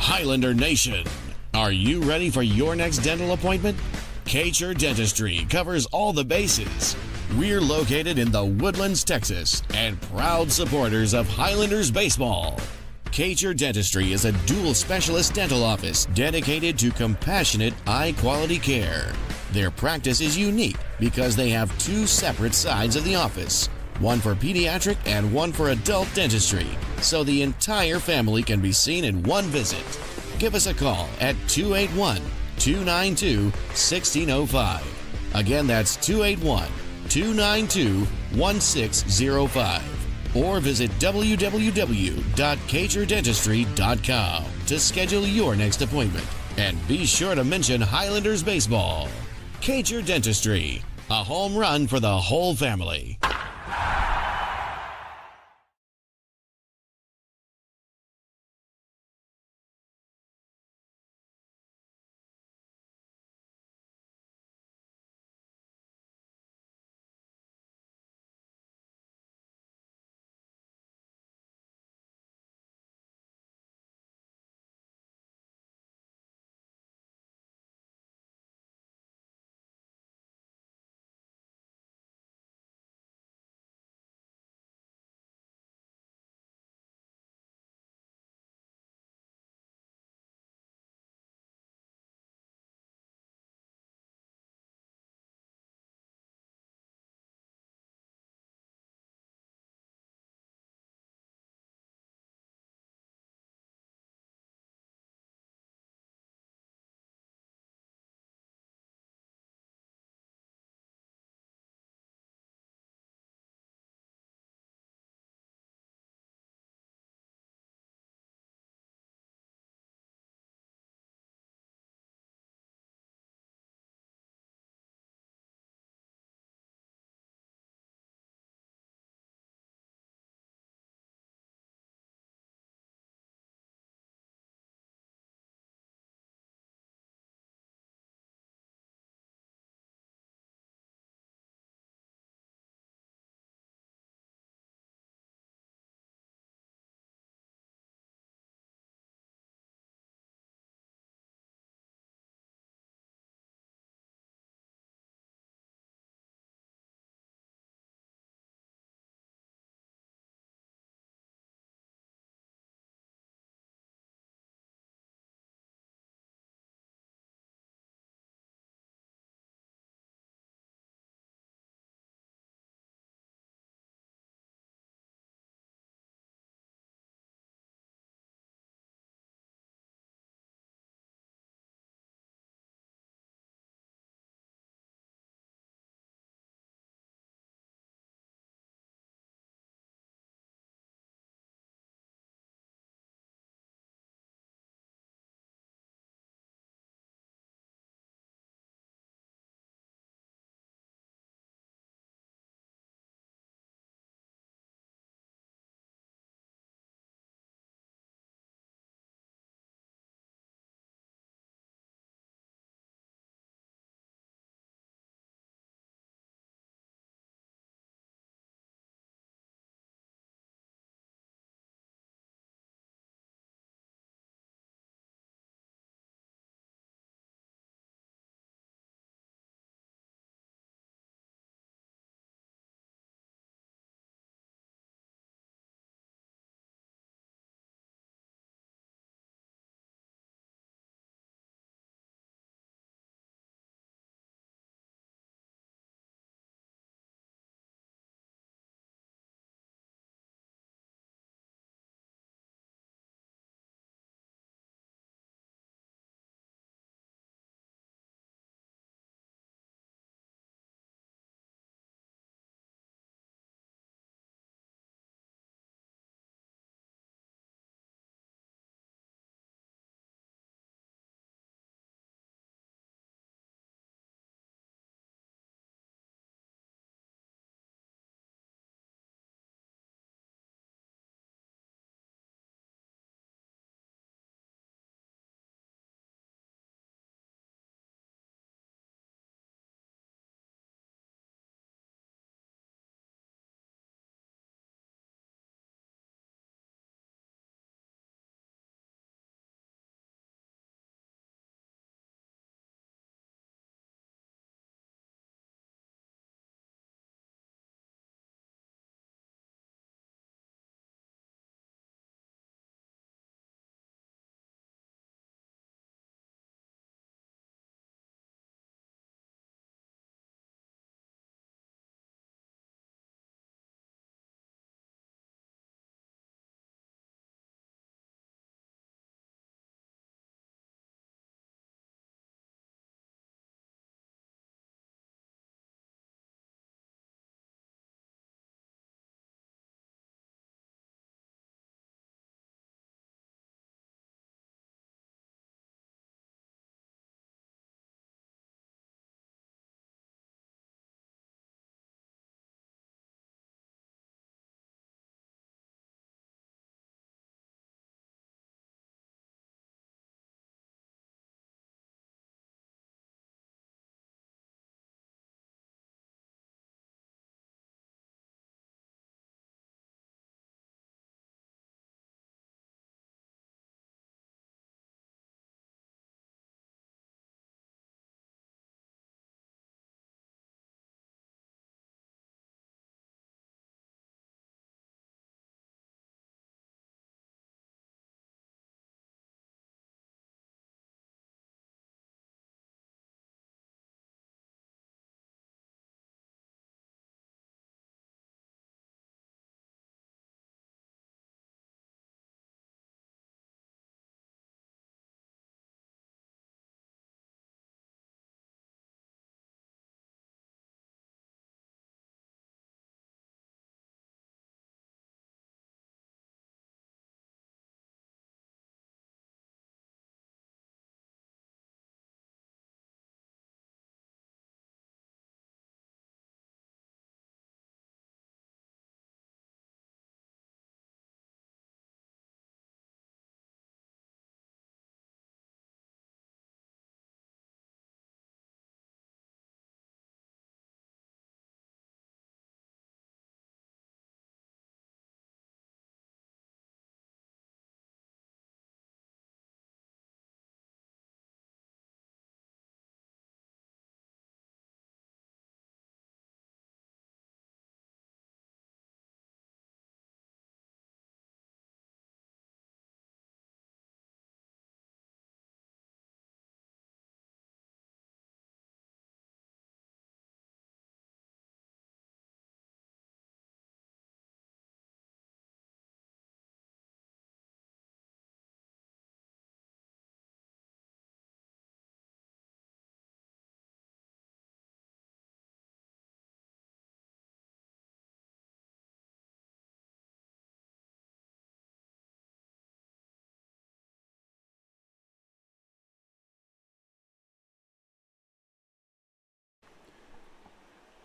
Highlander Nation, are you ready for your next dental appointment? txhsbsb Dentistry covers all the bases. We're located in the Woodlands, Texas, and proud supporters of Highlanders baseball. txhsbsb Dentistry is a dual specialist dental office dedicated to compassionate, high-quality care. Their practice is unique because they have two separate sides of the office, one for pediatric and one for adult dentistry, so the entire family can be seen in one visit. Give us a call at 281-292-1605. Again, that's 281-292-1605. Or visit www.txhsbsb.com to schedule your next appointment. And be sure to mention Highlanders baseball. txhsbsb Dentistry, a home run for the whole family.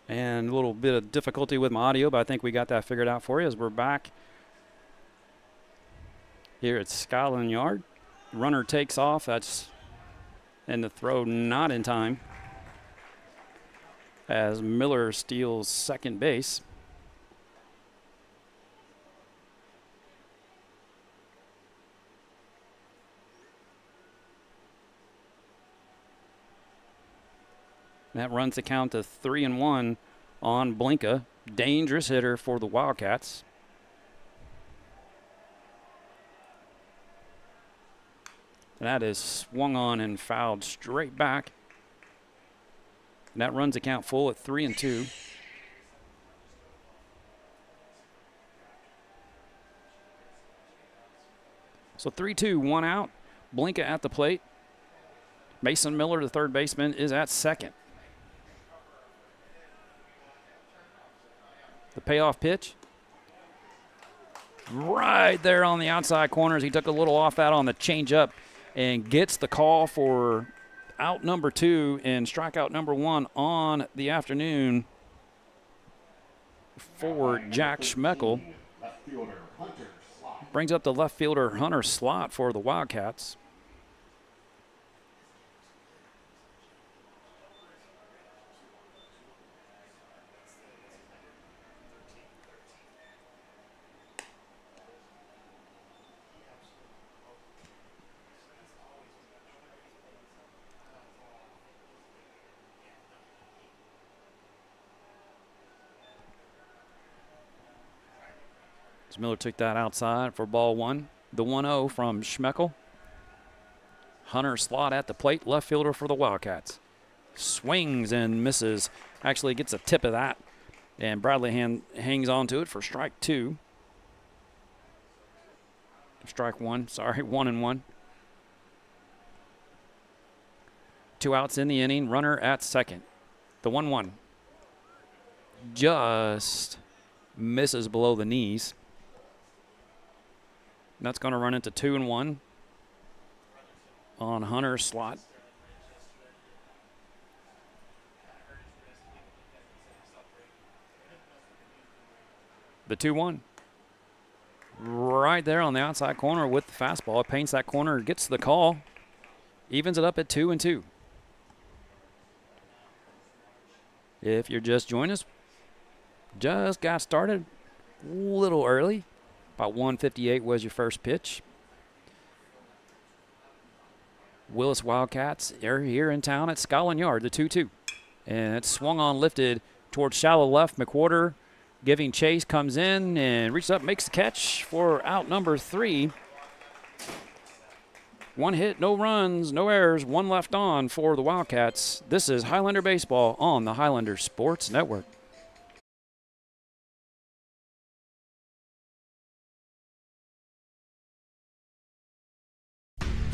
And a little bit of difficulty with my audio, but I think we got that figured out for you as we're back here at Scotland Yard. Runner takes off. That's and the throw not in time as Miller steals second base. That runs the count to 3-1 on Blinka. Dangerous hitter for the Wildcats. That is swung on and fouled straight back. And that runs the count full at 3-2. So 3-2, one out. Blinka at the plate. Mason Miller, the third baseman, is at second. The payoff pitch. Right there on the outside corners. He took a little off that on the changeup and gets the call for out number 2 and strikeout number 1 on the afternoon for Jack Schmeckel. Brings up the left fielder Hunter Slot for the Wildcats. Miller took that outside for ball 1. The 1-0 from Schmeckel. Hunter Slot at the plate, left fielder for the Wildcats. Swings and misses. Actually gets a tip of that. And Bradley hangs on to it for strike 2. Strike 1, sorry, 1-1. 2 outs in the inning, runner at second. The 1-1. Just misses below the knees. That's going to run into 2-1 on Hunter Slot. The 2-1. Right there on the outside corner with the fastball. It paints that corner, gets the call. Evens it up at 2-2. If you're just joining us, just got started a little early. About 1:58 was your first pitch. Willis Wildkats are here in town at Scotland Yard, the 2-2. And it's swung on, lifted towards shallow left. McWhorter giving chase, comes in and reaches up, makes the catch for out number 3. 1 hit, no runs, no errors, 1 left on for the Wildcats. This is Highlander Baseball on the Highlander Sports Network.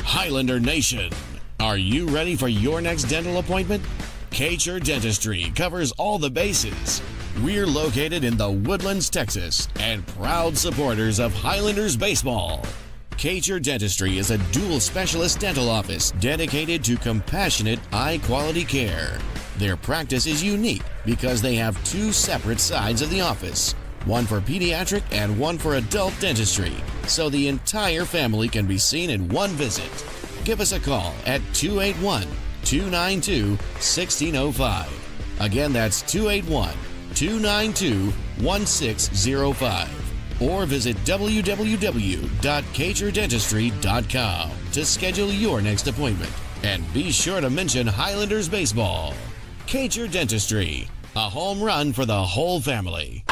Highlander Nation, are you ready for your next dental appointment? Kacher Dentistry covers all the bases. We're located in the Woodlands, Texas, and proud supporters of Highlanders baseball. Kacher Dentistry is a dual specialist dental office dedicated to compassionate, high-quality care. Their practice is unique because they have 2 separate sides of the office, one for pediatric and one for adult dentistry, so the entire family can be seen in one visit. Give us a call at 281-292-1605. Again, that's 281-292-1605. Or visit www.kacherdentistry.com to schedule your next appointment. And be sure to mention Highlanders Baseball. Kacher Dentistry, a home run for the whole family.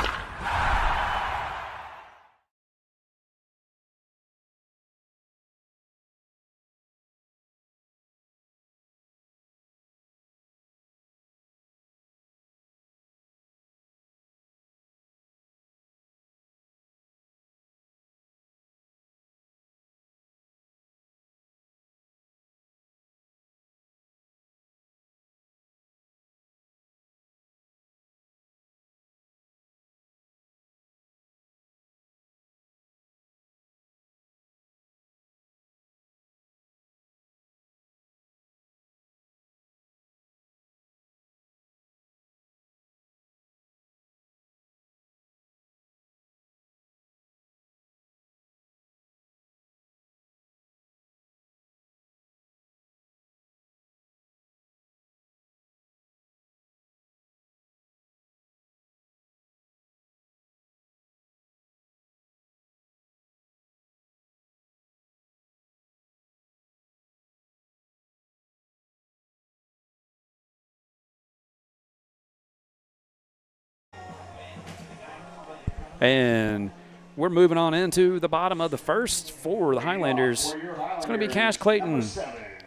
And we're moving on into the bottom of the first for the Highlanders. It's going to be Cash Clayton,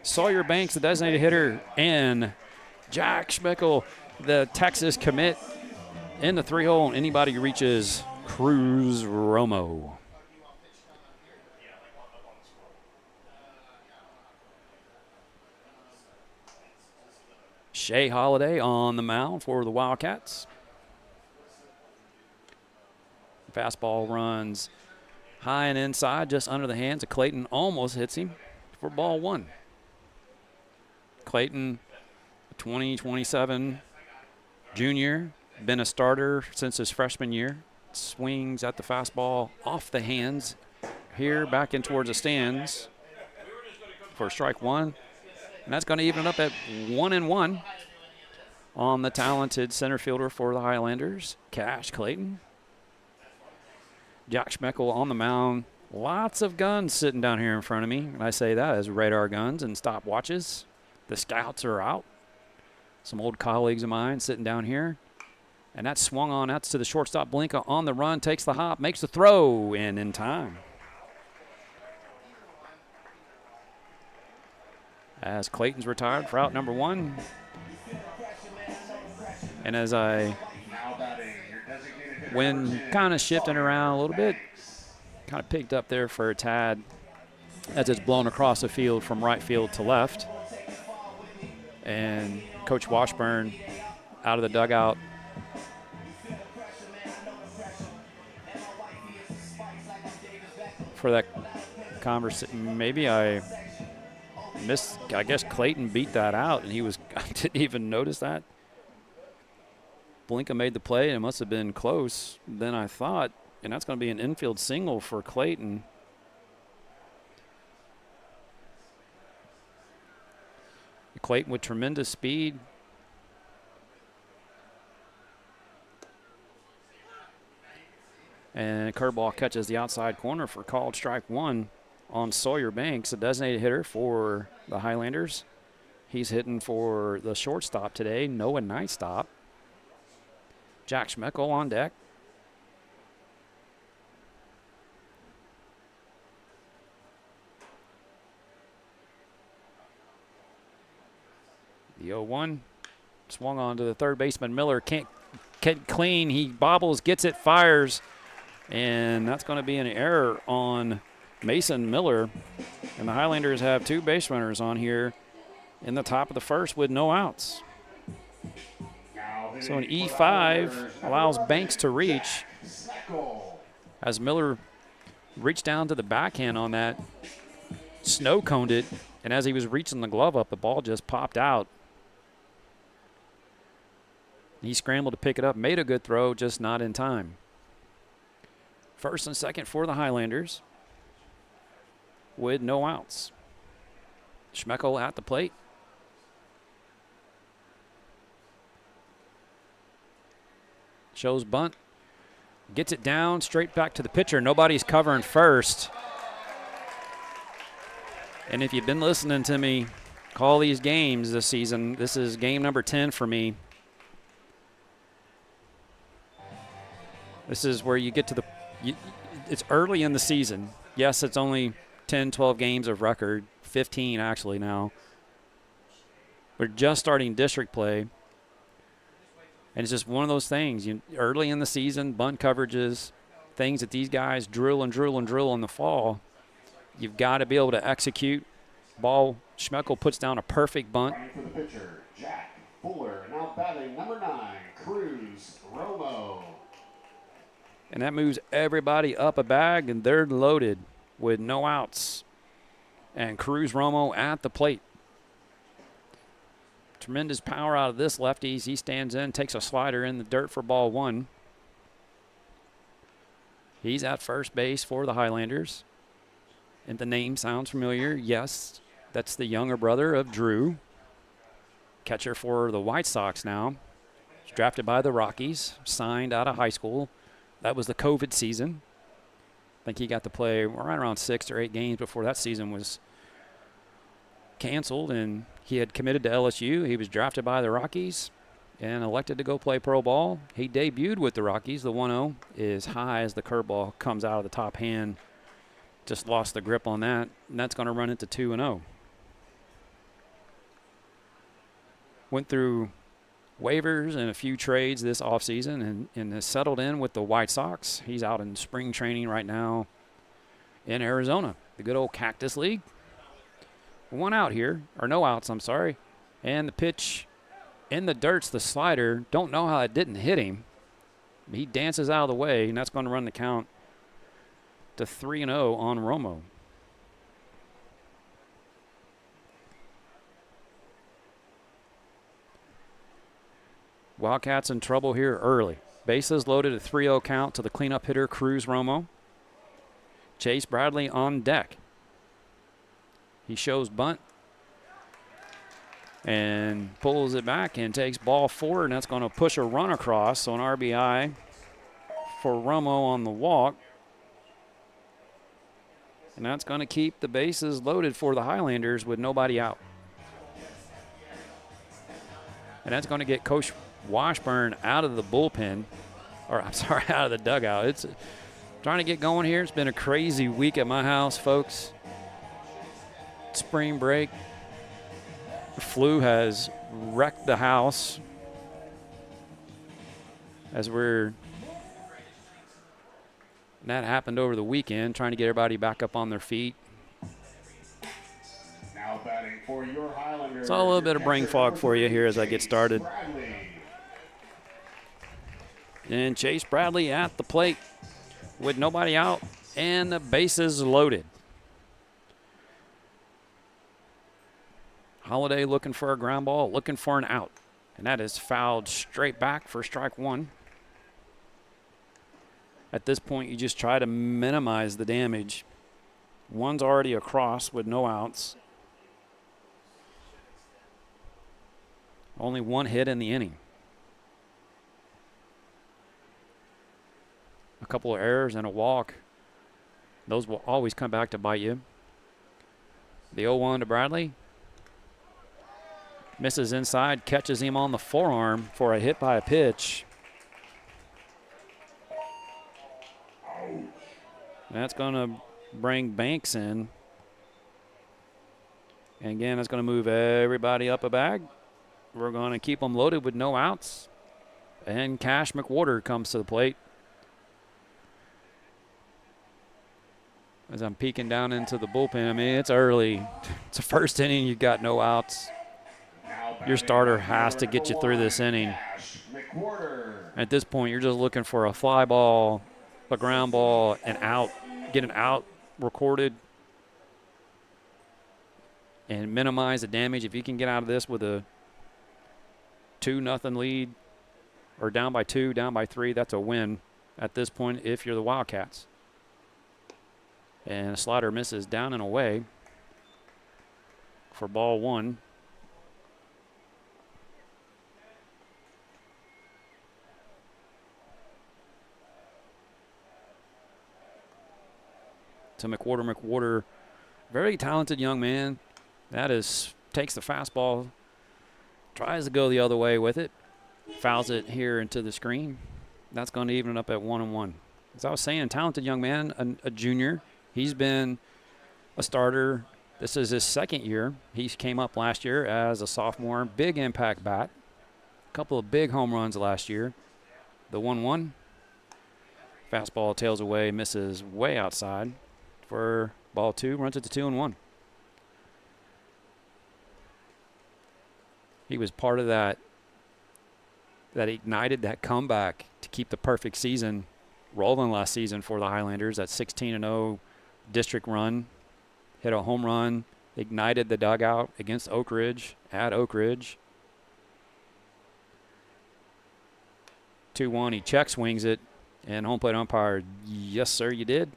Sawyer Banks, the designated hitter, and Jack Schmickel, the Texas commit, in the 3-hole. And anybody who reaches Cruz Romo. Shea Holiday on the mound for the Wildcats. Fastball runs high and inside, just under the hands of Clayton. Almost hits him for ball 1. Clayton, 2027 junior, been a starter since his freshman year. Swings at the fastball off the hands here, back in towards the stands for strike 1. And that's going to even it up at 1-1 on the talented center fielder for the Highlanders, Cash Clayton. Jack Schmeckel on the mound. Lots of guns sitting down here in front of me. And I say that as radar guns and stopwatches. The scouts are out. Some old colleagues of mine sitting down here. And that's swung on. That's to the shortstop. Blinka on the run. Takes the hop. Makes the throw. And in time. As Clayton's retired for out number 1. And as wind kind of shifting around a little bit, kind of picked up there for a tad as it's blown across the field from right field to left. And Coach Washburn out of the dugout. For that conversation, maybe I missed. I guess Clayton beat that out, and I didn't even notice that. Blinka made the play, and it must have been close than I thought, and that's going to be an infield single for Clayton. Clayton with tremendous speed. And curveball catches the outside corner for called strike 1 on Sawyer Banks, a designated hitter for the Highlanders. He's hitting for the shortstop today, Noah Nightstop. Jack Schmeckel on deck. The 0-1 swung on to the third baseman. Miller can't clean. He bobbles, gets it, fires. And that's going to be an error on Mason Miller. And the Highlanders have 2 base runners on here in the top of the first with no outs. So an E5 allows Banks to reach as Miller reached down to the backhand on that, snow coned it, and as he was reaching the glove up, the ball just popped out. He scrambled to pick it up, made a good throw, just not in time. First and second for the Highlanders with no outs. Schmeckel at the plate. Shows bunt. Gets it down, straight back to the pitcher. Nobody's covering first. And if you've been listening to me call these games this season, this is game number 10 for me. This is where you get to the it's early in the season. Yes, it's only 10, 12 games of record, 15 actually now. We're just starting district play. And it's just one of those things. Early in the season, bunt coverages, things that these guys drill and drill and drill in the fall. You've got to be able to execute. Ball, Schmeckel puts down a perfect bunt. For the pitcher, Jack Fuller, now batting number 9, Cruz Romo. And that moves everybody up a bag, and they're loaded with no outs. And Cruz Romo at the plate. Tremendous power out of this lefty. He stands in, takes a slider in the dirt for ball 1. He's at first base for the Highlanders. And the name sounds familiar. Yes, that's the younger brother of Drew. Catcher for the White Sox now. He's drafted by the Rockies, signed out of high school. That was the COVID season. I think he got to play right around 6 or 8 games before that season was canceled, and he had committed to LSU. He was drafted by the Rockies and elected to go play pro ball. He debuted with the Rockies. The 1-0 is high as the curveball comes out of the top hand. Just lost the grip on that, and that's going to run into 2-0. Went through waivers and a few trades this offseason and has settled in with the White Sox. He's out in spring training right now in Arizona, the good old Cactus League. One out here, or no outs, I'm sorry. And the pitch in the dirt's the slider. Don't know how it didn't hit him. He dances out of the way, and that's going to run the count to 3-0 on Romo. Wildcats in trouble here early. Bases loaded, a 3-0 count to the cleanup hitter, Cruz Romo. Chase Bradley on deck. He shows bunt and pulls it back and takes ball forward, and that's going to push a run across. So an RBI for Romo on the walk. And that's going to keep the bases loaded for the Highlanders with nobody out. And that's going to get Coach Washburn out of the bullpen, or I'm sorry, out of the dugout. It's trying to get going here. It's been a crazy week at my house, folks. Spring break. The flu has wrecked the house that happened over the weekend, trying to get everybody back up on their feet. Now batting for your Highlanders. So a little bit of brain fog for you here as I get started. And Chase Bradley at the plate with nobody out and the bases loaded. Holiday looking for a ground ball, looking for an out. And that is fouled straight back for strike one. At this point, you just try to minimize the damage. One's already across with no outs. Only one hit in the inning. A couple of errors and a walk. Those will always come back to bite you. The 0-1 to Bradley. Misses inside, catches him on the forearm for a hit by a pitch. That's going to bring Banks in. And again, that's going to move everybody up a bag. We're going to keep them loaded with no outs. And Cash McWhorter comes to the plate. As I'm peeking down into the bullpen, I mean, it's early. It's the first inning, you got no outs. Your starter has to get you through this inning. At this point, you're just looking for a fly ball, a ground ball, an out, get an out recorded, and minimize the damage. If you can get out of this with a 2-0 lead, or down by 2, down by 3, that's a win at this point if you're the Wildcats. And a slider misses down and away for ball one. To McWhorter. McWhorter, very talented young man. That is, takes the fastball, tries to go the other way with it, fouls it here into the screen. That's going to even it up at 1-1. As I was saying, talented young man, a junior. He's been a starter. This is his second year. He came up last year as a sophomore. Big impact bat. A couple of big home runs last year. The 1-1. Fastball tails away, misses way outside for ball 2. Runs it to 2-1. He was part of that ignited, that comeback to keep the perfect season rolling last season for the Highlanders. That 16-0 district run, hit a home run, ignited the dugout against Oak Ridge, at Oak Ridge. 2-1, he check swings it, and home plate umpire, yes, sir, you did.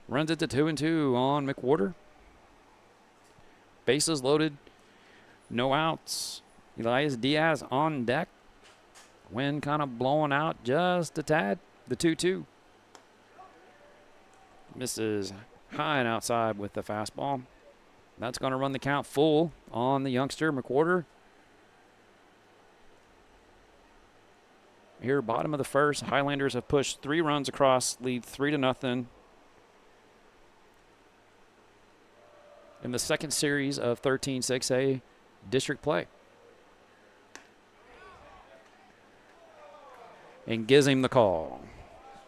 Runs it to 2-2 on McWhorter. Bases loaded, no outs. Elias Diaz on deck. Wind kind of blowing out just a tad. The 2-2. Misses high and outside with the fastball. That's going to run the count full on the youngster, McWhorter. Here, bottom of the first, Highlanders have pushed 3 runs across, lead 3-0 in the second series of 13-6A district play. And gives him the call.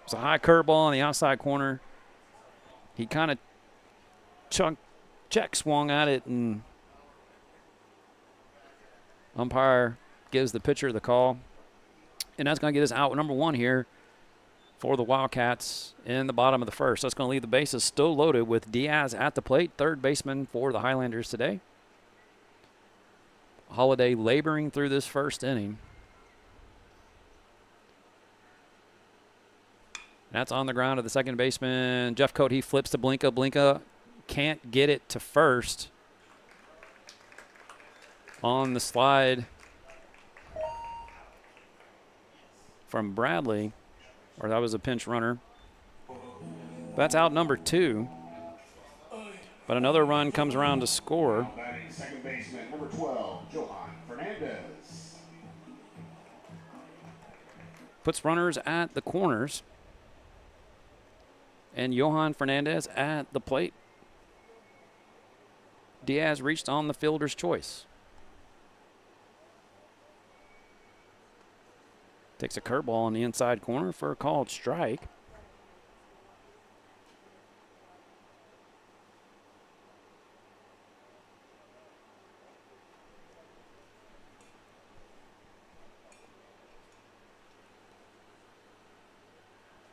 It's a high curveball on the outside corner. He kind of check swung at it, and umpire gives the pitcher the call. And that's going to get us out number 1 here for the Wildcats in the bottom of the first. That's going to leave the bases still loaded with Diaz at the plate, third baseman for the Highlanders today. Holiday laboring through this first inning. That's on the ground of the second baseman. Jeff Coate, he flips to Blinka. Blinka can't get it to first on the slide from Bradley, or that was a pinch runner. That's out number 2. But another run comes around to score. Second baseman, number 12, Johan Fernandez. Puts runners at the corners. And Johan Fernandez at the plate. Diaz reached on the fielder's choice. Takes a curveball on the inside corner for a called strike.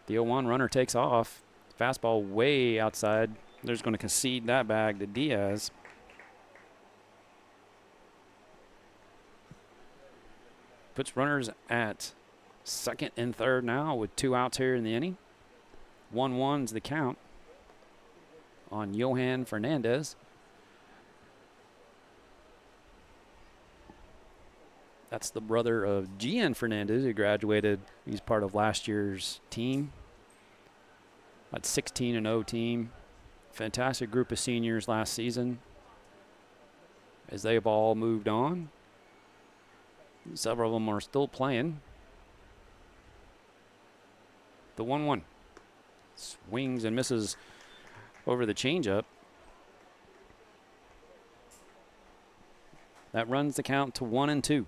The 0-1 runner takes off. Fastball way outside. They're just going to concede that bag to Diaz. Puts runners at second and third now with 2 outs here in the inning. 1-1's the count on Johan Fernandez. That's the brother of Gian Fernandez, who graduated. He's part of last year's team. That 16-0 team. Fantastic group of seniors last season. As they have all moved on. Several of them are still playing. The 1-1. Swings and misses over the changeup. That runs the count to 1-2.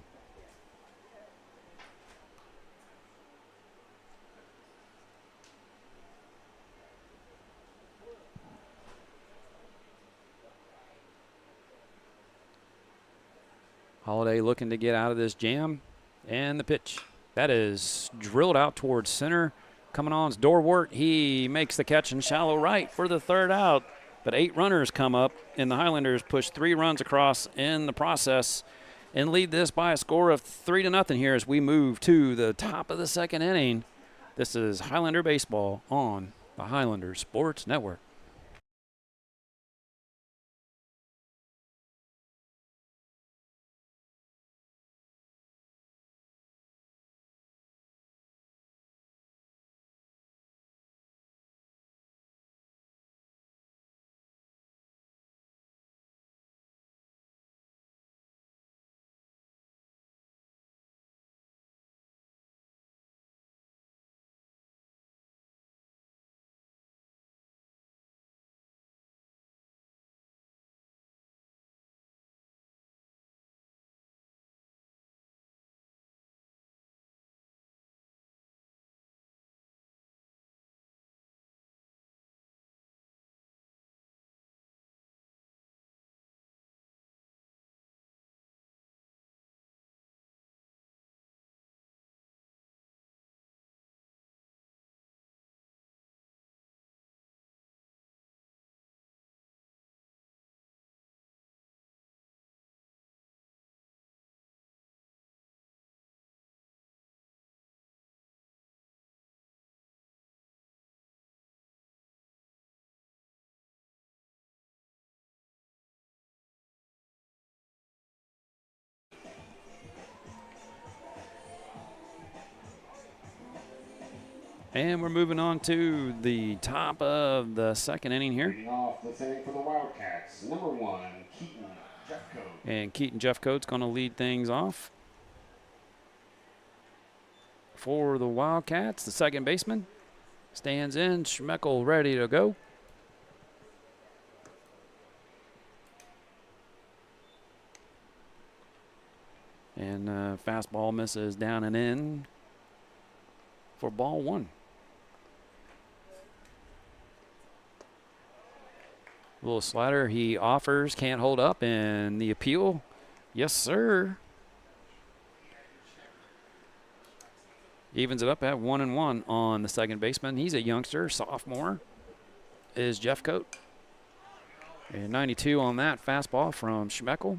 Holiday looking to get out of this jam. And the pitch. That is drilled out towards center. Coming on is Dorwart. He makes the catch in shallow right for the third out. But 8 runners come up, and the Highlanders push 3 runs across in the process and lead this by a score of 3-0 here as we move to the top of the second inning. This is Highlander Baseball on the Highlander Sports Network. And we're moving on to the top of the second inning here. Leading off this inning for the Wildcats, number 1, Keaton Jeffcoat. And Keaton Jeffcoat's going to lead things off. For the Wildcats, the second baseman stands in. Schmeckel ready to go. And fastball misses down and in for ball 1. Little slider he offers, can't hold up, and the appeal, yes sir. Evens it up at 1-1 on the second baseman. He's a youngster, sophomore, is Jeffcoat. And 92 on that fastball from Schmeckel.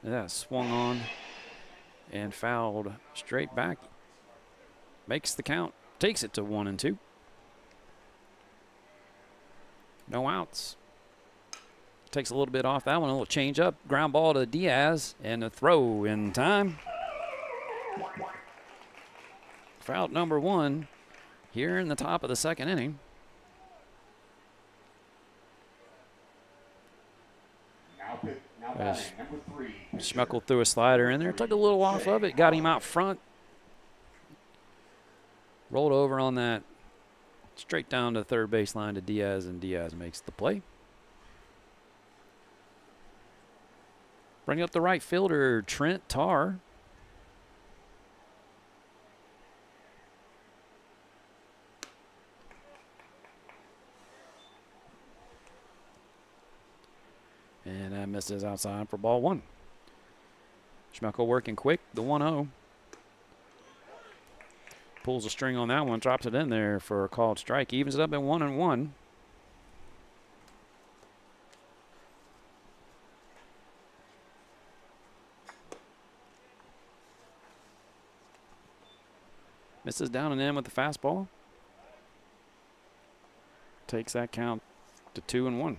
That swung on and fouled straight back. Makes the count, takes it to 1-2. No outs. Takes a little bit off that one. A little change up. Ground ball to Diaz. And a throw in time. Foul number 1 here in the top of the second inning. Now batting, number 3. Schmeckel threw a slider in there. Took a little off of it. Got him out front. Rolled over on that. Straight down to third baseline to Diaz, and Diaz makes the play. Bring up the right fielder, Trent Tarr. And that misses outside for ball 1. Schmeckel working quick, the 1-0. Pulls a string on that one, drops it in there for a called strike. Evens it up at 1-1. Misses down and in with the fastball. Takes that count to 2-1.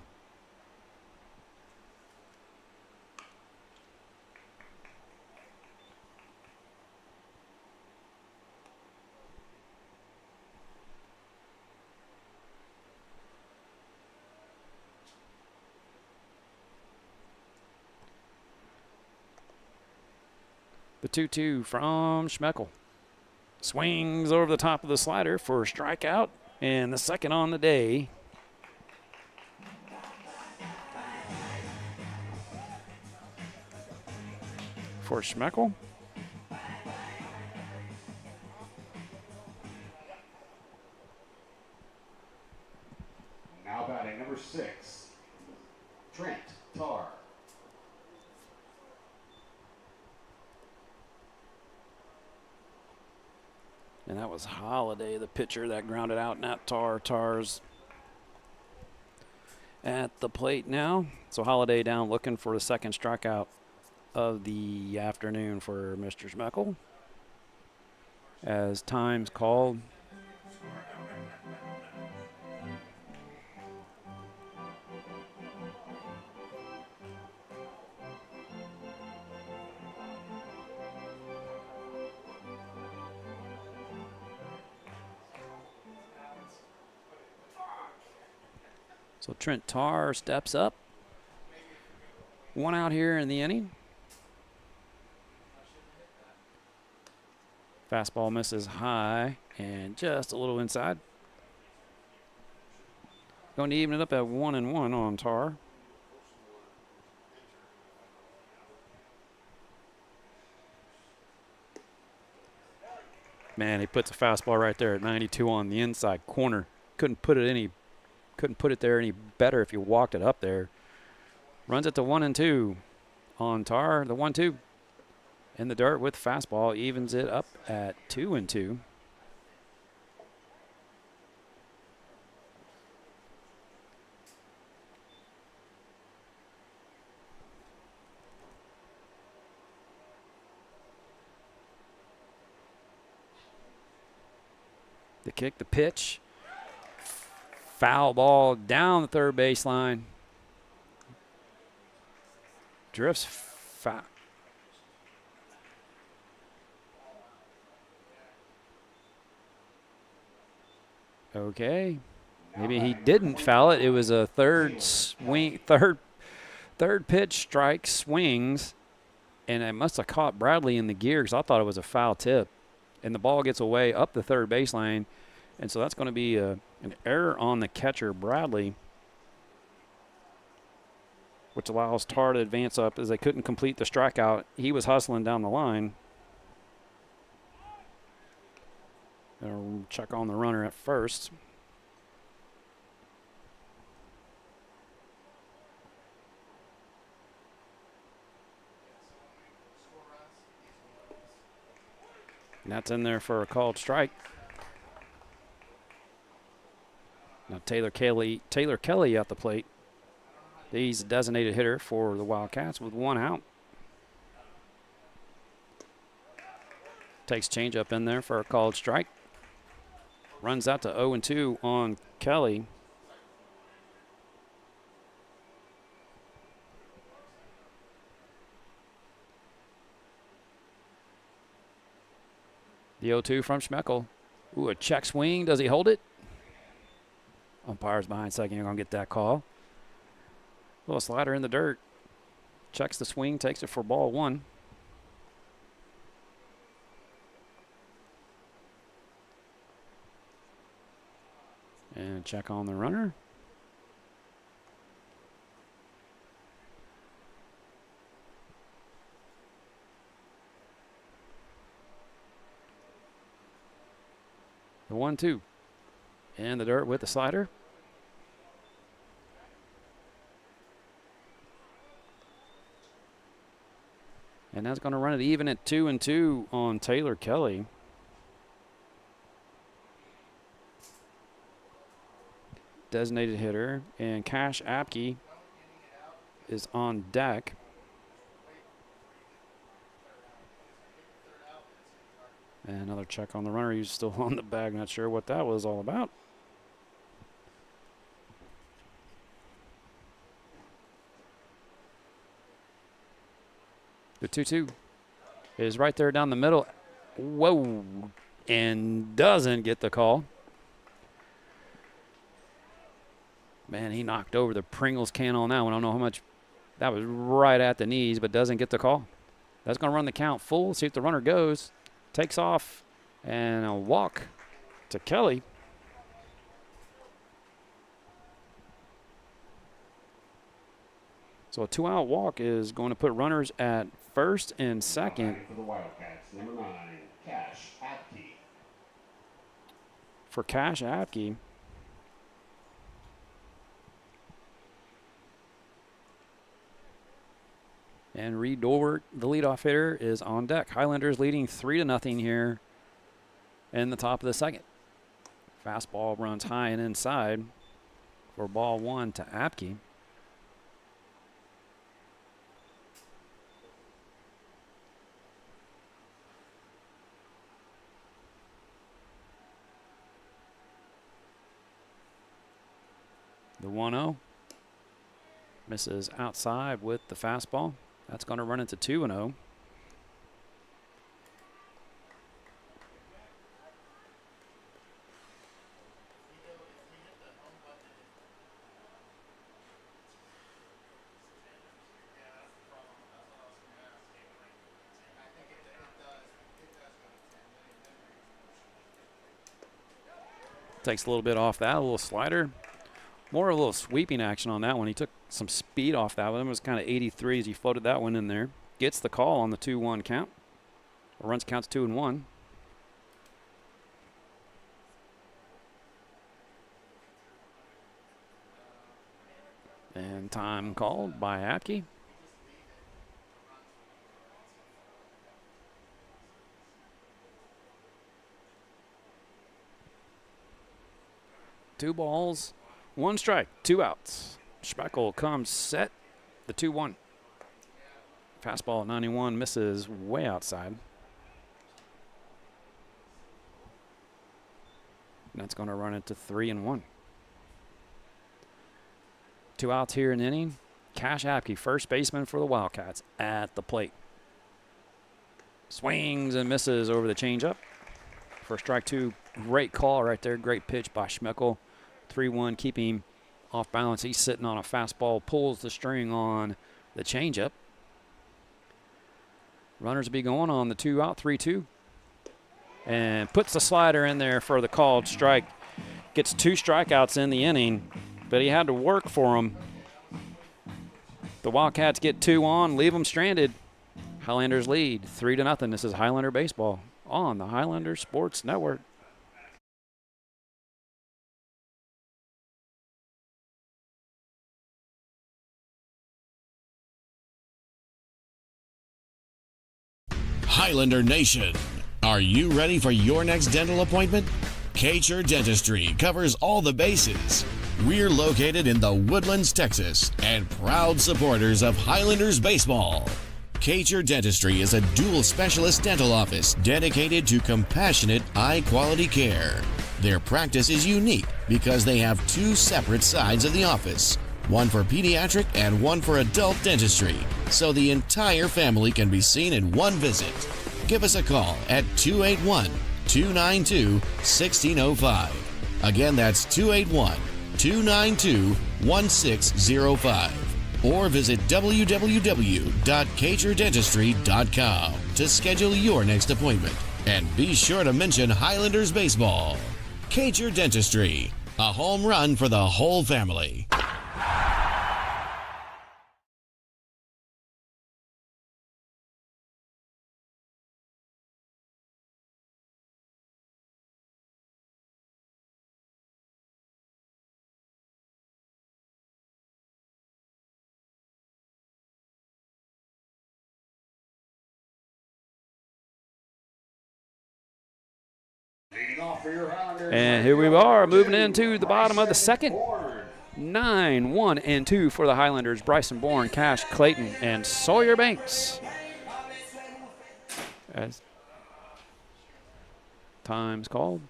The 2-2 from Schmeckel. Swings over the top of the slider for a strikeout, and the second on the day. For Schmeckel. Now batting number 6, Trent Tarr. And that was Holiday, the pitcher that grounded out Nat Tarr. Tarr's at the plate now. So Holiday down looking for the second strikeout of the afternoon for Mr. Schmeckel. As time's called. So Trent Tarr steps up. 1 out here in the inning. Fastball misses high and just a little inside. Going to even it up at 1-1 on Tarr. Man, he puts a fastball right there at 92 on the inside corner. Couldn't put it there any better if you walked it up there. Runs it to 1-2 on Tarr. The 1-2 in the dirt with fastball evens it up at 2-2. The kick, the pitch. Foul ball down the third baseline. Drifts foul. Okay. Maybe he didn't foul it. It was a third swing, third pitch strike, swings, and it must have caught Bradley in the gear because I thought it was a foul tip. And the ball gets away up the third baseline, and so that's going to be an error on the catcher, Bradley, which allows Tar to advance up as they couldn't complete the strikeout. He was hustling down the line. They'll check on the runner at first. And that's in there for a called strike. Now Taylor Kelly at the plate. He's a designated hitter for the Wildcats with 1 out. Takes changeup in there for a called strike. Runs out to 0-2 on Kelly. The 0-2 from Schmeckel. Ooh, a check swing. Does he hold it? Umpire's behind second. You're going to get that call. Little slider in the dirt. Checks the swing, takes it for ball 1. And check on the runner. The 1-2. In the dirt with the slider. And that's going to run it even at 2-2 on Taylor Kelly. Designated hitter. And Cash Apke is on deck. And another check on the runner. He's still on the bag. Not sure what that was all about. The 2-2 is right there down the middle. Whoa. And doesn't get the call. Man, he knocked over the Pringles can on that one. I don't know how much. That was right at the knees, but doesn't get the call. That's going to run the count full. See if the runner goes. Takes off. And a walk to Kelly. So a 2-out walk is going to put runners at first and second. For the Wildcats, number 9, Cash Apke. For Cash Apke. And Reed Dorwart, the leadoff hitter, is on deck. Highlanders leading 3-0 here in the top of the second. Fastball runs high and inside for ball 1 to Apke. The 1-0 misses outside with the fastball. That's going to run into 2-0. Takes a little bit off that, a little slider. More of a little sweeping action on that one. He took some speed off that one. It was kind of 83 as he floated that one in there. Gets the call on the 2-1 count. Or runs counts 2-1. And time called by Apke. Two balls. 1 strike, 2 outs. Schmeckel comes set. The 2-1. Fastball at 91 misses way outside. And that's going to run into 3-1. 2 outs here in the inning. Cash Apke, first baseman for the Wildcats, at the plate. Swings and misses over the changeup for strike 2 Great call right there. Great pitch by Schmeckel. 3-1, keep him off balance. He's sitting on a fastball, pulls the string on the changeup. Runners will be going on the 2-out, 3-2. And puts the slider in there for the called strike. Gets 2 strikeouts in the inning, but he had to work for them. The Wildcats get 2 on, leave them stranded. Highlanders lead 3-0. This is Highlander Baseball on the Highlander Sports Network. Highlander Nation, are you ready for your next dental appointment? txhsbsb Dentistry covers all the bases. We're located in the Woodlands, Texas, and proud supporters of Highlanders baseball. txhsbsb Dentistry is a dual specialist dental office dedicated to compassionate, high-quality care. Their practice is unique because they have 2 separate sides of the office, one for pediatric and one for adult dentistry, so the entire family can be seen in one visit. Give us a call at 281-292-1605. Again, that's 281-292-1605. Or visit www.txhsbsb.com to schedule your next appointment. And be sure to mention Highlanders Baseball. txhsbsb Dentistry, a home run for the whole family. And here we are, moving into the bottom of the second. 9-1-2 for the Highlanders. Bryson Bourne, Cash Clayton, and Sawyer Banks. As time's called.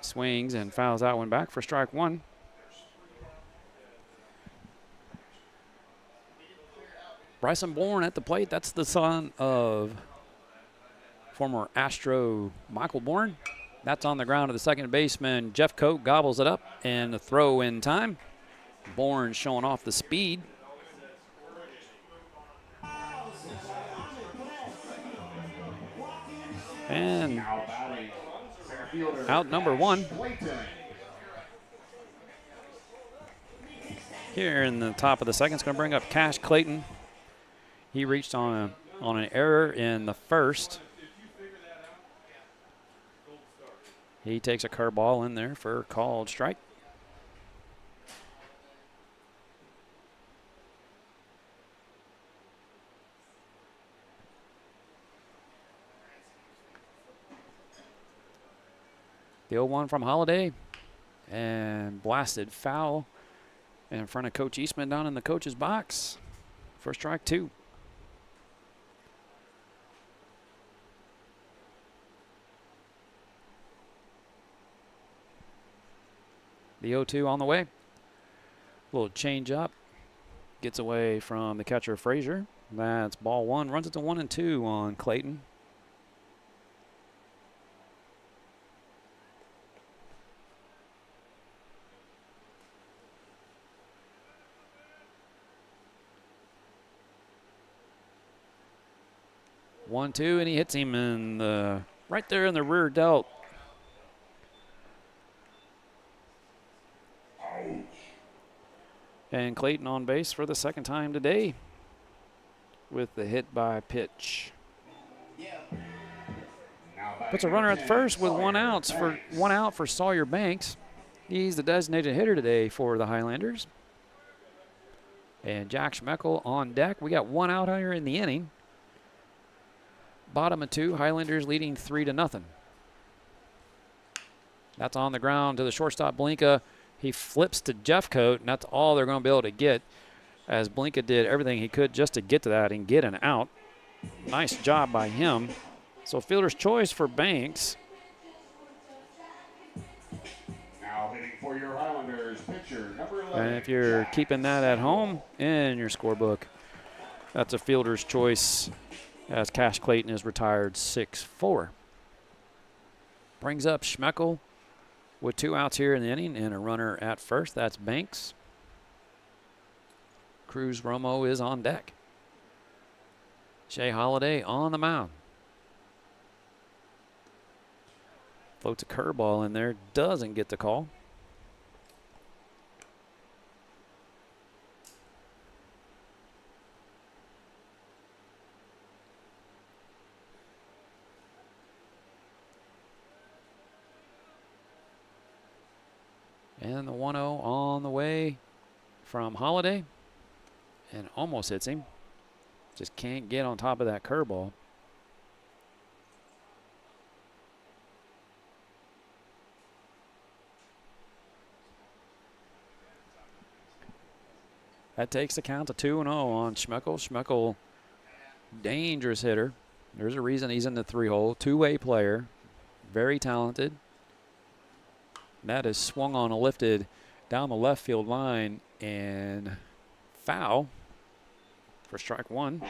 Swings and fouls that one back for strike 1. Bryson Bourne at the plate. That's the son of former Astro Michael Bourne. That's on the ground to the second baseman. Jeff Coate gobbles it up, and the throw in time. Bourne showing off the speed. And out number 1. Here in the top of the second, it's going to bring up Cash Clayton. He reached on an error in the first. He takes a curveball in there for a called strike. The 0-1 from Holiday, and blasted foul in front of Coach Eastman down in the coach's box for strike 2. The 0-2 on the way. Little change up. Gets away from the catcher Frazier. That's ball 1. Runs it to 1-2 on Clayton. One, two, and he hits him in the right there in the rear delt. And Clayton on base for the second time today with the hit by pitch. Puts a runner at first with 1 out for Sawyer Banks. He's the designated hitter today for the Highlanders. And Jack Schmeckel on deck. We got 1 out here in the inning. Bottom of 2, Highlanders leading 3-0. That's on the ground to the shortstop, Blinka. He flips to Jeff Coate, and that's all they're going to be able to get, as Blinka did everything he could just to get to that and get an out. Nice job by him. So fielder's choice for Banks. Now hitting for your Highlanders. First pitcher, number 11. And if you're Jack keeping that at Samuel. home in your scorebook, that's a fielder's choice as Cash Clayton is retired 6-4. Brings up Schmeckel with 2 outs here in the inning and a runner at first. That's Banks. Cruz Romo is on deck. Shea Holiday on the mound. Floats a curveball in there, doesn't get the call. And the 1-0 on the way from Holiday. And almost hits him. Just can't get on top of that curveball. That takes the count to 2-0 on Schmeckel. Schmeckel, dangerous hitter. There's a reason he's in the 3-hole. Two-way player. Very talented. That is swung on and lifted down the left field line and foul for strike 1.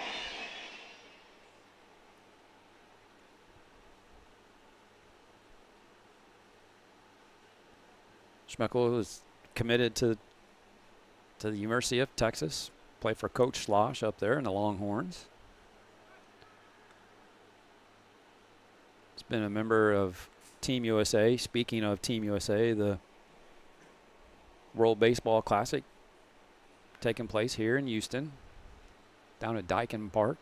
Schmeckel is committed to the University of Texas. Played for Coach Slosh up there in the Longhorns. He's been a member of Team USA. Speaking of Team USA, the World Baseball Classic taking place here in Houston, down at Daikin Park.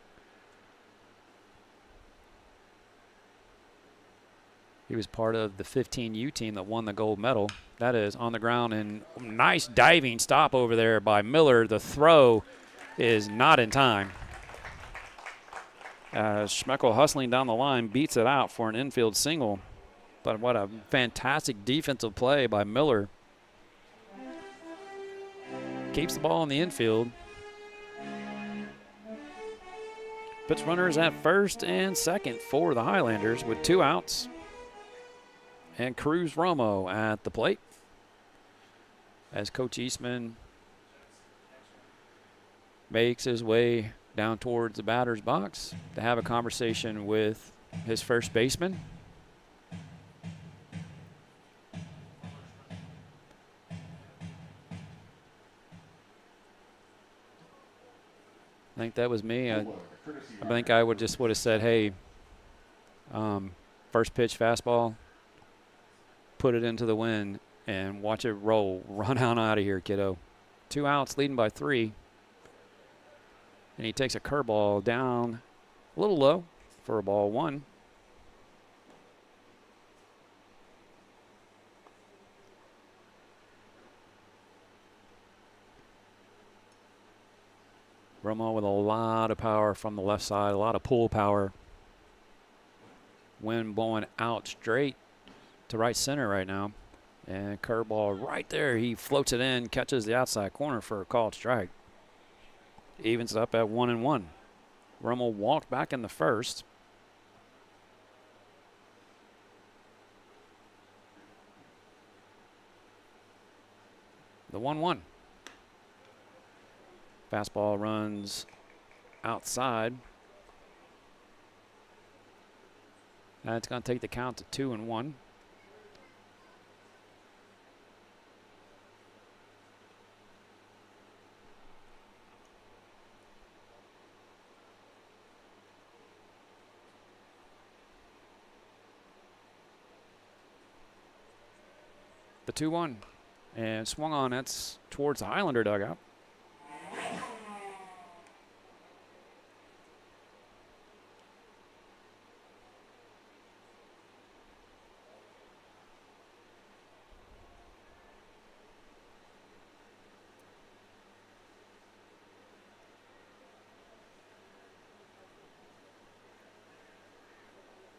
He was part of the 15U team that won the gold medal. That is on the ground, and nice diving stop over there by Miller. The throw is not in time. Schmeckel hustling down the line beats it out for an infield single. But what a fantastic defensive play by Miller. Keeps the ball in the infield. Puts runners at first and second for the Highlanders with 2 outs. And Cruz Romo at the plate as Coach Eastman makes his way down towards the batter's box to have a conversation with his first baseman. I think that was me. I think I would have said, hey, first pitch fastball, put it into the wind and watch it roll. Run on out of here, kiddo. 2 outs, leading by 3. And he takes a curveball down a little low for a ball 1. Romo with a lot of power from the left side, a lot of pull power. Wind blowing out straight to right center right now. And curveball right there. He floats it in, catches the outside corner for a called strike. Evens it up at 1-1. Romo walked back in the first. The 1-1. Fastball runs outside. That's going to take the count to 2-1. The 2-1. And swung on. That's towards the Highlander dugout.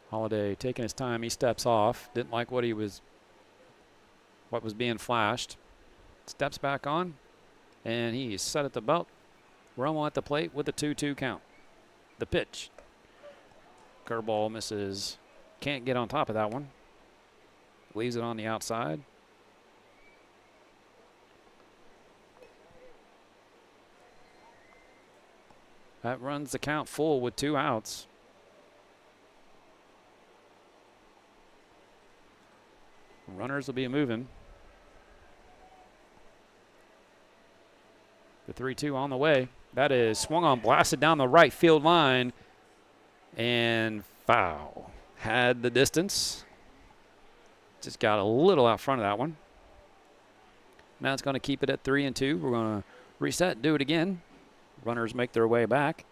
Holiday taking his time. He steps off. Didn't like what was being flashed. Steps back on, and he's set at the belt. Romo at the plate with a 2-2 count. The pitch. Curveball misses. Can't get on top of that one. Leaves it on the outside. That runs the count full with 2 outs. Runners will be moving. The 3-2 on the way. That is swung on, blasted down the right field line, and foul. Had the distance. Just got a little out front of that one. Now it's going to keep it at 3-2. We're going to reset, do it again. Runners make their way back.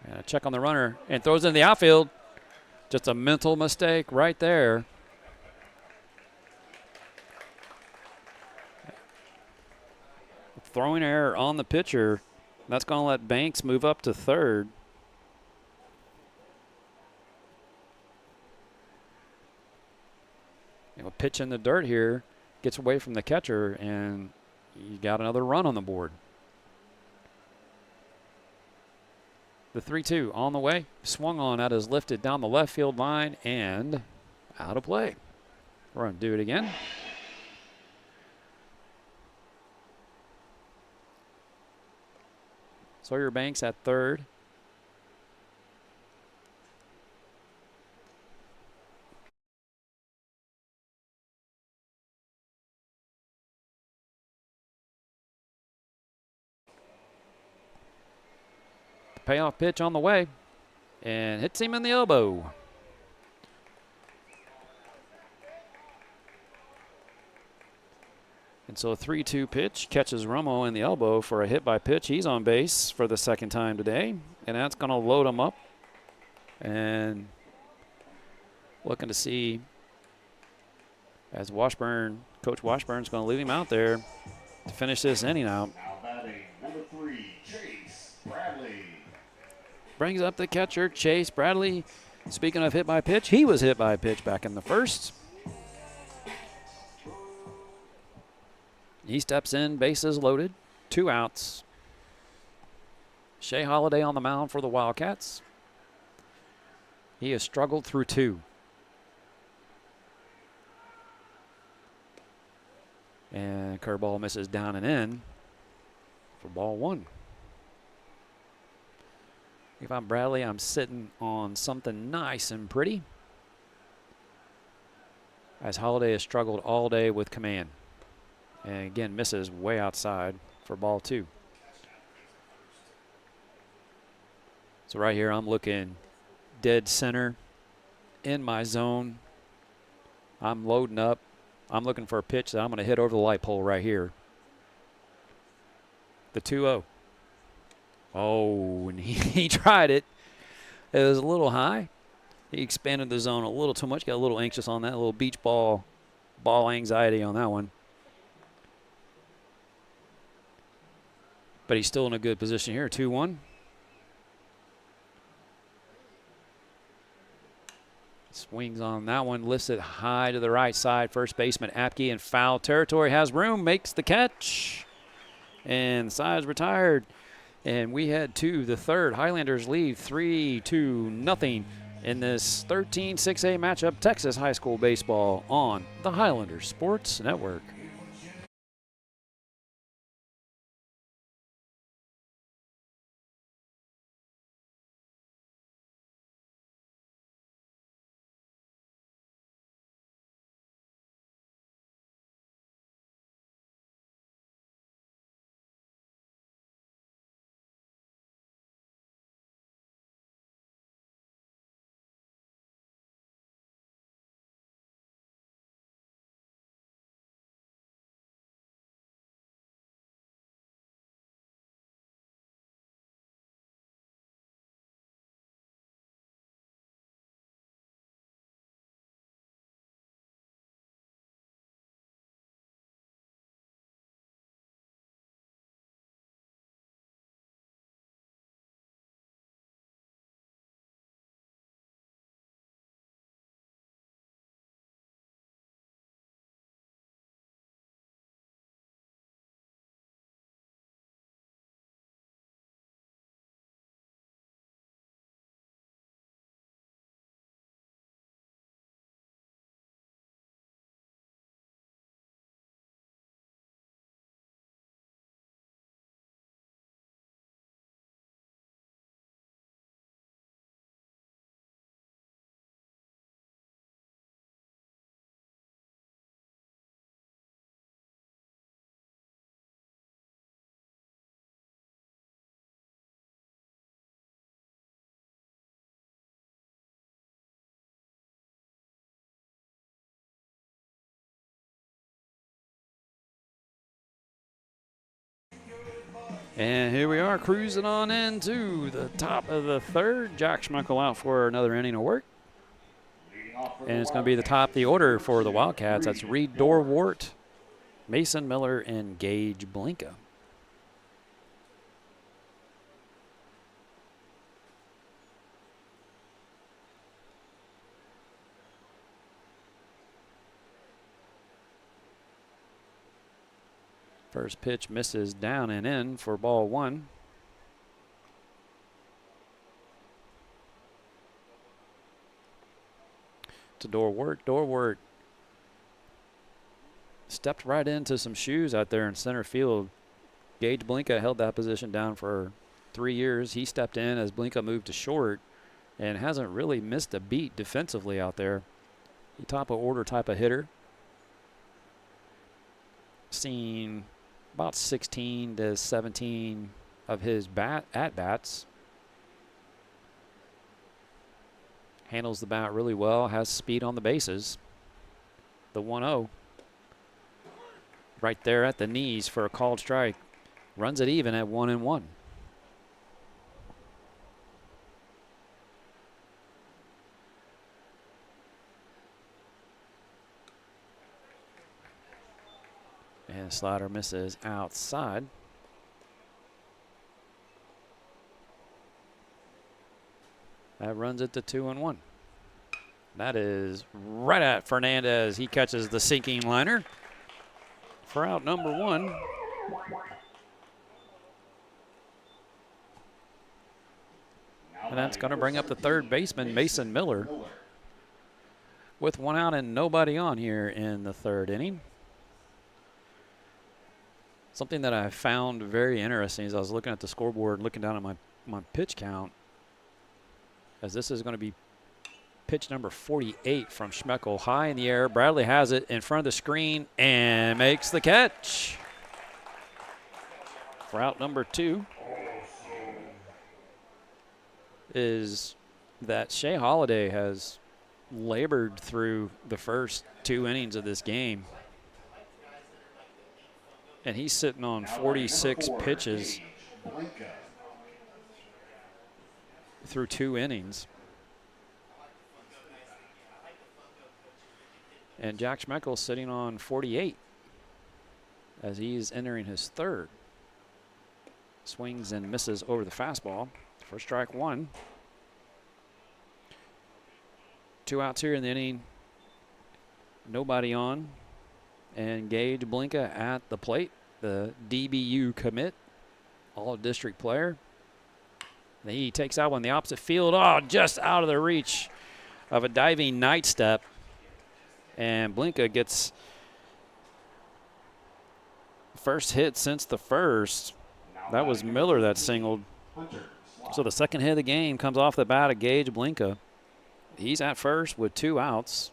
And a check on the runner and throws in the outfield. Just a mental mistake right there. Throwing error on the pitcher. That's going to let Banks move up to third. A pitch in the dirt here, gets away from the catcher, and you got another run on the board. The 3-2 on the way. Swung on, that is lifted down the left field line and out of play. We're going to do it again. Sawyer Banks at third. Payoff pitch on the way and hits him in the elbow. And so a 3-2 pitch catches Romo in the elbow for a hit by pitch. He's on base for the second time today, and that's going to load him up. And looking to see as Coach Washburn's going to leave him out there to finish this inning out. Now batting number 3, Chase Bradley. Brings up the catcher, Chase Bradley. Speaking of hit by pitch, he was hit by pitch back in the first. He steps in, bases loaded, 2 outs. Shea Holiday on the mound for the Wildcats. He has struggled through 2. And curveball misses down and in for ball 1. If I'm Bradley, I'm sitting on something nice and pretty, as Holiday has struggled all day with command. And again, misses way outside for ball 2. So right here, I'm looking dead center in my zone. I'm loading up. I'm looking for a pitch that I'm going to hit over the light pole right here. The 2-0. Oh, and he tried it. It was a little high. He expanded the zone a little too much. Got a little anxious on that. A little beach ball anxiety on that one. But he's still in a good position here. 2-1. Swings on that one. Lifts it high to the right side. First baseman Apke in foul territory. Has room. Makes the catch. And the side's retired. And we head to the third. Highlanders lead 3-0 in this 13-6A matchup. Texas high school baseball on the Highlanders Sports Network. And here we are cruising on into the top of the third. Jack Schmeckel out for another inning of work. And it's going to be the top of the order for the Wildcats. That's Reed Dorwart, Mason Miller, and Gage Blinka. First pitch misses down and in for ball one. To Dorwart. Dorwart stepped right into some shoes out there in center field. Gage Blinka held that position down for 3 years. He stepped in as Blinka moved to short and hasn't really missed a beat defensively out there. He top of order type of hitter. Seen about 16 to 17 of his at-bats. Handles the bat really well, has speed on the bases. The 1-0. Right there at the knees for a called strike. Runs it even at 1-1. And slider misses outside. That runs it to 2-1. That is right at Fernandez. He catches the sinking liner for out number one. And that's going to bring up the third baseman, Mason Miller, with one out and nobody on here in the third inning. Something that I found very interesting as I was looking at the scoreboard, looking down at my pitch count, as this is going to be pitch number 48 from Schmeckel. High in the air. Bradley has it in front of the screen and makes the catch for out number two. Is that Shea Holiday has labored through the first 2 innings of this game. And he's sitting on 46 pitches through 2 innings. And Jack Schmeckel sitting on 48 as he's entering his third. Swings and misses over the fastball for strike one. 2 outs here in the inning. Nobody on. And Gage Blinka at the plate, the DBU commit, all-district player. He takes out one in the opposite field. Oh, just out of the reach of a diving night step. And Blinka gets first hit since the first. That was Miller that singled. So the second hit of the game comes off the bat of Gage Blinka. He's at first with 2 outs.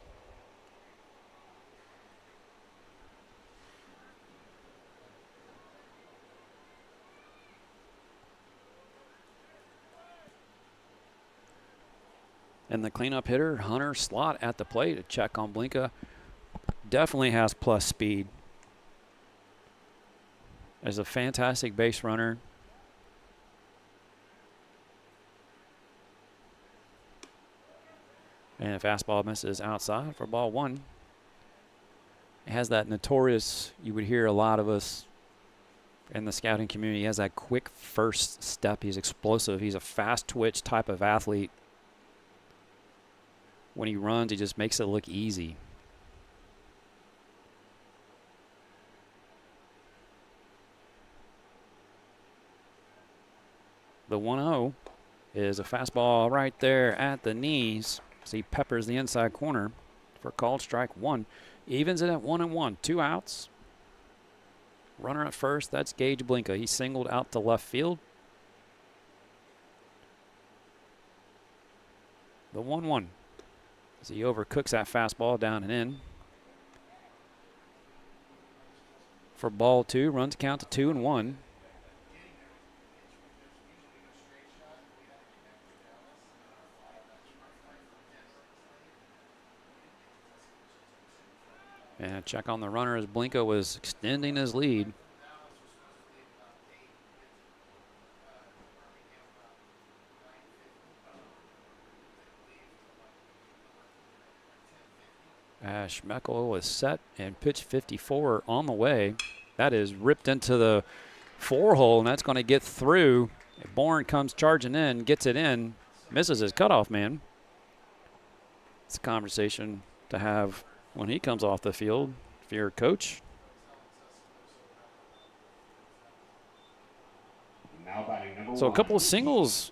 And the cleanup hitter, Hunter Slot, at the plate. A check on Blinka. Definitely has plus speed. Is a fantastic base runner. And a fastball misses outside for ball one. It has that notorious, you would hear a lot of us in the scouting community, he has that quick first step. He's explosive. He's a fast twitch type of athlete. When he runs, he just makes it look easy. The 1-0 is a fastball right there at the knees. So he peppers the inside corner for called strike one. Evens it at 1-1. 2 outs. Runner at first. That's Gage Blinka. He singled out to left field. The 1-1. As he overcooks that fastball down and in. For ball two, runs count to 2-1. And a check on the runner as Blinka was extending his lead. Schmeckel is set and pitch 54 on the way. That is ripped into the 4-hole, and that's going to get through. Bourne comes charging in, gets it in, misses his cutoff man. It's a conversation to have when he comes off the field if you're a coach. So a couple of singles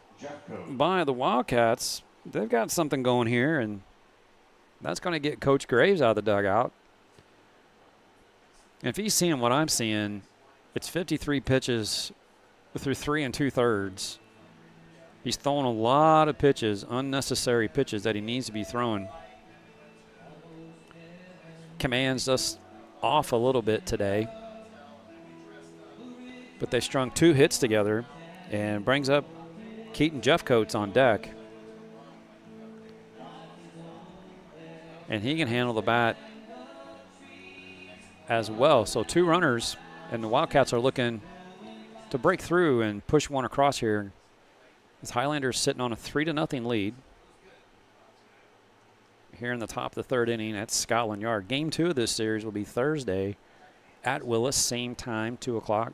by the Wildcats. They've got something going here, and that's going to get Coach Graves out of the dugout. If he's seeing what I'm seeing, it's 53 pitches through 3 2/3. He's throwing a lot of pitches, unnecessary pitches that he needs to be throwing. Command's us off a little bit today, but they strung 2 hits together and brings up Keaton Jeffcoats on deck. And he can handle the bat as well. So 2 runners, and the Wildcats are looking to break through and push one across here. As Highlanders sitting on a 3-0 lead here in the top of the 3rd inning at Scotland Yard. Game 2 of this series will be Thursday at Willis, same time, 2 o'clock.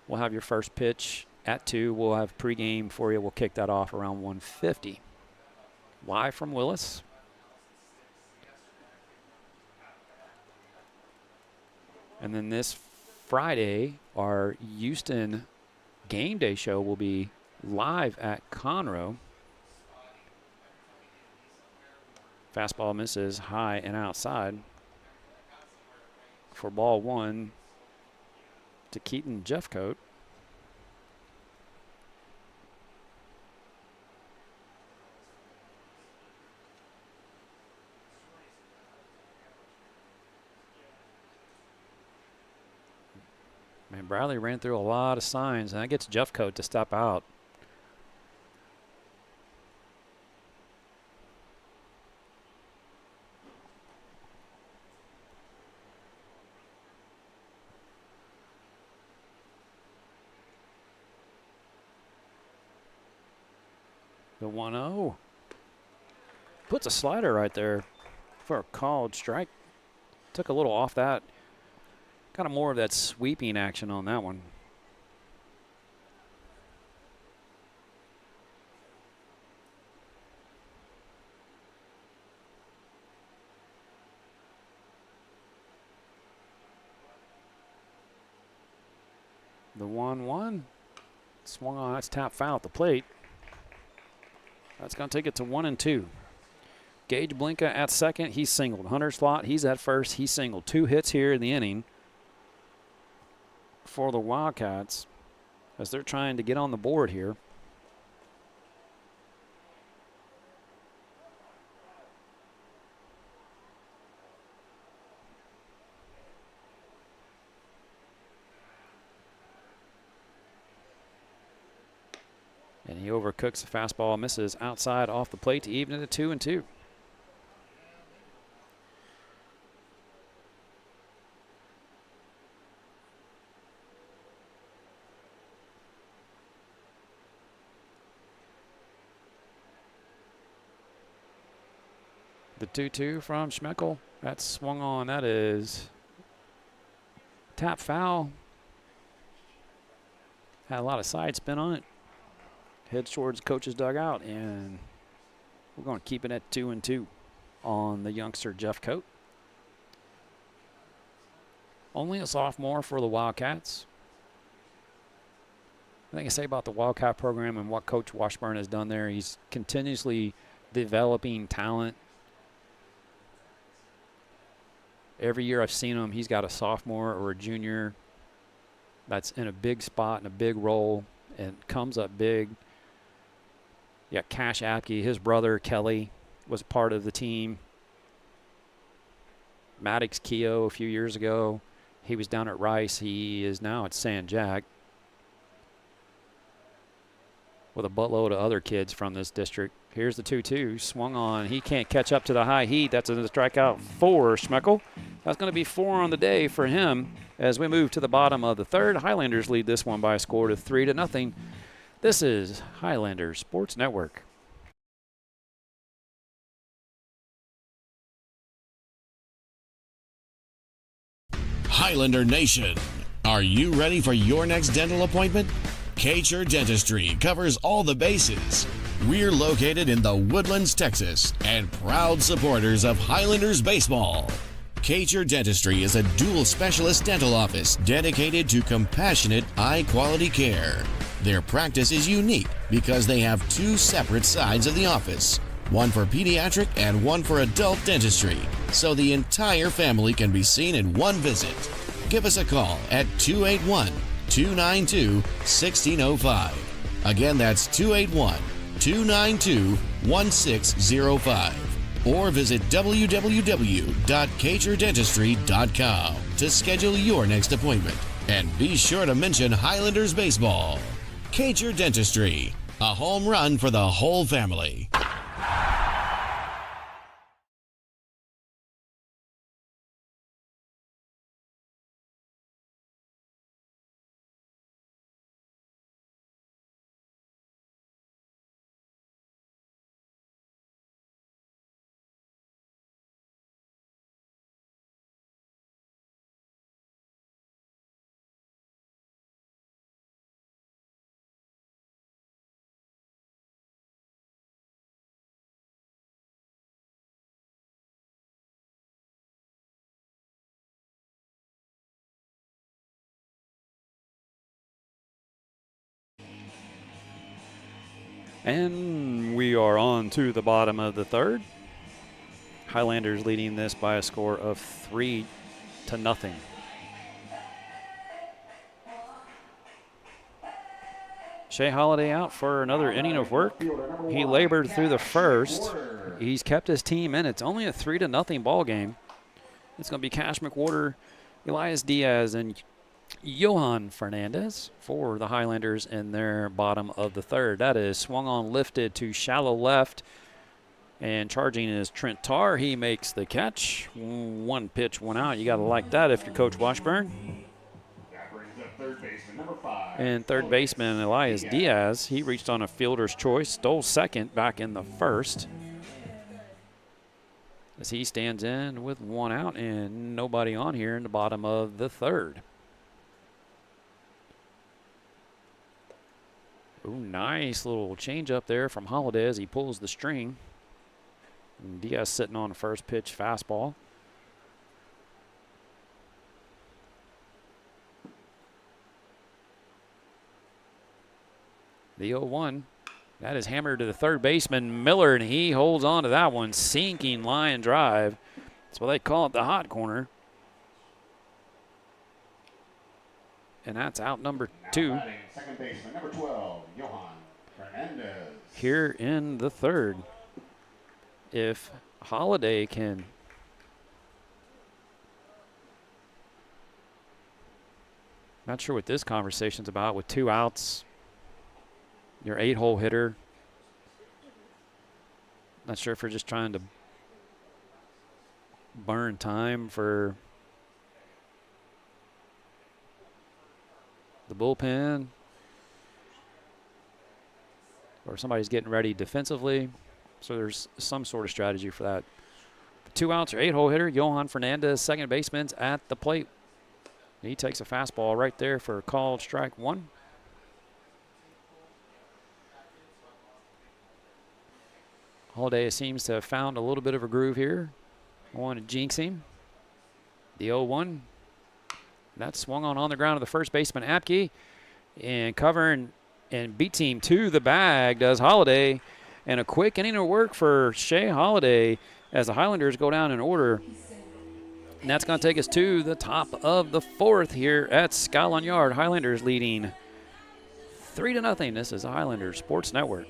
We'll have your first pitch at 2. We'll have pregame for you. We'll kick that off around 1:50. Live from Willis. And then this Friday, our Houston game day show will be live at Conroe. Fastball misses high and outside for ball 1 to Keaton Jeffcoat. Man, Bradley ran through a lot of signs, and that gets Jeffcoat to step out. The 1-0 puts a slider right there for a called strike. Took a little off that. Kind of more of that sweeping action on that one. The 1-1 swung on. That's tap foul at the plate. That's going to take it to 1-2. Gage Blinka at second. He's singled. Hunter Slot, he's at first. He singled. 2 hits here in the inning for the Wildcats as they're trying to get on the board here. And he overcooks the fastball, misses outside off the plate to even it at 2-2. The 2-2 from Schmeckel. That's swung on. That is tap foul. Had a lot of side spin on it. Heads towards coach's dugout, and we're going to keep it at 2-2 on the youngster Jeffcoat. Only a sophomore for the Wildcats. I think I say about the Wildcat program and what Coach Washburn has done there, he's continuously developing talent. Every year I've seen him, he's got a sophomore or a junior that's in a big spot and a big role and comes up big. You got Cash Apke, his brother Kelly was part of the team. Maddox Keogh a few years ago, he was down at Rice. He is now at San Jack with a buttload of other kids from this district. Here's the 2-2, swung on. He can't catch up to the high heat. That's a strikeout for Schmeckel. That's going to be 4 on the day for him as we move to the bottom of the 3rd. Highlanders lead this one by a score of 3-0. This is Highlander Sports Network. Highlander Nation, are you ready for your next dental appointment? Kcher Dentistry covers all the bases. We're located in the Woodlands, Texas, and proud supporters of Highlanders baseball. Kcher Dentistry is a dual specialist dental office dedicated to compassionate, high-quality care. Their practice is unique because they have two separate sides of the office, one for pediatric and one for adult dentistry, so the entire family can be seen in one visit. Give us a call at 281-292-1605. Again, that's 281-292-1605. Or visit www.txhsbsb.com to schedule your next appointment. And be sure to mention Highlanders baseball. Kcher Dentistry, a home run for the whole family. And we are on to the bottom of the third. Highlanders leading this by a score of 3-0. Shea Holiday out for another inning of work. He labored through the first. He's kept his team in. It's only a 3-0 ball game. It's going to be Cash McWhorter, Elias Diaz, and Johan Fernandez for the Highlanders in their bottom of the third. That is swung on, lifted to shallow left, and charging is Trent Tarr. He makes the catch. One pitch, one out. You got to like that if you're Coach Washburn. That brings up third baseman, number 5. And third baseman Elias Diaz, he reached on a fielder's choice, stole second back in the first. As he stands in with one out and nobody on here in the bottom of the third. Ooh, nice little change up there from Holiday as he pulls the string. And Diaz sitting on a first pitch fastball. The 0-1. That is hammered to the third baseman, Miller, and he holds on to that one. Sinking line drive. That's what they call it, the hot corner. And that's out number 2. Second baseman, number 12, Johan Fernandez. Here in the third. If Holiday can not sure what this conversation's about with 2 outs. Your 8-hole hitter. Not sure if we're just trying to burn time for the bullpen, or somebody's getting ready defensively. So there's some sort of strategy for that. 2 outs, your 8-hole hitter, Johan Fernandez, second baseman's at the plate. He takes a fastball right there for a called strike 1. Holiday seems to have found a little bit of a groove here. I want to jinx him. The 0-1. That's swung on the ground to the first baseman, Apke. And covering and beats him to the bag does Holiday. And a quick inning of work for Shea Holiday as the Highlanders go down in order. And that's going to take us to the top of the fourth here at Skyline Yard. Highlanders leading 3-0. This is the Highlanders Sports Network.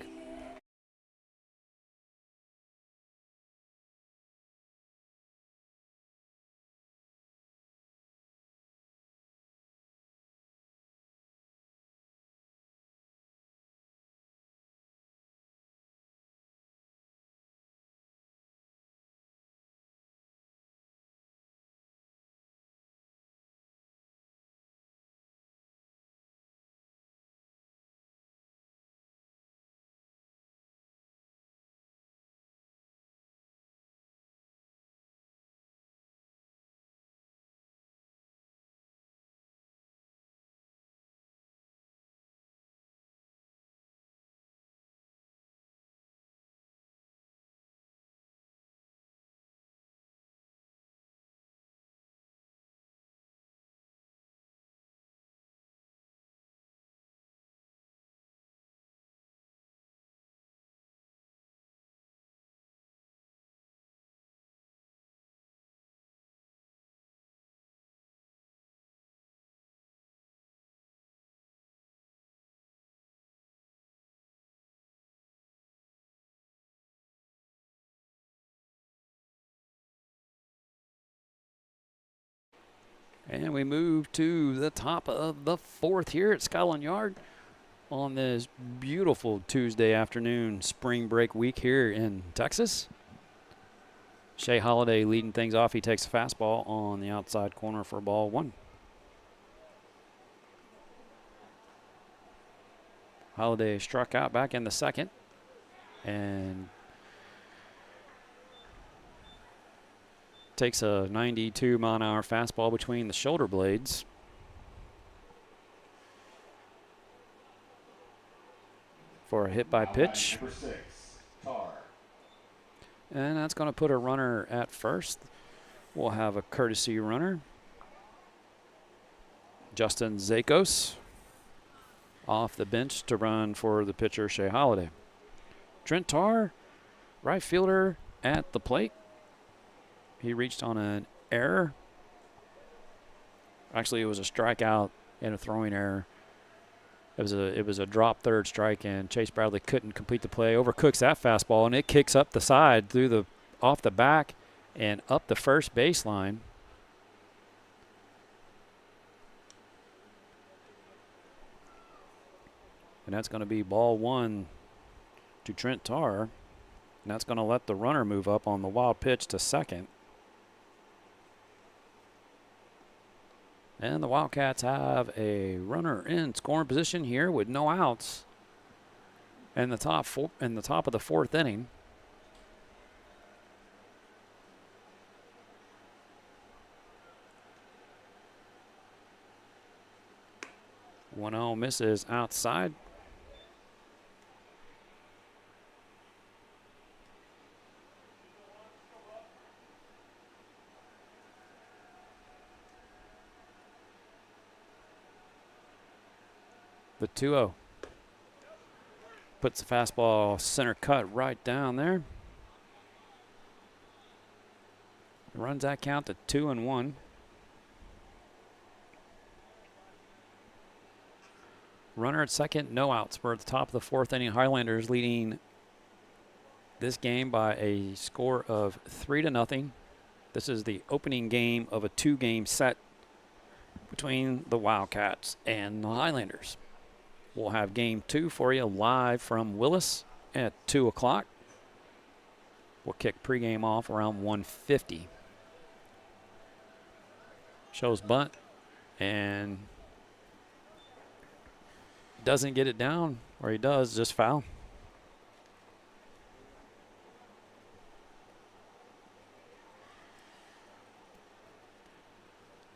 And we move to the top of the fourth here at Scotland Yard on this beautiful Tuesday afternoon spring break week here in Texas. Shea Holiday leading things off. He takes a fastball on the outside corner for ball one. Holiday struck out back in the second. And takes a 92-mile-an-hour fastball between the shoulder blades. For a hit by pitch. Number 6, Tar. And that's going to put a runner at first. We'll have a courtesy runner. Justin Zakos off the bench to run for the pitcher, Shea Holiday. Trent Tar, right fielder at the plate. He reached on an error. Actually, it was a strikeout and a throwing error. It was a drop third strike, and Chase Bradley couldn't complete the play. Overcooks that fastball, and it kicks up the side off the back and up the first baseline. And that's going to be ball one to Trent Tar. And that's going to let the runner move up on the wild pitch to second. And the Wildcats have a runner in scoring position here with no outs in the top of the fourth inning. One 0 misses outside. The 2-0 puts the fastball center cut right down there. Runs that count to 2-1. Runner at second, no outs. We're at the top of the fourth inning. Highlanders leading this game by a score of 3-0. This is the opening game of a two-game set between the Wildcats and the Highlanders. We'll have game two for you live from Willis at 2 o'clock. We'll kick pregame off around 1:50. Shows bunt and doesn't get it down, or he does, just foul.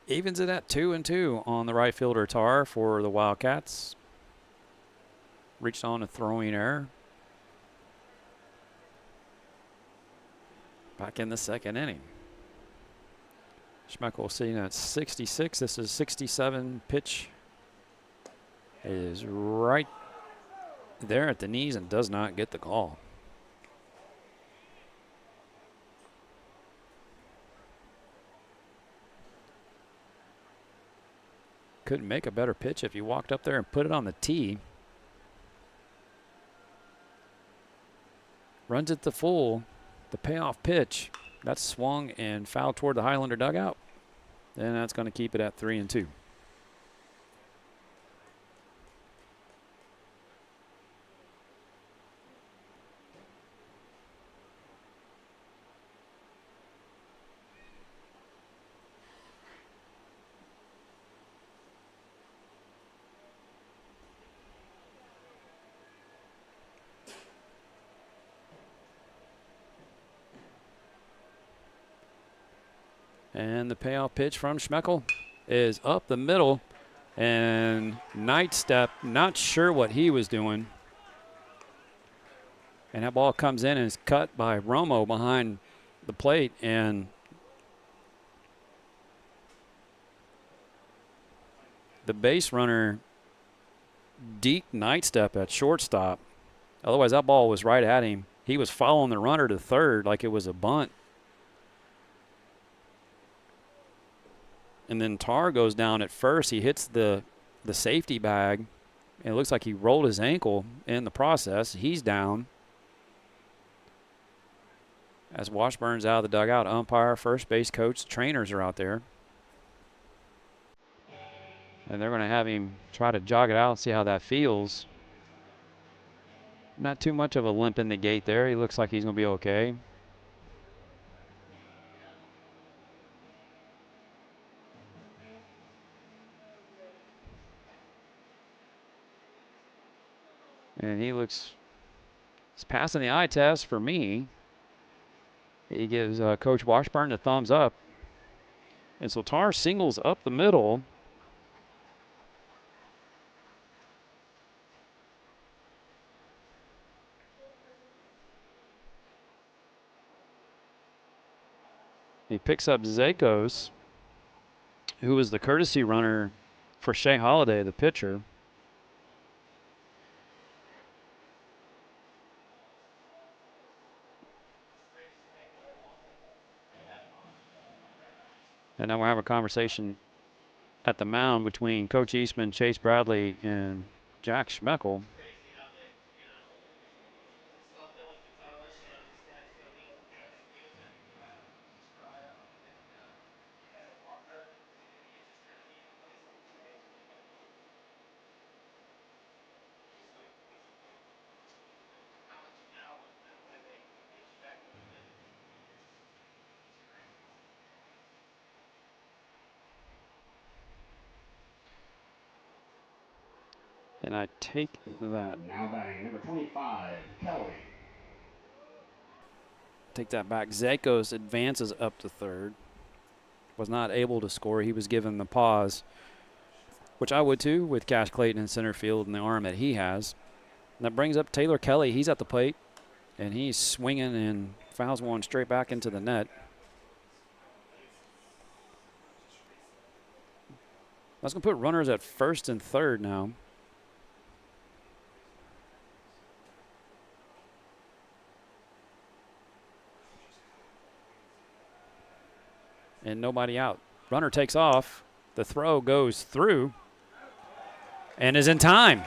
Evens it at 2-2 on the right fielder Tar for the Wildcats. Reached on a throwing error. Back in the second inning. Schmeckel sitting at 66. This is 67 pitch. Is right there at the knees and does not get the call. Couldn't make a better pitch if you walked up there and put it on the tee. Runs it to full. The payoff pitch. That's swung and fouled toward the Highlander dugout. And that's going to keep it at 3-2. And the payoff pitch from Schmeckel is up the middle. And Night Step, not sure what he was doing. And that ball comes in and is cut by Romo behind the plate. And the base runner deked Night Step at shortstop. Otherwise, that ball was right at him. He was following the runner to third like it was a bunt. And then Tar goes down at first. He hits the safety bag, and it looks like he rolled his ankle in the process. He's down. As Washburn's out of the dugout, umpire, first base coach, trainers are out there. And they're going to have him try to jog it out and see how that feels. Not too much of a limp in the gait there. He looks like he's going to be okay. And he looks, he's passing the eye test for me. He gives Coach Washburn the thumbs up. And so Tar singles up the middle. He picks up Zakos, who was the courtesy runner for Shea Holiday, the pitcher. And now we'll have a conversation at the mound between Coach Eastman, Chase Bradley, and Jack Schmeckel. And I take that. Now batting number 25, Kelly. Take that back. Zakos advances up to third. Was not able to score. He was given the pause, which I would too, with Cash Clayton in center field and the arm that he has. And that brings up Taylor Kelly. He's at the plate, and he's swinging and fouls one straight back into the net. That's going to put runners at first and third now. And nobody out. Runner takes off. The throw goes through and is in time.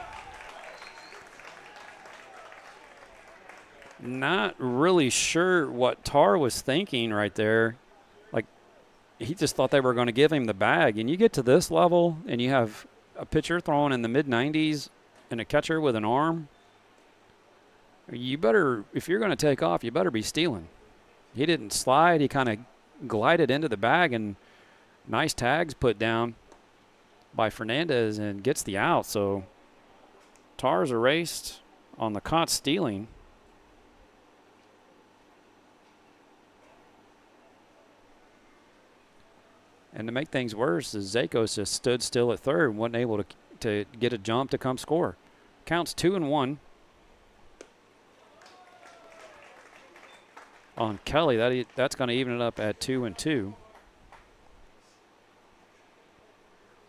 Not really sure what Tar was thinking right there. Like, he just thought they were going to give him the bag. And you get to this level and you have a pitcher throwing in the mid-90s and a catcher with an arm. You better, if you're going to take off, you better be stealing. He didn't slide. He kind of glided into the bag, and nice tags put down by Fernandez and gets the out. So Tar's erased on the caught stealing. And to make things worse, is Zakos just stood still at third and wasn't able to get a jump to come score. Counts 2-1 on Kelly. That's going to even it up at 2-2.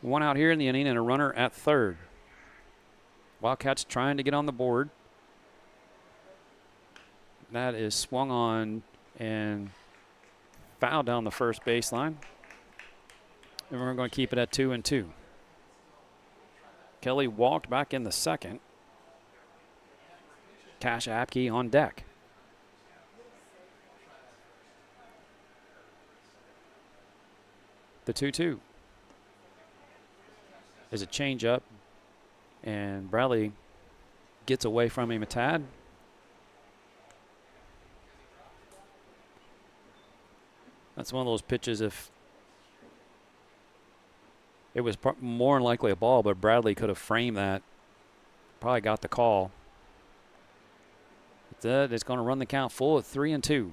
One out here in the inning and a runner at third. Wildcats trying to get on the board. That is swung on and fouled down the first baseline. And we're going to keep it at 2-2. Kelly walked back in the second. Cash Apke on deck. The 2-2 is a changeup, and Bradley gets away from him a tad. That's one of those pitches, if it was more than likely a ball, but Bradley could have framed that, probably got the call. But it's going to run the count full at 3-2.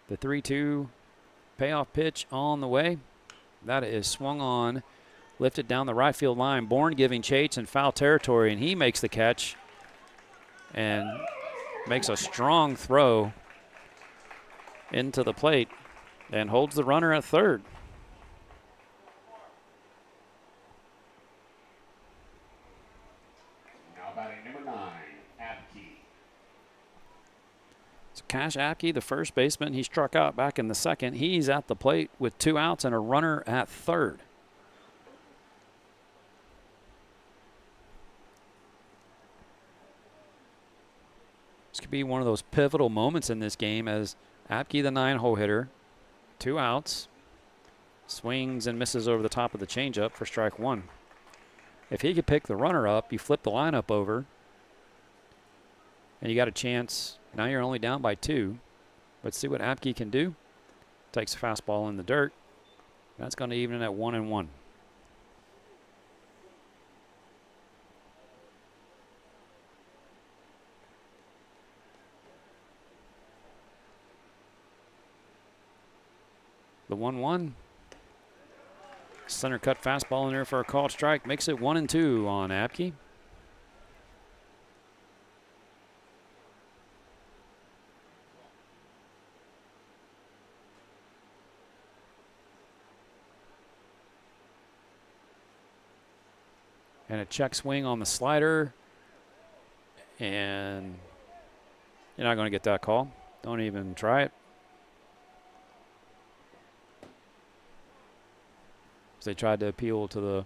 The 3-2 payoff pitch on the way. That is swung on, lifted down the right field line. Bourne giving Chates in foul territory, and he makes the catch and makes a strong throw into the plate and holds the runner at third. Now batting number 9, Apke. So Cash Apke, the first baseman, he struck out back in the second. He's at the plate with 2 outs and a runner at third. This could be one of those pivotal moments in this game as Apke, the 9-hole hitter, 2 outs, Swings and misses over the top of the changeup for strike one. If he could pick the runner up, you flip the lineup over, and you got a chance. Now you're only down by 2. Let's see what Apke can do. Takes a fastball in the dirt. That's going to even it at 1-1. The 1-1. Center cut fastball in there for a called strike. Makes it 1-2 on Apke. And a check swing on the slider. And you're not going to get that call. Don't even try it. They tried to appeal to the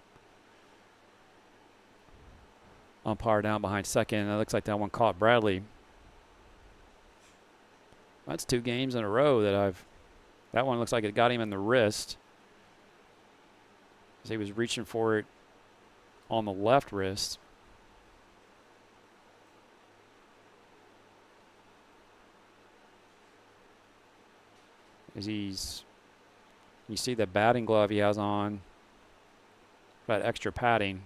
umpire down behind second. And it looks like that one caught Bradley. That's 2 games in a row that one looks like it got him in the wrist. As he was reaching for it on the left wrist. As you see the batting glove he has on, that extra padding.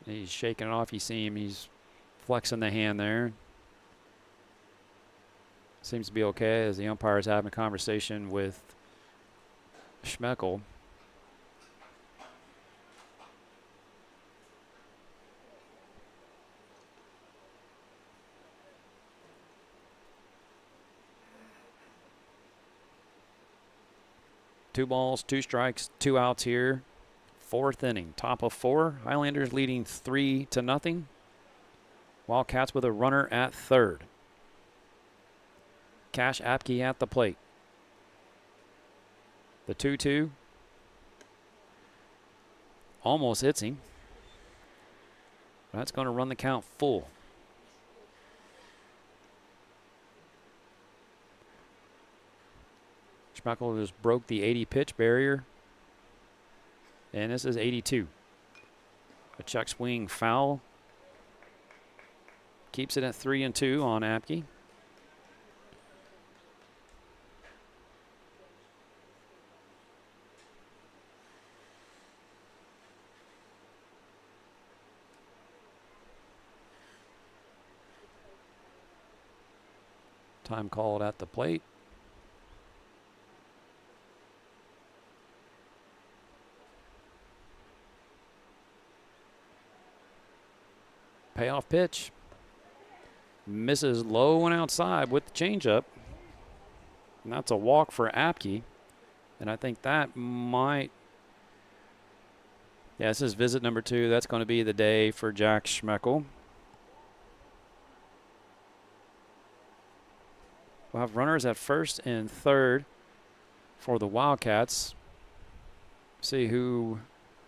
He's shaking it off. You see him, he's flexing the hand there. Seems to be okay as the umpire is having a conversation with Schmeckel. Two balls, 2 strikes, 2 outs here. 4th inning, top of 4. Highlanders leading 3-0. Wildcats with a runner at third. Cash Apke at the plate. The 2-2 almost hits him. That's going to run the count full. Schmeckel just broke the 80 pitch barrier. And this is 82. A check swing foul. Keeps it at 3-2 on Apke. Time called at the plate. Payoff pitch. Misses low and outside with the changeup. And that's a walk for Apke. And I think that might... Yeah, this is visit number 2. That's going to be the day for Jack Schmeckel. We'll have runners at first and third for the Wildcats. See who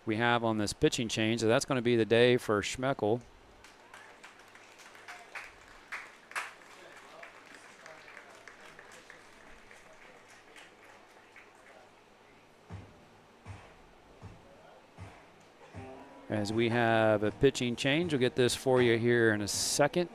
we have on this pitching change. So that's going to be the day for Schmeckel. As we have a pitching change, we'll get this for you here in a second.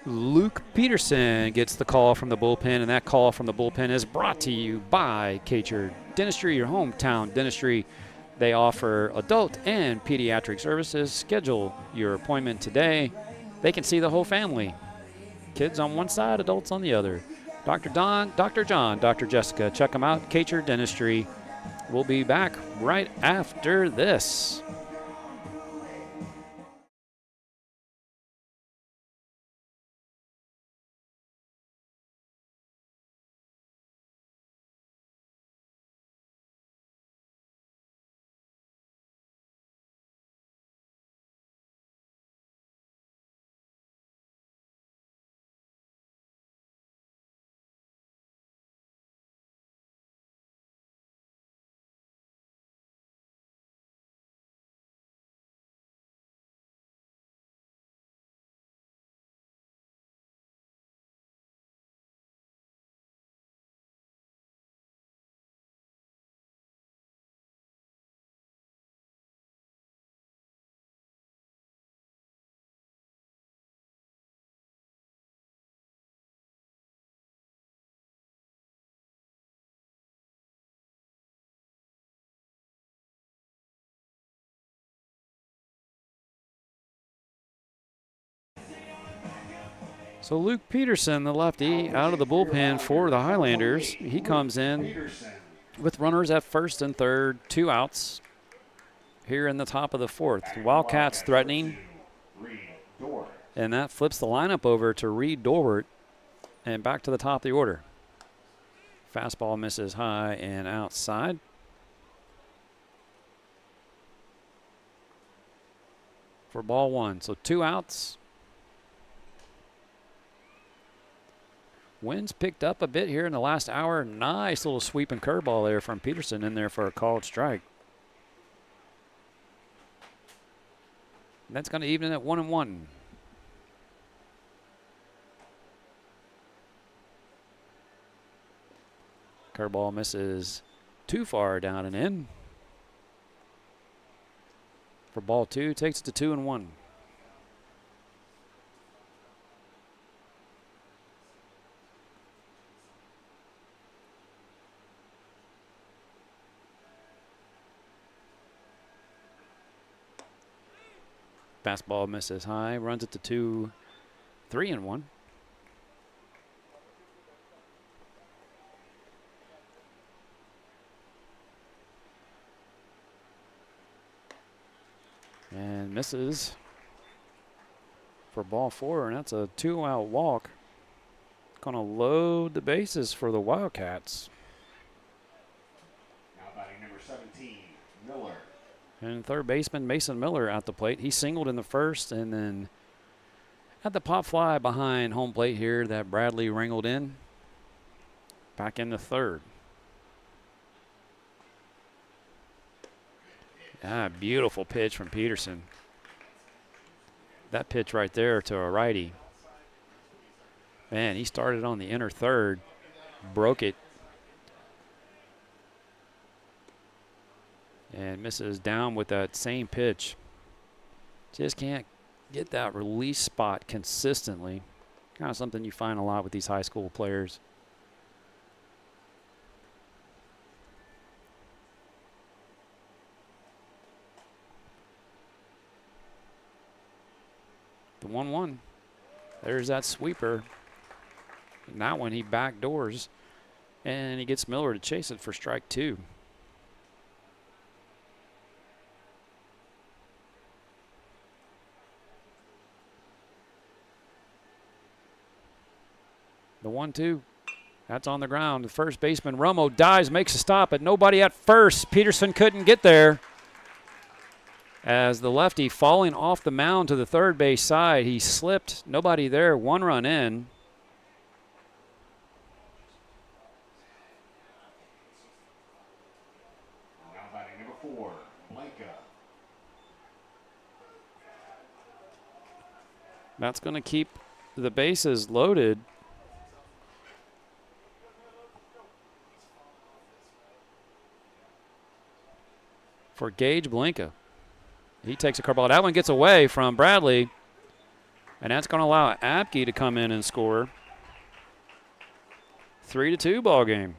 Luke Peterson gets the call from the bullpen, and that call from the bullpen is brought to you by Kacher Dentistry, your hometown dentistry. They offer adult and pediatric services. Schedule your appointment today. They can see the whole family. Kids on one side, adults on the other. Dr. Don, Dr. John, Dr. Jessica, check them out. Kacher Dentistry. We'll be back right after this. So Luke Peterson, the lefty, out of the bullpen for the Highlanders. He comes in with runners at first and third, 2 outs here in the top of the 4th. The Wildcats threatening, and that flips the lineup over to Reed Dorwart and back to the top of the order. Fastball misses high and outside. For ball 1, so 2 outs. Wind's picked up a bit here in the last hour. Nice little sweeping curveball there from Peterson in there for a called strike. And that's going to even it at 1-1. Curveball misses too far down and in. For ball 2, takes it to 2-1. Fastball misses high, runs it to 3-1. And misses for ball 4, and that's a 2-out walk. Going to load the bases for the Wildcats. Now batting number 17, Miller. And third baseman Mason Miller at the plate. He singled in the first, and then had the pop fly behind home plate here that Bradley wrangled in. Back in the third. Beautiful pitch from Peterson. That pitch right there to a righty. Man, he started on the inner third, broke it, and misses down with that same pitch. Just can't get that release spot consistently. Kind of something you find a lot with these high school players. The 1-1. There's that sweeper. And that one he backdoors, and he gets Miller to chase it for strike 2. The 1-2. That's on the ground. The first baseman Romo dives, makes a stop, but nobody at first. Peterson couldn't get there. As the lefty falling off the mound to the third base side, he slipped. Nobody there. 1 run in. Now batting number 4, Blanca. That's going to keep the bases loaded. For Gage Blanca. He takes a curveball. That one gets away from Bradley. And that's going to allow Apke to come in and score. 3-2 ball game.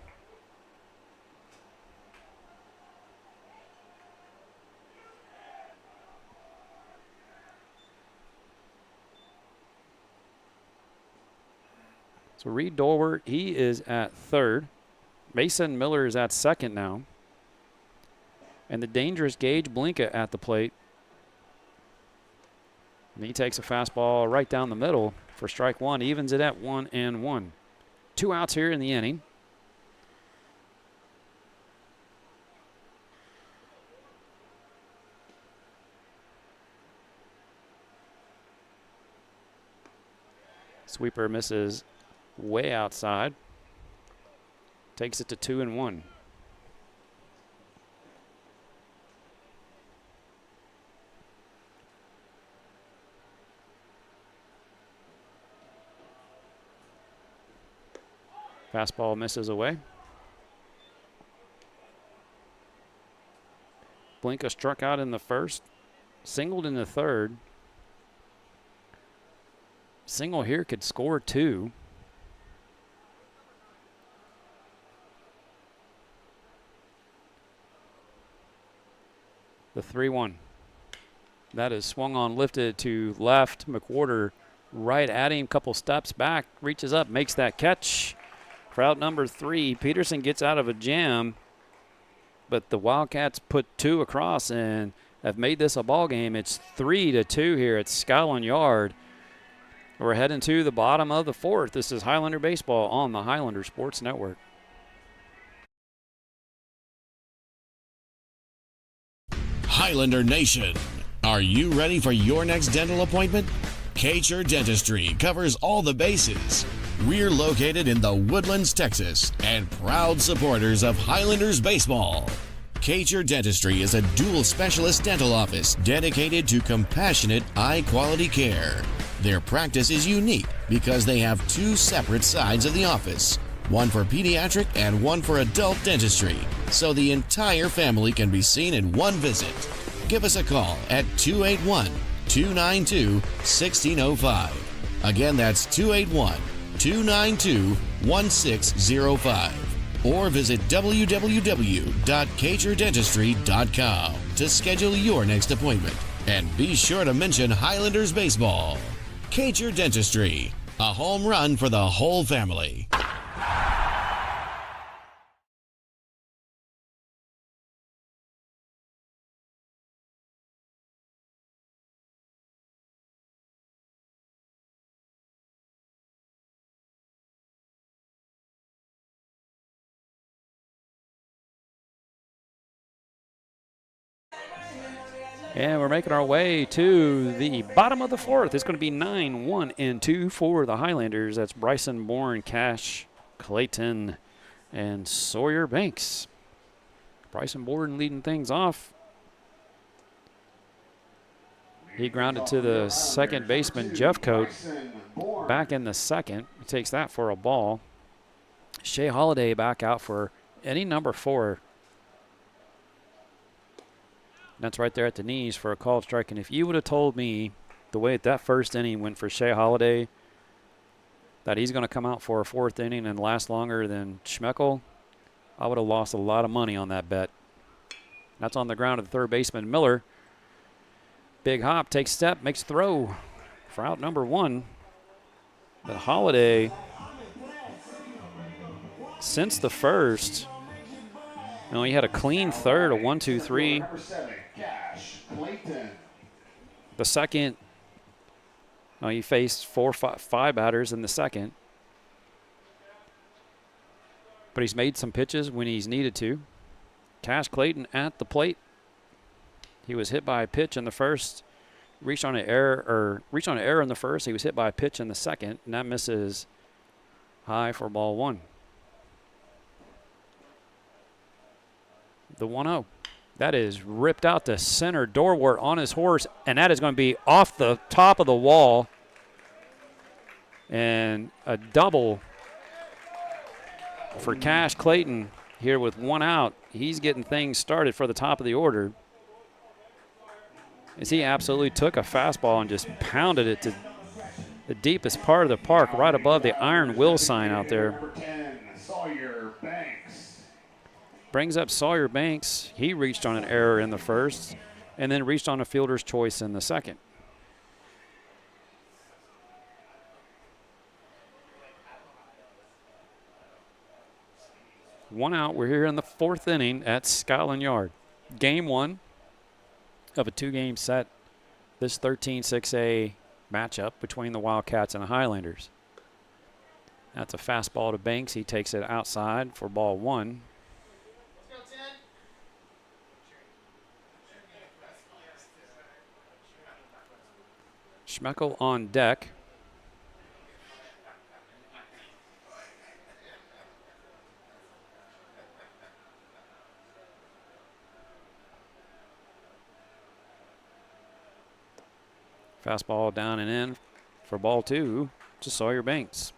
So Reed Dorwart, he is at third. Mason Miller is at second now. And the dangerous Gage Blanca at the plate. And he takes a fastball right down the middle for strike 1. Evens it at 1-1. 2 outs here in the inning. Sweeper misses way outside. Takes it to 2-1. Fastball misses away. Blanca struck out in the first, singled in the third. Single here could score 2. The 3-1. That is swung on, lifted to left. McWhorter right at him, couple steps back, reaches up, makes that catch. For out number 3, Peterson gets out of a jam, but the Wildcats put 2 across and have made this a ball game. It's 3-2 here at Scotland Yard. We're heading to the bottom of the 4th. This is Highlander Baseball on the Highlander Sports Network. Highlander Nation, are you ready for your next dental appointment? Kacher Dentistry covers all the bases. We're located in the Woodlands, Texas, and proud supporters of Highlanders baseball. Kacher Dentistry is a dual specialist dental office dedicated to compassionate, high-quality care. Their practice is unique because they have 2 separate sides of the office, one for pediatric and one for adult dentistry, so the entire family can be seen in one visit. Give us a call at 281-292-1605. Again, that's 281-292-1605. Or visit www.kacherdentistry.com to schedule your next appointment. And be sure to mention Highlanders baseball. Kacher Dentistry, a home run for the whole family. And we're making our way to the bottom of the 4th. It's going to be 9-1-2 for the Highlanders. That's Bryson Bourne, Cash Clayton, and Sawyer Banks. Bryson Bourne leading things off. He grounded to the second baseman, Jeff Coate, back in the second. He takes that for a ball. Shea Holiday back out for inning number 4. That's right there at the knees for a called strike. And if you would have told me the way that first inning went for Shea Holiday, that he's going to come out for a 4th inning and last longer than Schmeckel, I would have lost a lot of money on that bet. That's on the ground of the third baseman, Miller. Big hop, takes step, makes throw for out number 1. But Holiday, since the first, he had a clean third, a 1-2-3. The second, he faced 4-5 batters in the second. But he's made some pitches when he's needed to. Cash Clayton at the plate. He was hit by a pitch in the first. Reached on an error in the first. He was hit by a pitch in the second, and that misses high for ball 1. The 1-0. That is ripped out to center doorward on his horse, and that is going to be off the top of the wall. And a double for Cash Clayton here with 1 out. He's getting things started for the top of the order, as he absolutely took a fastball and just pounded it to the deepest part of the park, right above the Iron Will sign out there. Brings up Sawyer Banks. He reached on an error in the first and then reached on a fielder's choice in the second. One out. We're here in the 4th inning at Scotland Yard. Game 1 of a 2-game set. This 13-6A matchup between the Wildcats and the Highlanders. That's a fastball to Banks. He takes it outside for ball 1. Schmeckel on deck. Fastball down and in for ball 2 to Sawyer Banks.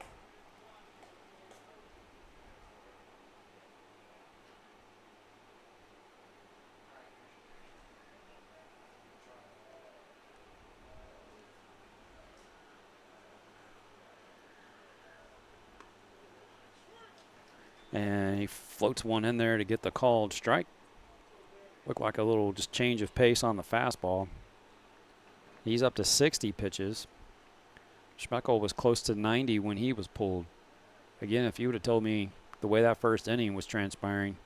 And he floats one in there to get the called strike. Looked like a little just change of pace on the fastball. He's up to 60 pitches. Schmeckel was close to 90 when he was pulled. Again, if you would have told me the way that first inning was transpiring,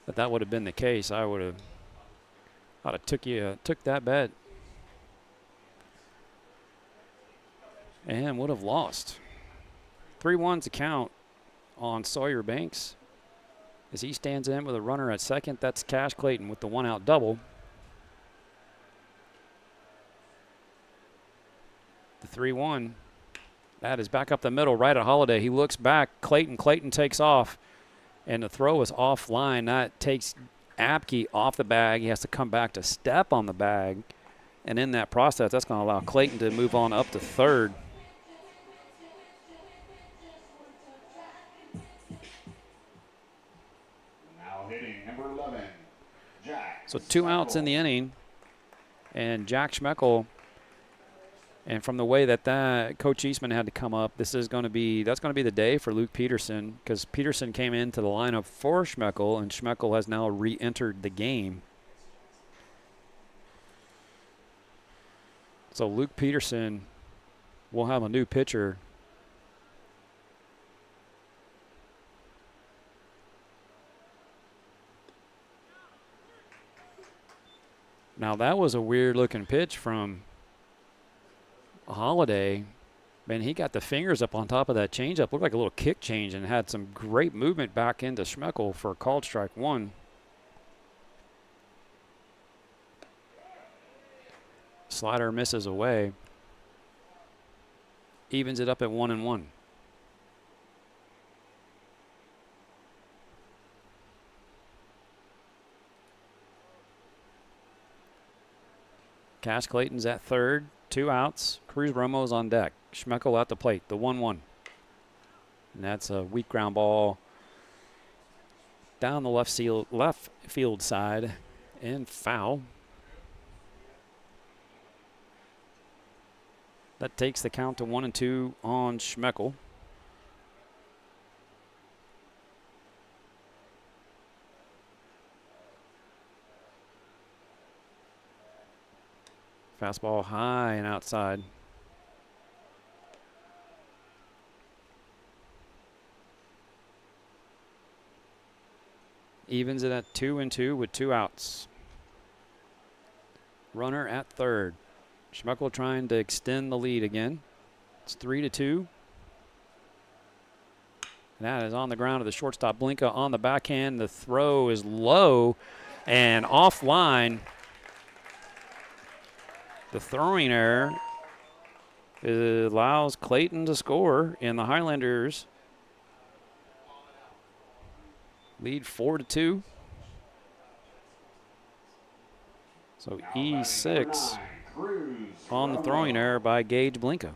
that would have been the case, I'd have took that bet and would have lost. 3-1's the count on Sawyer Banks as he stands in with a runner at second. That's Cash Clayton with the 1-out double. The 3-1. That is back up the middle, right at Holiday. He looks back. Clayton takes off, and the throw is offline. That takes Apke off the bag. He has to come back to step on the bag, and in that process, that's going to allow Clayton to move on up to third. Now hitting number 11, Jack. So 2 outs in the inning, and Jack Schmeckel. And from the way that Coach Eastman had to come up, that's going to be the day for Luke Peterson, because Peterson came into the lineup for Schmeckel, and Schmeckel has now re-entered the game. So Luke Peterson will have a new pitcher. Now that was a weird-looking pitch from Holiday. Man, he got the fingers up on top of that changeup. Looked like a little kick change and had some great movement back into Schmeckel for a called strike 1. Slider misses away. Evens it up at 1-1. Cash Clayton's at third. 2 outs. Cruz Romo's on deck. Schmeckel at the plate. The 1-1. And that's a weak ground ball down the left field side and foul. That takes the count to 1-2 on Schmeckel. Fastball high and outside. Evens it at 2-2 with 2 outs. Runner at third. Schmeckel trying to extend the lead again. It's 3-2. And that is on the ground to the shortstop. Blinka on the backhand. The throw is low and offline. The throwing error allows Clayton to score, and the Highlanders lead 4-2. So E6 on the throwing error by Gage Blinka.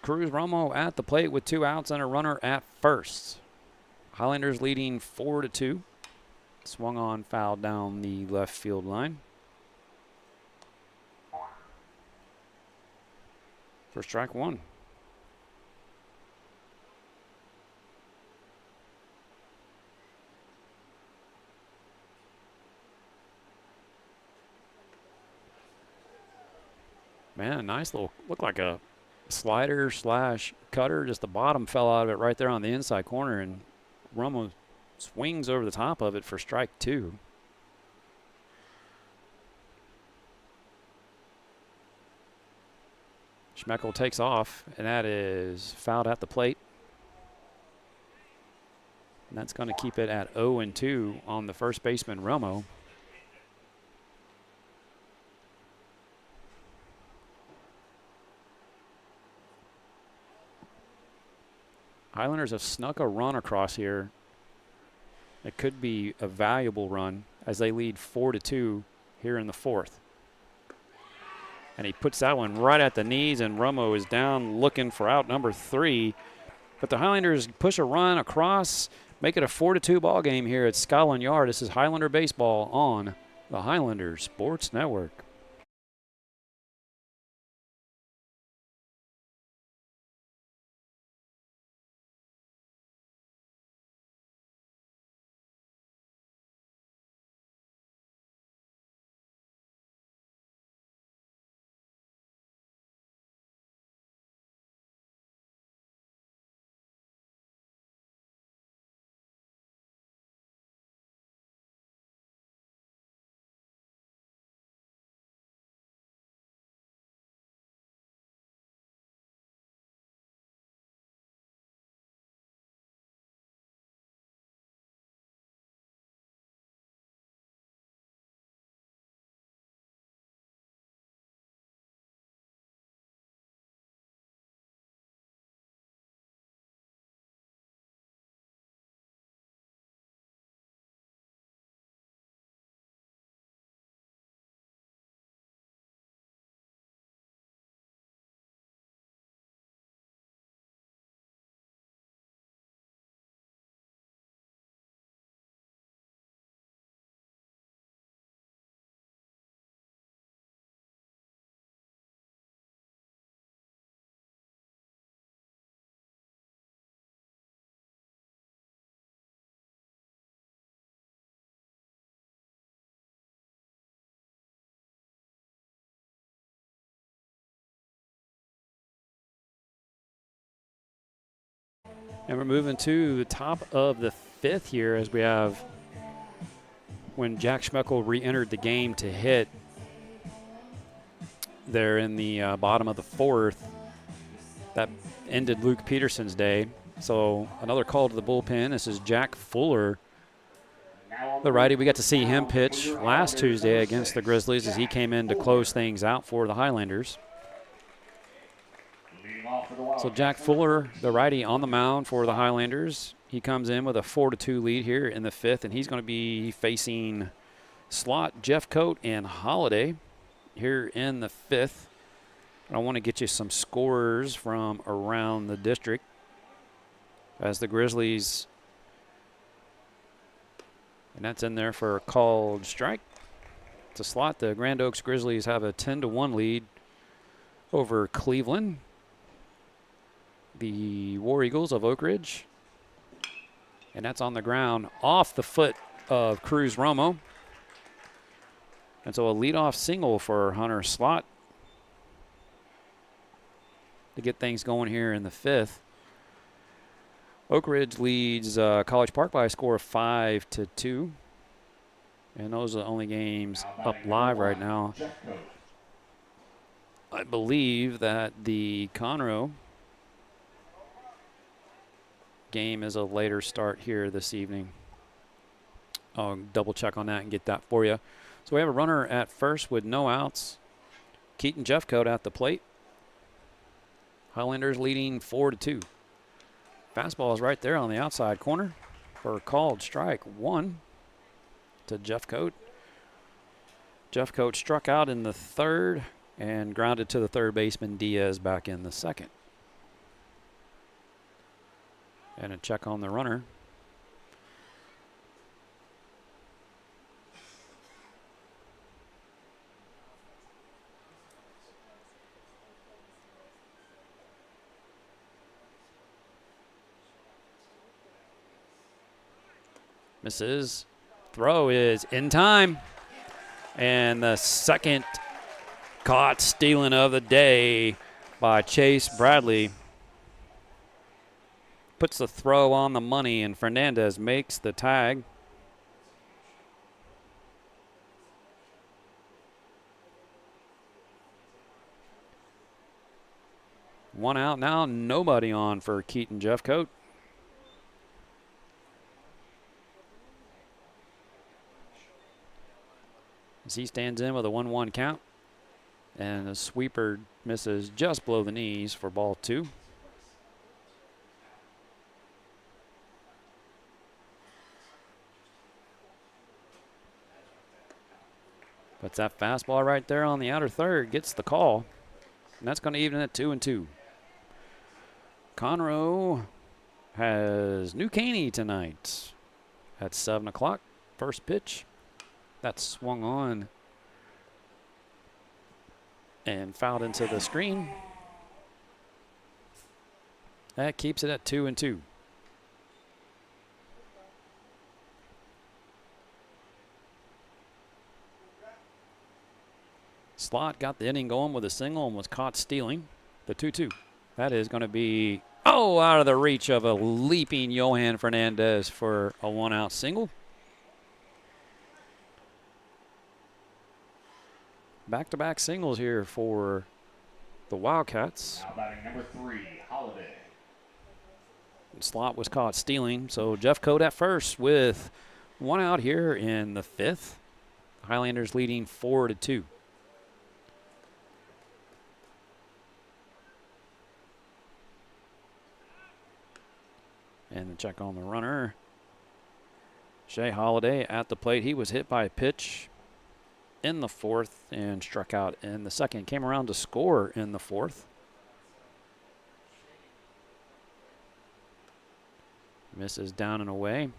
Cruz Romo at the plate with 2 outs and a runner at first. Highlanders leading 4-2. Swung on, foul down the left field line. For strike 1. Man, a nice little, looked like a slider / cutter. Just the bottom fell out of it right there on the inside corner, and Romo swings over the top of it for strike 2. Schmeckel takes off, and that is fouled at the plate. And that's going to keep it at 0-2 on the first baseman, Romo. Highlanders have snuck a run across here. It could be a valuable run as they lead 4-2 here in the 4th. And he puts that one right at the knees, and Romo is down looking for out number 3. But the Highlanders push a run across, make it a 4-2 ball game here at Scotland Yard. This is Highlander baseball on the Highlander Sports Network. And we're moving to the top of the 5th here as we have when Jack Schmeckel re-entered the game to hit there in the bottom of the 4th. That ended Luke Peterson's day. So another call to the bullpen. This is Jack Fuller, the righty. We got to see him pitch last Tuesday against the Grizzlies as he came in to close things out for the Highlanders. So Jack Fuller, the righty, on the mound for the Highlanders. He comes in with a 4-2 lead here in the 5th, and he's going to be facing slot Jeffcoat and Holiday here in the 5th. I want to get you some scores from around the district as the Grizzlies, and that's in there for a called strike. It's a slot. The Grand Oaks Grizzlies have a 10-1 lead over Cleveland. The War Eagles of Oak Ridge. And that's on the ground off the foot of Cruz Romo. And so a leadoff single for Hunter Slot to get things going here in the 5th. Oak Ridge leads College Park by a score of 5-2. And those are the only games up live right now. I believe that the Conroe game is a later start here this evening. I'll double check on that and get that for you. So we have a runner at first with no outs. Keaton Jeffcoat at the plate. Highlanders leading 4-2. Fastball is right there on the outside corner for a called strike 1 to Jeffcoat. Jeffcoat struck out in the 3rd and grounded to the 3rd baseman Diaz back in the 2nd. And a check on the runner. Misses. Throw is in time. And the second caught stealing of the day by Chase Bradley puts the throw on the money, and Fernandez makes the tag. One out now, nobody on for Keaton Jeffcoat. As he stands in with a 1-1 count, and the sweeper misses just below the knees for ball 2. But that fastball right there on the outer 3rd gets the call, and that's going to even it 2-2. Conroe has New Caney tonight at 7 o'clock. First pitch. That's swung on and fouled into the screen. That keeps it at 2-2. Slot got the inning going with a single and was caught stealing. The 2-2. That is going to be, out of the reach of a leaping Johan Fernandez for a 1-out single. Back-to-back singles here for the Wildcats. Now batting number 3, Holiday. Slot was caught stealing, so Jeffcoat at first with 1 out here in the 5th. Highlanders leading 4-2. And the check on the runner. Shea Holiday at the plate. He was hit by a pitch in the 4th and struck out in the 2nd. Came around to score in the 4th. Misses down and away.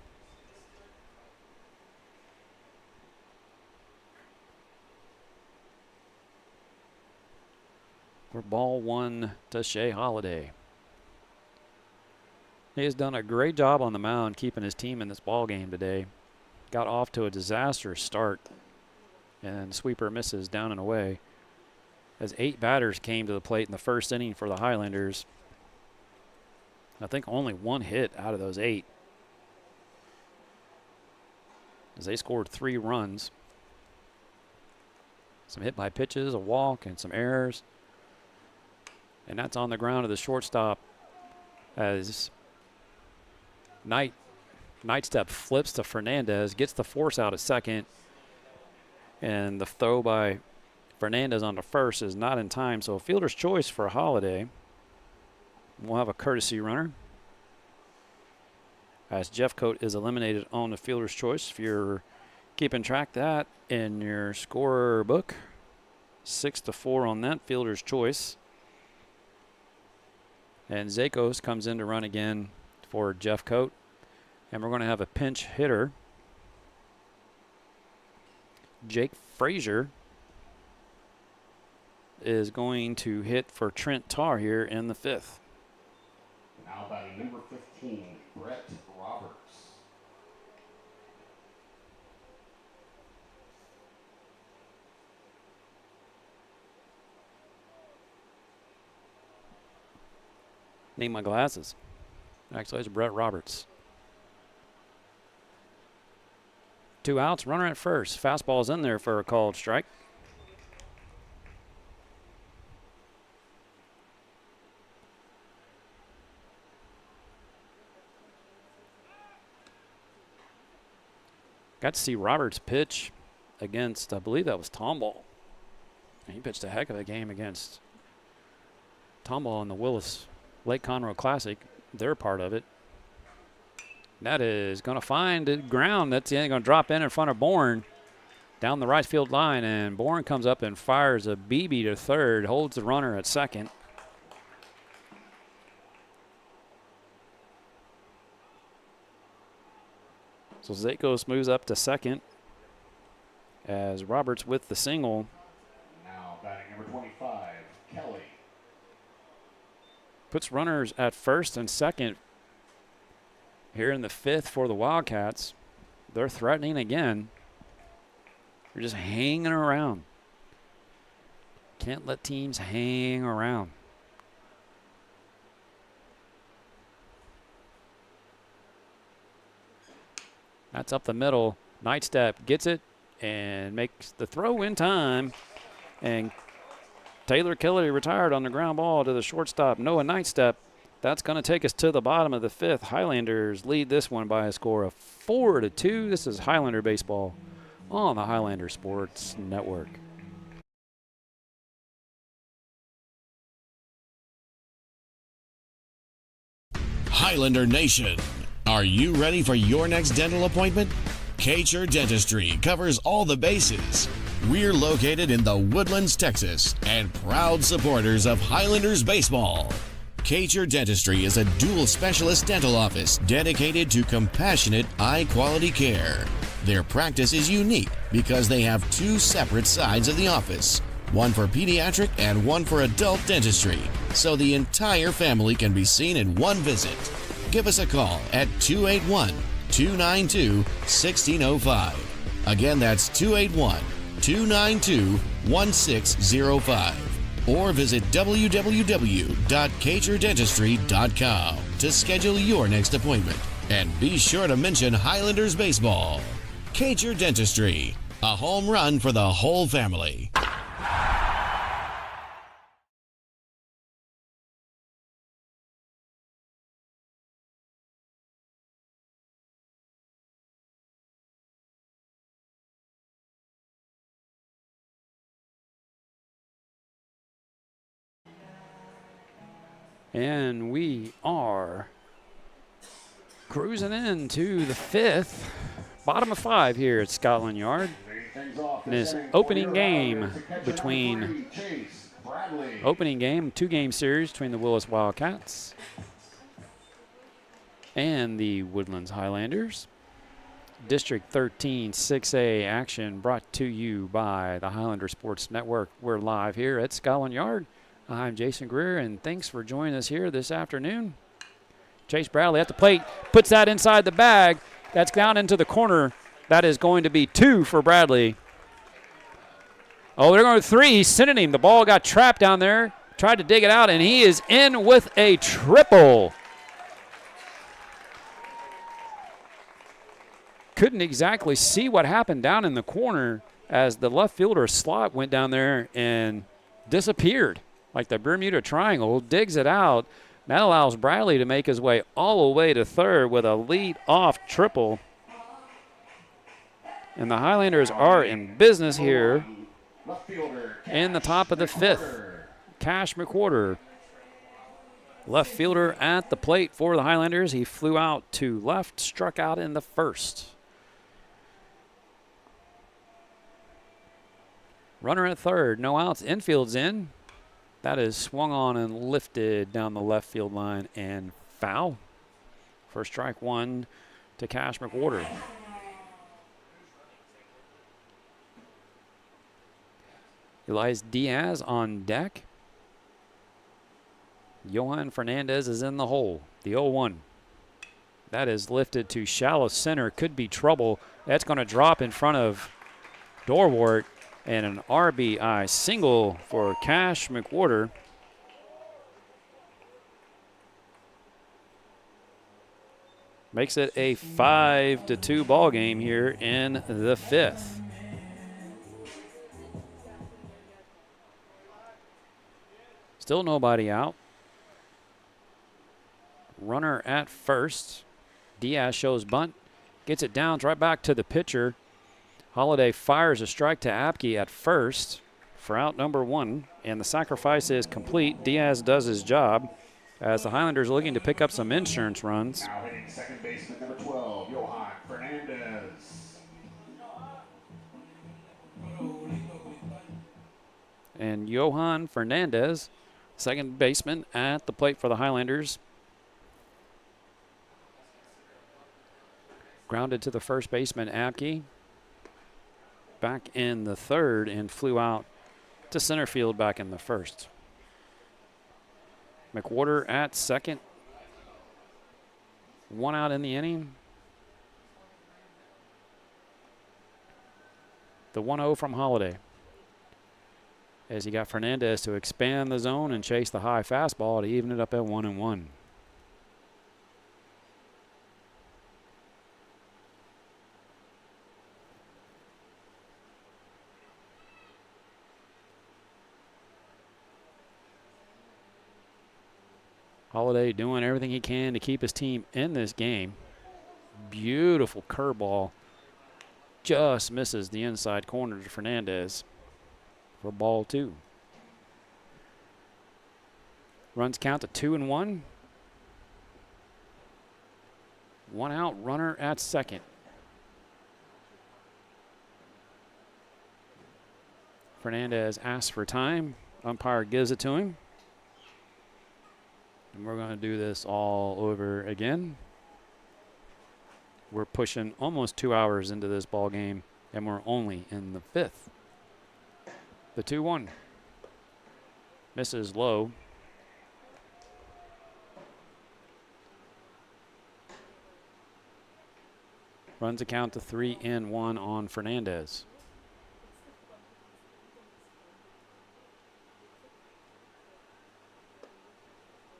We're ball 1 to Shea Holiday. He has done a great job on the mound keeping his team in this ball game today. Got off to a disastrous start, and sweeper misses down and away as 8 batters came to the plate in the first inning for the Highlanders. I think only one hit out of those 8. As they scored 3 runs. Some hit by pitches, a walk, and some errors. And that's on the ground of the shortstop as Nightstep flips to Fernandez, gets the force out at second. And the throw by Fernandez on the first is not in time. So a fielder's choice for Holiday. We'll have a courtesy runner as Jeffcoat is eliminated on the fielder's choice. If you're keeping track of that in your scorer book, 6-4 on that fielder's choice. And Zakos comes in to run again for Jeffcoat. And we're going to have a pinch hitter. Jake Frazier is going to hit for Trent Tarr here in the 5th. Now batting number 15, Brett Roberts. Need my glasses. Actually, it's Brett Roberts. 2 outs, runner at first. Fastball's in there for a called strike. Got to see Roberts pitch against, I believe that was Tomball. He pitched a heck of a game against Tomball in the Willis Lake Conroe Classic. They're part of it. That is going to find the ground. That's going to drop in front of Bourne down the right field line. And Bourne comes up and fires a BB to third, holds the runner at second. So Zakos moves up to second as Roberts with the single. Now batting number 25, Kelly. Puts runners at first and second here in the 5th for the Wildcats. They're threatening again. They're just hanging around. Can't let teams hang around. That's up the middle. Nightstep gets it and makes the throw in time. And Taylor Kelly retired on the ground ball to the shortstop, Noah Nightstep. That's going to take us to the bottom of the 5th. Highlanders lead this one by a score of 4-2. This is Highlander baseball on the Highlander Sports Network. Highlander Nation, are you ready for your next dental appointment? Kacher Dentistry covers all the bases. We're located in the Woodlands, Texas, and proud supporters of Highlanders baseball. Kacher Dentistry is a dual specialist dental office dedicated to compassionate, high-quality care. Their practice is unique because they have 2 separate sides of the office, one for pediatric and one for adult dentistry, so the entire family can be seen in one visit. Give us a call at 281-292-1605. Again, that's 281-292-1605. Or visit www.kacherdentistry.com to schedule your next appointment. And be sure to mention Highlanders baseball. Kacher Dentistry, a home run for the whole family. And we are cruising into the 5th, bottom of 5 here at Scotland Yard. In this opening game between two-game series between the Willis Wildkats and the Woodlands Highlanders. District 13 6A action brought to you by the Highlander Sports Network. We're live here at Scotland Yard. I'm Jason Greer, and thanks for joining us here this afternoon. Chase Bradley at the plate, puts that inside the bag. That's down into the corner. That is going to be 2 for Bradley. Oh, they're going to 3. He's sending him. The ball got trapped down there. Tried to dig it out, and he is in with a triple. couldn't exactly see what happened down in the corner as the left fielder slot went down there and disappeared like the Bermuda Triangle, digs it out. That allows Bradley to make his way all the way to third with a lead-off triple. And the Highlanders are in business here in the top of the fifth. Cash McWhorter, left fielder at the plate for the Highlanders. He flew out to left, struck out in the first. Runner at third, no outs, infield's in. That is swung on and lifted down the left field line and foul. For strike one to Cash McWhorter. Elias Diaz on deck. Johan Fernandez is in the hole. The 0-1. That is lifted to shallow center. Could be trouble. That's going to drop in front of Dorwart. And an RBI single for Cash McWhorter. Makes it a 5-2 ball game here in the fifth. Still nobody out. Runner at first. Diaz shows bunt. Gets it down, right back to the pitcher. Holiday fires a strike to Apke at first for out number one, and the sacrifice is complete. Diaz does his job as the Highlanders are looking to pick up some insurance runs. Now hitting second baseman number 12, Johan Fernandez. And Johan Fernandez, second baseman at the plate for the Highlanders. Grounded to the first baseman, Apke. Back in the third and flew out to center field back in the first. McWhorter at second. One out in the inning. The 1-0 from Holiday. As he got Fernandez to expand the zone and chase the high fastball to even it up at 1-1. Holiday doing everything he can to keep his team in this game. Beautiful curveball. Just misses the inside corner to Fernandez for ball two. Runs count to 2-1. One out, runner at second. Fernandez asks for time. Umpire gives it to him. And we're going to do this all over again. We're pushing almost 2 hours into this ball game, and we're only in the fifth. The 2-1. Misses low. Runs a count to 3-1 on Fernandez.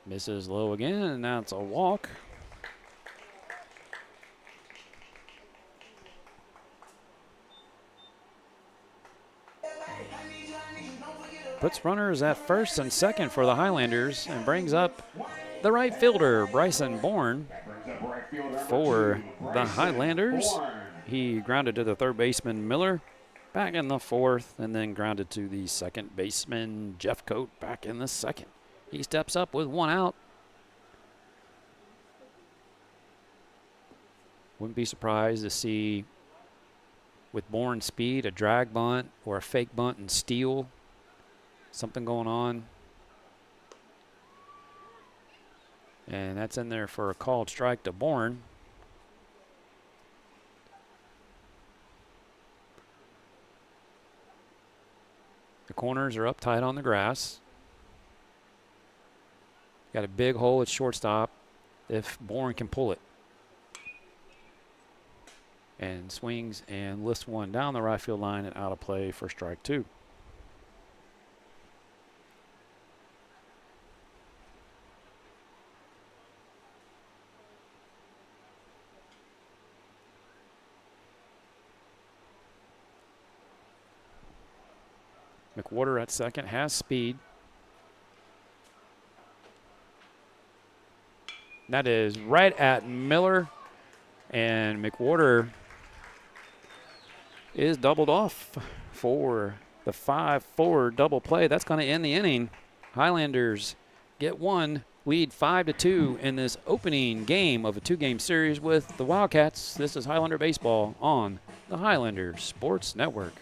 Misses low again, and now it's a walk. Puts runners at first and second for the Highlanders and brings up the right fielder, Bryson Bourne, for the Highlanders. He grounded to the third baseman, Miller, back in the fourth, and then grounded to the second baseman, Jeff Coate, back in the second. He steps up with one out. Wouldn't be surprised to see, with Bourne's speed, a drag bunt or a fake bunt and steal. Something going on. And that's in there for a called strike to Bourne. The corners are up tight on the grass. Got a big hole at shortstop if Bourne can pull it. And swings and lifts one down the right field line and out of play for strike two. McWhorter at second, has speed. That is right at Miller, and McWhorter is doubled off for the 5-4 double play. That's going to end the inning. Highlanders get one, lead 5-2 in this opening game of a 2-game series with the Wildcats. This is Highlander Baseball on the Highlander Sports Network.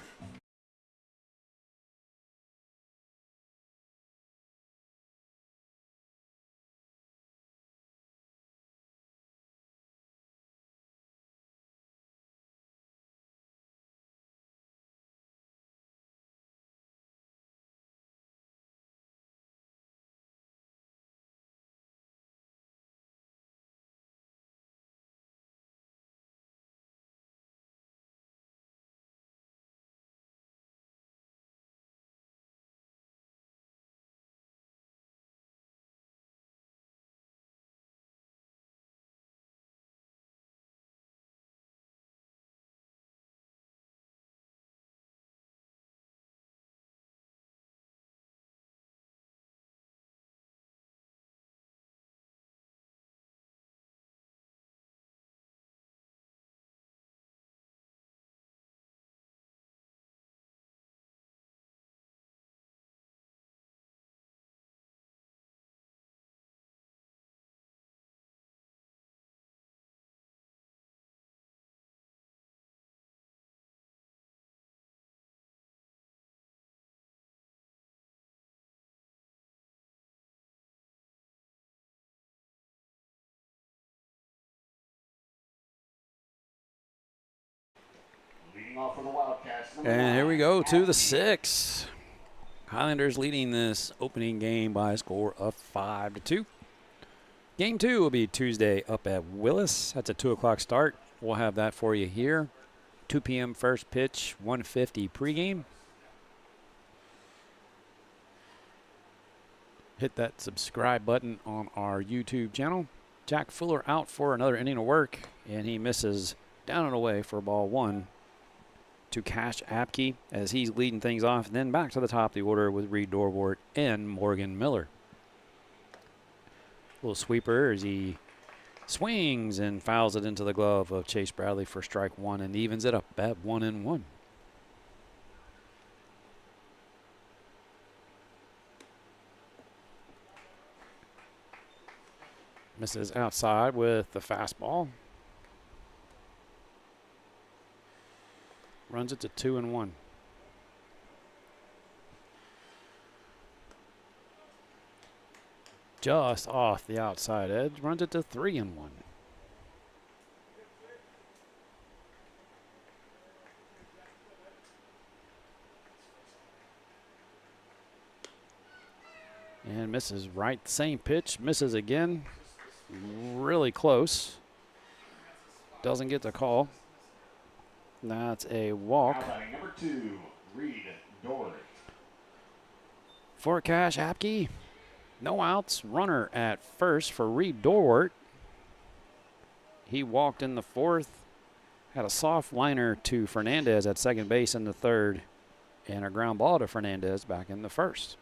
Off for the Wildcats. And here we go to the 6th. Highlanders leading this opening game by a score of 5-2. Game 2 will be Tuesday up at Willis. That's a 2 o'clock start. We'll have that for you here. 2 p.m. first pitch, 1:50 pregame. Hit that subscribe button on our YouTube channel. Jack Fuller out for another inning of work, and he misses down and away for ball 1 to Cash Apke as he's leading things off. And then back to the top of the order with Reed Dorwart and Morgan Miller. Little sweeper as he swings and fouls it into the glove of Chase Bradley for strike 1 and evens it up at 1-1. Misses outside with the fastball. Runs it to 2-1. Just off the outside edge. Runs it to 3-1. And misses right. Same pitch. Misses again. Really close. Doesn't get the call. That's a walk. Number 2, Reed Dorwart. For Cash Apke. No outs. Runner at first for Reed Dorwart. He walked in the 4th. Had a soft liner to Fernandez at second base in the 3rd. And a ground ball to Fernandez back in the 1st.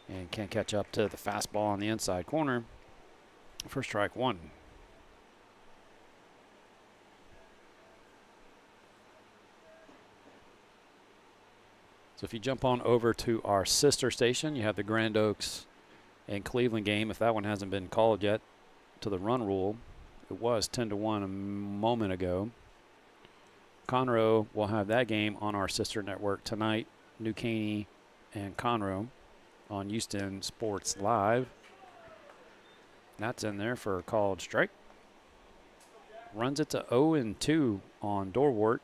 And can't catch up to the fastball on the inside corner for strike 1. So if you jump on over to our sister station, you have the Grand Oaks and Cleveland game. If that one hasn't been called yet to the run rule, it was 10-1 a moment ago. Conroe will have that game on our sister network tonight. New Caney and Conroe on Houston Sports Live. That's in there for a called strike. Runs it to 0-2 on Dorwart.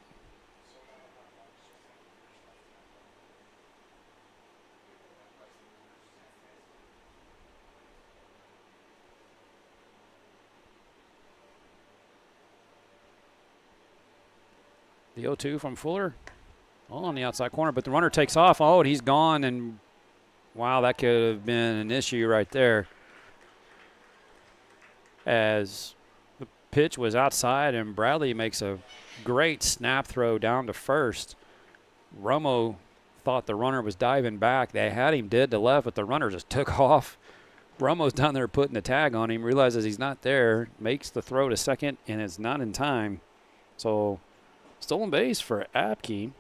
The 0-2 from Fuller. All on the outside corner, but the runner takes off. Oh, and he's gone, and wow, that could have been an issue right there. As the pitch was outside, and Bradley makes a great snap throw down to first. Romo thought the runner was diving back. They had him dead to left, but the runner just took off. Romo's down there putting the tag on him, realizes he's not there, makes the throw to second, and it's not in time. So stolen base for Apke.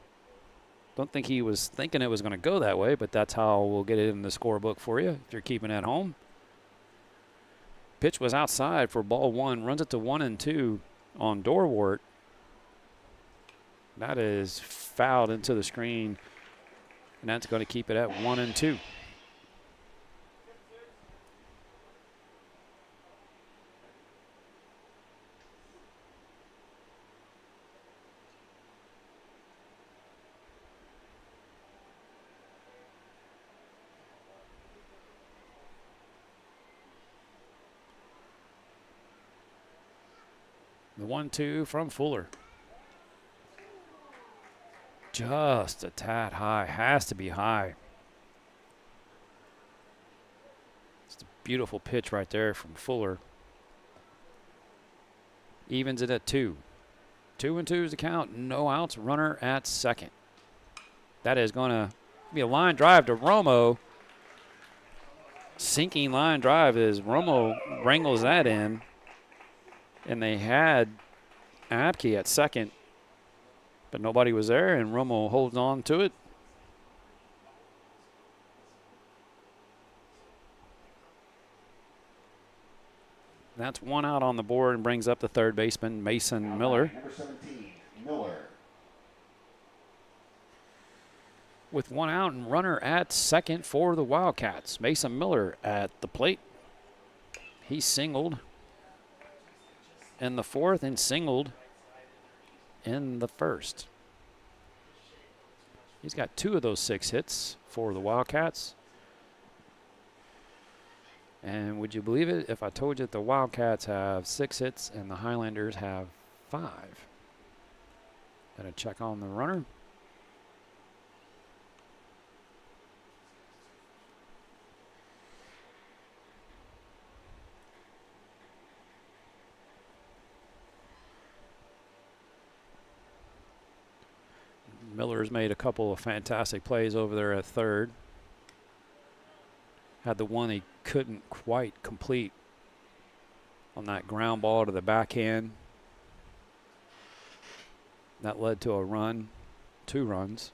Don't think he was thinking it was going to go that way, but that's how we'll get it in the scorebook for you if you're keeping at home. Pitch was outside for ball 1. Runs it to 1-2 on Dorwart. That is fouled into the screen, and that's going to keep it at 1-2. The 1-2 from Fuller. Just a tad high. Has to be high. It's a beautiful pitch right there from Fuller. Evens it at 2. 2-2 is the count. No outs. Runner at second. That is going to be a line drive to Romo. Sinking line drive as Romo wrangles that in. And they had Apke at second, but nobody was there, and Romo holds on to it. That's one out on the board and brings up the third baseman, Mason Miller. Number 17, Miller. With one out and runner at second for the Wildcats. Mason Miller at the plate. He singled in the fourth and singled in the first. He's got 2 of those 6 hits for the Wildcats. And would you believe it if I told you that the Wildcats have 6 hits and the Highlanders have 5? Gonna check on the runner. Miller's made a couple of fantastic plays over there at third. Had the one he couldn't quite complete on that ground ball to the backhand. That led to a run, 2 runs.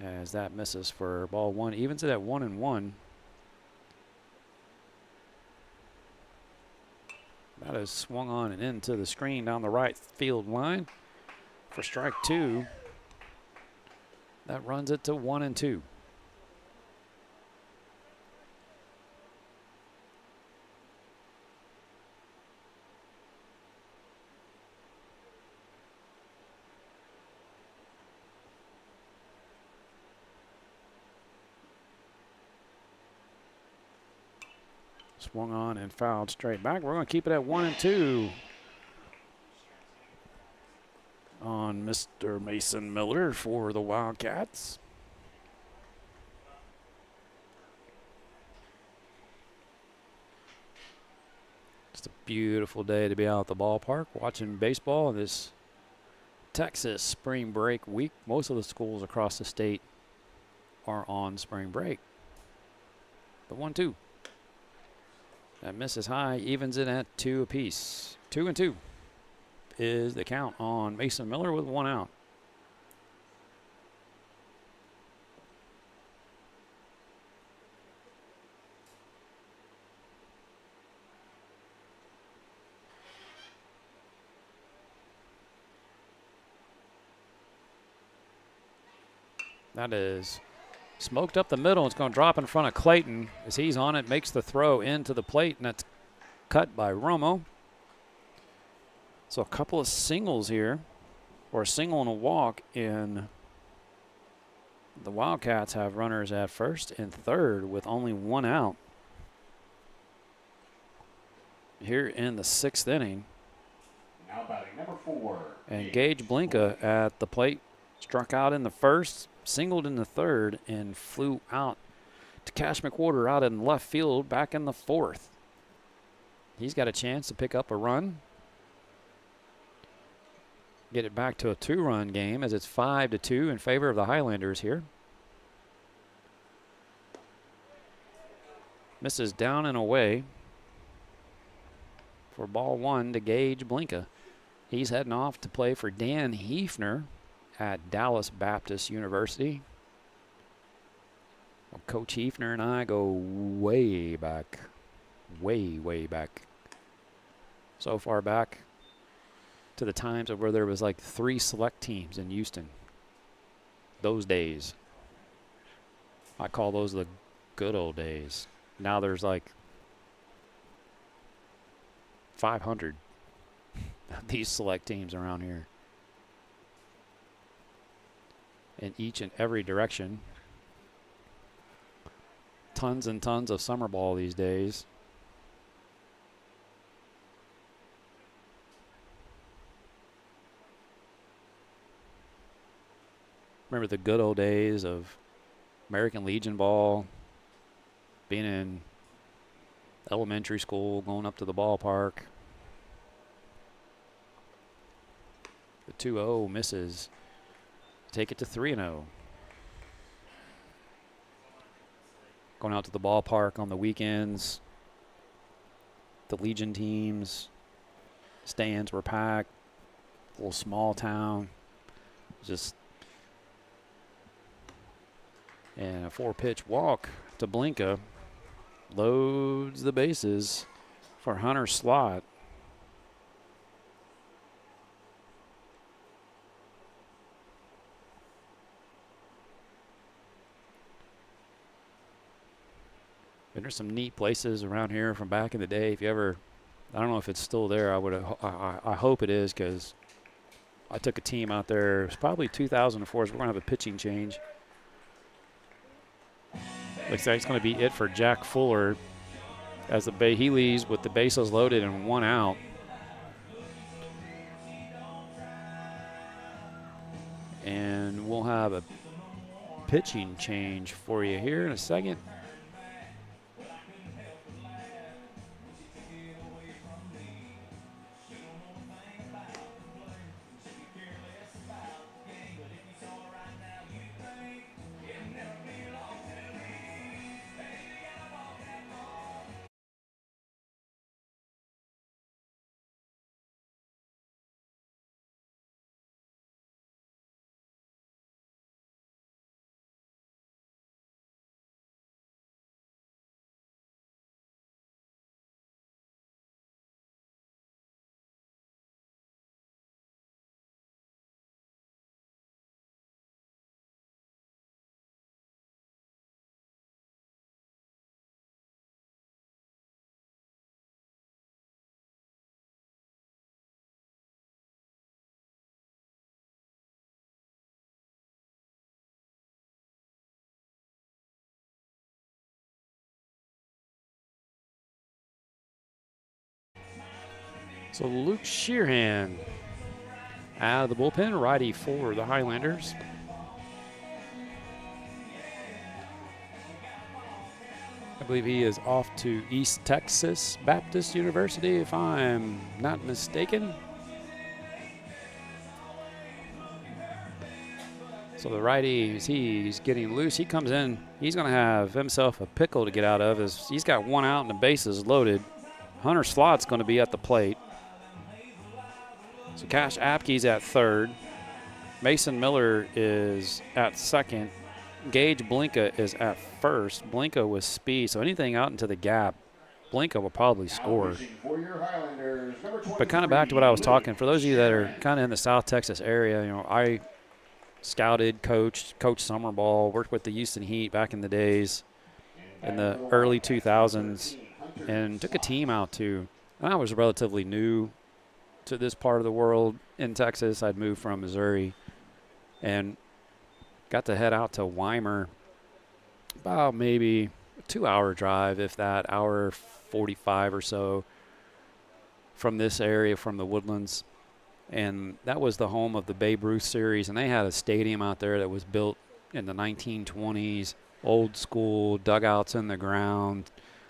As that misses for ball 1. Evens it at 1-1. That is swung on and into the screen down the right field line. For strike 2, that runs it to 1-2. Swung on and fouled straight back. We're going to keep it at 1-2. On Mr. Mason Miller for the Wildcats. Just a beautiful day to be out at the ballpark watching baseball this Texas spring break week. Most of the schools across the state are on spring break. The 1-2. That misses high, evens it at 2 apiece. 2-2. Is the count on Mason Miller with 1 out. That is smoked up the middle. It's going to drop in front of Clayton as he's on it, makes the throw into the plate, and that's cut by Romo. So a couple of singles here, or a single and a walk, and the Wildcats have runners at first and third with only 1 out here in the 6th inning. Now batting number 4. And Gage Blinka at the plate, struck out in the first, singled in the third, and flew out to Cash McWhorter out in left field back in the 4th. He's got a chance to pick up a run. get it back to a 2-run game as it's 5-2 in favor of the Highlanders here. Misses down and away for ball 1 to Gage Blinka. He's heading off to play for Dan Hefner at Dallas Baptist University. Well, Coach Hefner and I go way back, way back. So far back to the times of where there was like 3 select teams in Houston. Those days. I call those the good old days. Now there's like 500 of these select teams around here. In each and every direction. Tons and tons of summer ball these days. Remember the good old days of American Legion ball, being in elementary school, going up to the ballpark. The 2-0 misses. Take it to 3-0. Going out to the ballpark on the weekends. The Legion teams, stands were packed. Little small town. Just. And a 4-pitch walk to Blinka. Loads the bases for Hunter Slot. And there's some neat places around here from back in the day. If you ever, I don't know if it's still there. I hope it is, because I took a team out there. It was probably 2004. So we're gonna have a pitching change. Looks like it's going to be it for Jack Fuller as he leaves with the bases loaded and 1 out. And we'll have a pitching change for you here in a second. So Luke Sheerhan out of the bullpen, righty for the Highlanders. I believe he is off to East Texas Baptist University, if I'm not mistaken. So the righty, he's getting loose. He comes in. He's going to have himself a pickle to get out of, as he's got 1 out and the bases loaded. Hunter Slot's going to be at the plate. So Cash Apke's at third. Mason Miller is at second. Gage Blinka is at first. Blinka with speed, so anything out into the gap, Blinka will probably score. But kind of back to what I was talking, for those of you that are kind of in the South Texas area, you know, I scouted, coached summer ball, worked with the Houston Heat back in the days in the early 2000s, and took a team out to, and I was relatively new to this part of the world in Texas. I'd moved from Missouri and got to head out to Weimar, about maybe a 2-hour drive, if that, hour 45 or so from this area, from the Woodlands. And that was the home of the Babe Ruth series, and they had a stadium out there that was built in the 1920s, old school, dugouts in the ground,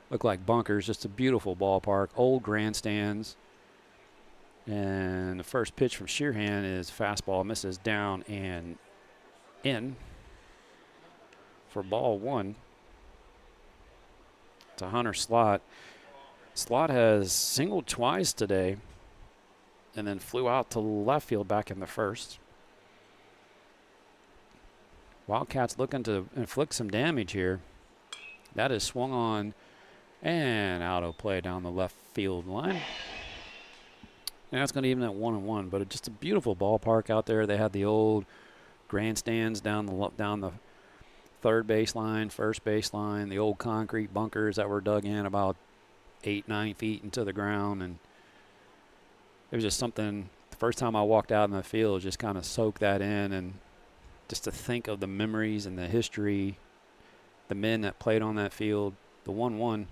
looked like bunkers, just a beautiful ballpark, old grandstands. And the first pitch from Sheerhan is fastball, misses down and in for ball 1 to Hunter Slot. Slot has singled twice today and then flew out to left field back in the first. Wildcats looking to inflict some damage here. That is swung on and out of play down the left field line. And that's going to even at 1-1, but just a beautiful ballpark out there. They had the old grandstands down the third baseline, first baseline, the old concrete bunkers that were dug in about 8-9 feet into the ground, and it was just something. The first time I walked out in the field, just kind of soaked that in, and just to think of the memories and the history, the men that played on that field. The 1-1.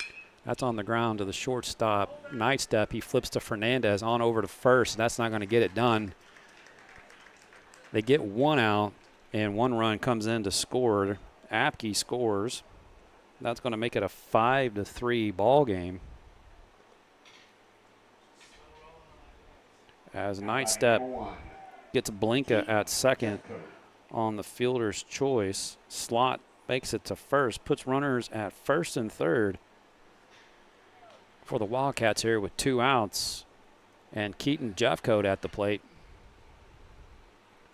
That's on the ground to the shortstop. Night step, he flips to Fernandez on over to first. That's not going to get it done. They get 1 out, and 1 run comes in to score. Apke scores. That's going to make it a 5-3 ball game. As Night step gets Blinka at second on the fielder's choice. Slot makes it to first, puts runners at first and third for the Wildcats here with 2 outs, and Keaton Jeffcoat at the plate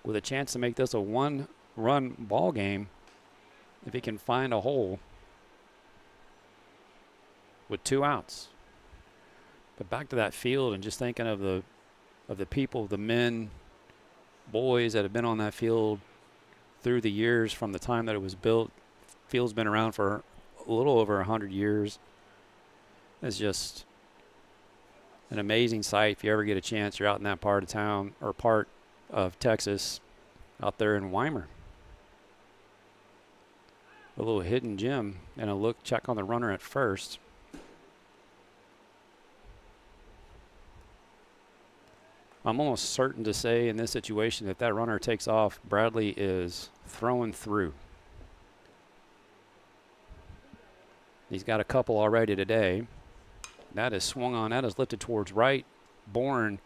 with a chance to make this a 1-run ball game if he can find a hole with 2 outs. But back to that field and just thinking of the people, the men, boys that have been on that field through the years from the time that it was built. Field's been around for a little over 100 years. It's just an amazing sight. If you ever get a chance, you're out in that part of town or part of Texas, out there in Weimar. A little hidden gem and a look check on the runner at first. I'm almost certain to say in this situation that that runner takes off, Bradley is throwing through. He's got a couple already today. That is swung on. That is lifted towards right. Bourne,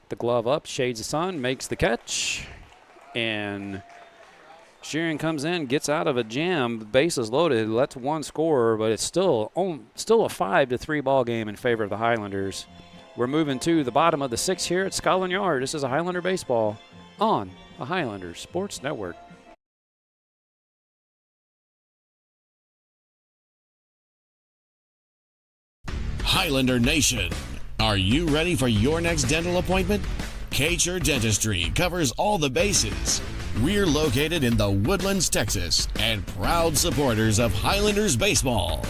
the glove up, shades the sun, makes the catch. And Sheeran comes in, gets out of a jam. The base is loaded. Lets 1 score, but it's still a 5-3 ball game in favor of the Highlanders. We're moving to the bottom of the 6th here at Scotland Yard. This is a Highlander baseball on the Highlander Sports Network. Highlander Nation, are you ready for your next dental appointment? txhsbsb Dentistry covers all the bases. We're located in the Woodlands, Texas, and proud supporters of Highlanders baseball.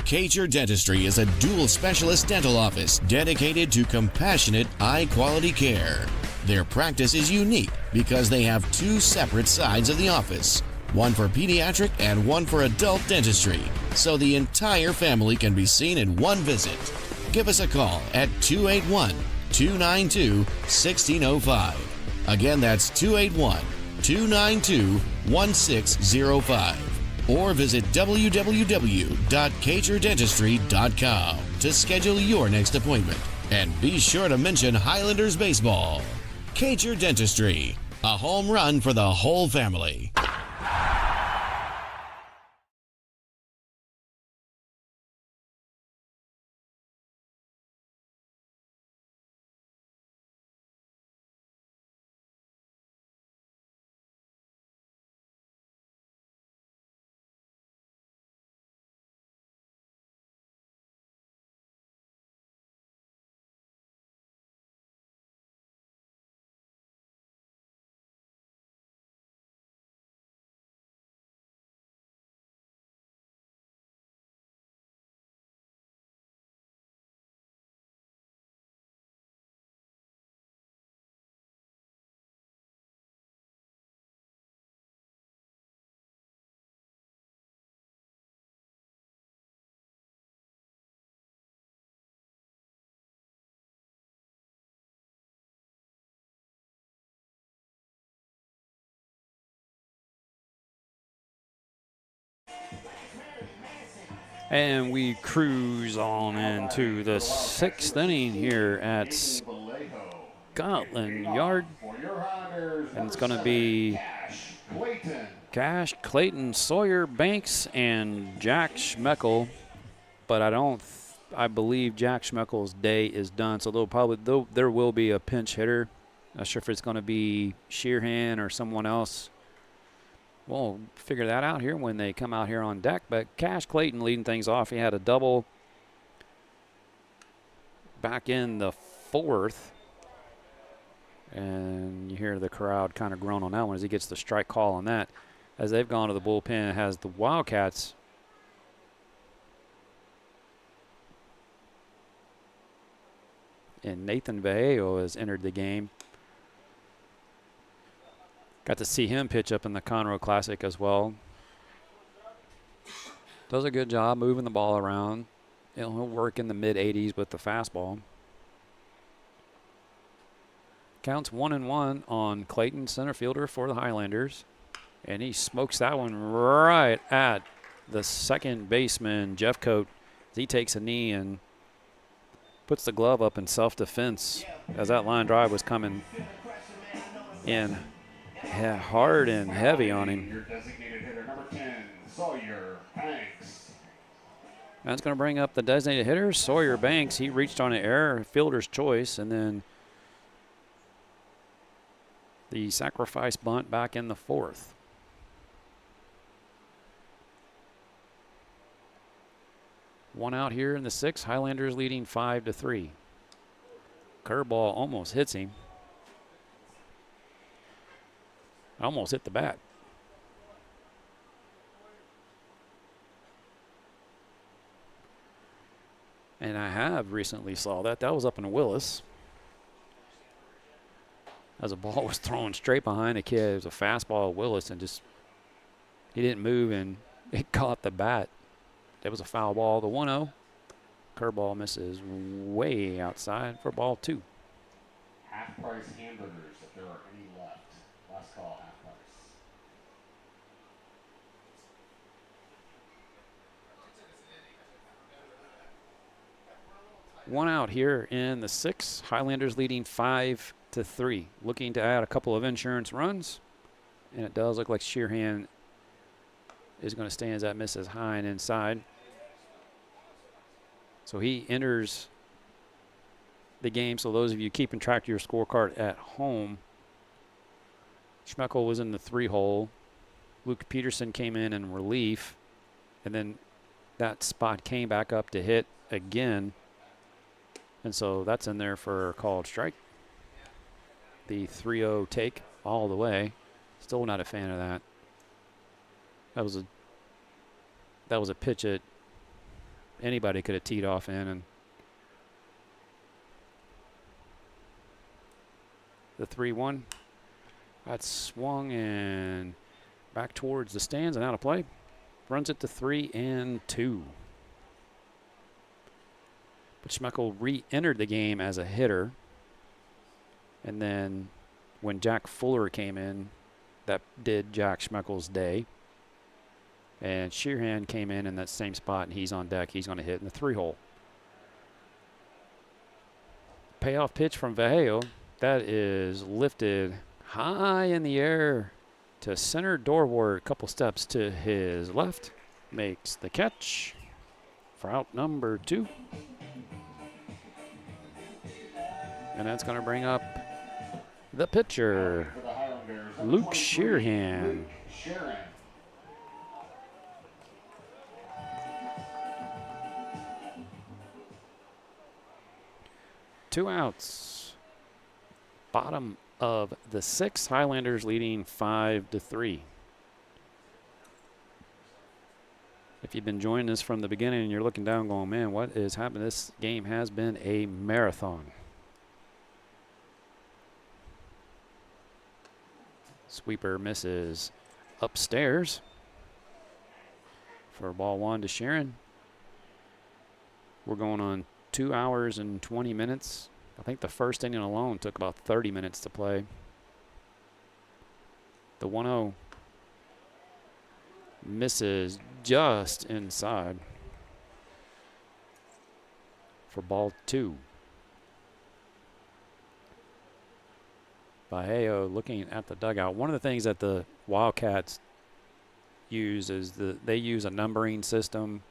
txhsbsb Dentistry is a dual specialist dental office dedicated to compassionate, high-quality care. Their practice is unique because they have 2 separate sides of the office, one for pediatric and one for adult dentistry, so the entire family can be seen in one visit. Give us a call at 281-292-1605. Again, that's 281-292-1605. Or visit www.txhsbsb.com to schedule your next appointment. And be sure to mention Highlanders baseball. txhsbsb Dentistry, a home run for the whole family. And we cruise on into the 6th inning here at Scotland Yard. For your Highlanders, And it's number going to be 7, Clayton. Cash, Clayton, Sawyer, Banks, and Jack Schmeckel. But I believe Jack Schmeckel's day is done. So there will be a pinch hitter. Not sure if it's going to be Sheerhan or someone else. We'll figure that out here when they come out here on deck. But Cash Clayton leading things off. He had a double back in the 4th. And you hear the crowd kind of groan on that one as he gets the strike call on that. As they've gone to the bullpen, it has the Wildcats and Nathan Vallejo has entered the game. Got to see him pitch up in the Conroe Classic as well. Does a good job moving the ball around. He'll work in the mid-80s with the fastball. Counts 1-1 on Clayton, center fielder for the Highlanders. And he smokes that one right at the second baseman, Jeff Coate. He takes a knee and puts the glove up in self-defense as that line drive was coming in hard and heavy on him. Your designated hitter, number 10, Sawyer Banks. That's going to bring up the designated hitter, Sawyer Banks. He reached on an error, fielder's choice, and then the sacrifice bunt back in the 4th. One out here in the 6th. Highlanders leading 5-3. Curveball almost hits him. Almost hit the bat. And I have recently saw that. That was up in Willis. As a ball was thrown straight behind a kid. It was a fastball at Willis and just he didn't move and it caught the bat. That was a foul ball. The 1-0. Curveball misses way outside for ball 2. Half-price hamburgers if there are any left. Last call, half price. One out here in the 6th. Highlanders leading 5-3. Looking to add a couple of insurance runs. And it does look like Sheerhan is going to stand as that misses high and inside. So he enters the game. So those of you keeping track of your scorecard at home, Schmeckel was in the 3-hole. Luke Peterson came in relief. And then that spot came back up to hit again. And so that's in there for a called strike. The 3-0 take all the way. Still not a fan of that. That was a pitch that anybody could have teed off in, and the 3-1. That swung and back towards the stands and out of play. Runs it to 3-2. But Schmeckel re-entered the game as a hitter. And then when Jack Fuller came in, that did Jack Schmeckel's day. And Sheerhan came in that same spot, and he's on deck. He's going to hit in the 3-hole. Payoff pitch from Vallejo. That is lifted high in the air to center doorward. A couple steps to his left. Makes the catch for out number 2. And that's going to bring up the pitcher, Luke Sheerhan. Two outs. Bottom of the 6th. Highlanders leading 5-3. If you've been joining us from the beginning and you're looking down going, man, what is happening? This game has been a marathon. Sweeper misses upstairs for ball 1 to Sharon. We're going on 2 hours and 20 minutes. I think the first inning alone took about 30 minutes to play. The 1-0 misses just inside for ball 2. Vallejo looking at the dugout. One of the things that the Wildcats use is they use a numbering system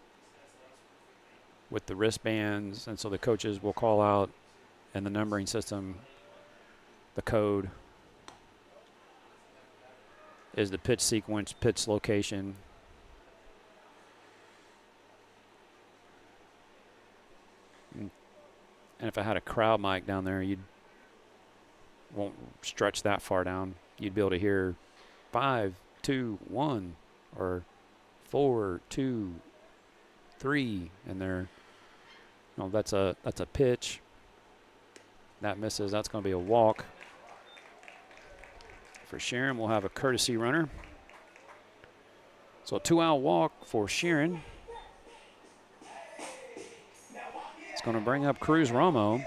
with the wristbands, and so the coaches will call out in the numbering system the code is the pitch sequence, pitch location. And if I had a crowd mic down there, you won't stretch that far down. You'd be able to hear 5, 2, 1 or 4, 2, 3, and they're, that's a pitch. That misses. That's going to be a walk. For Sharon, we'll have a courtesy runner. So a 2-out walk for Sharon. It's going to bring up Cruz Romo.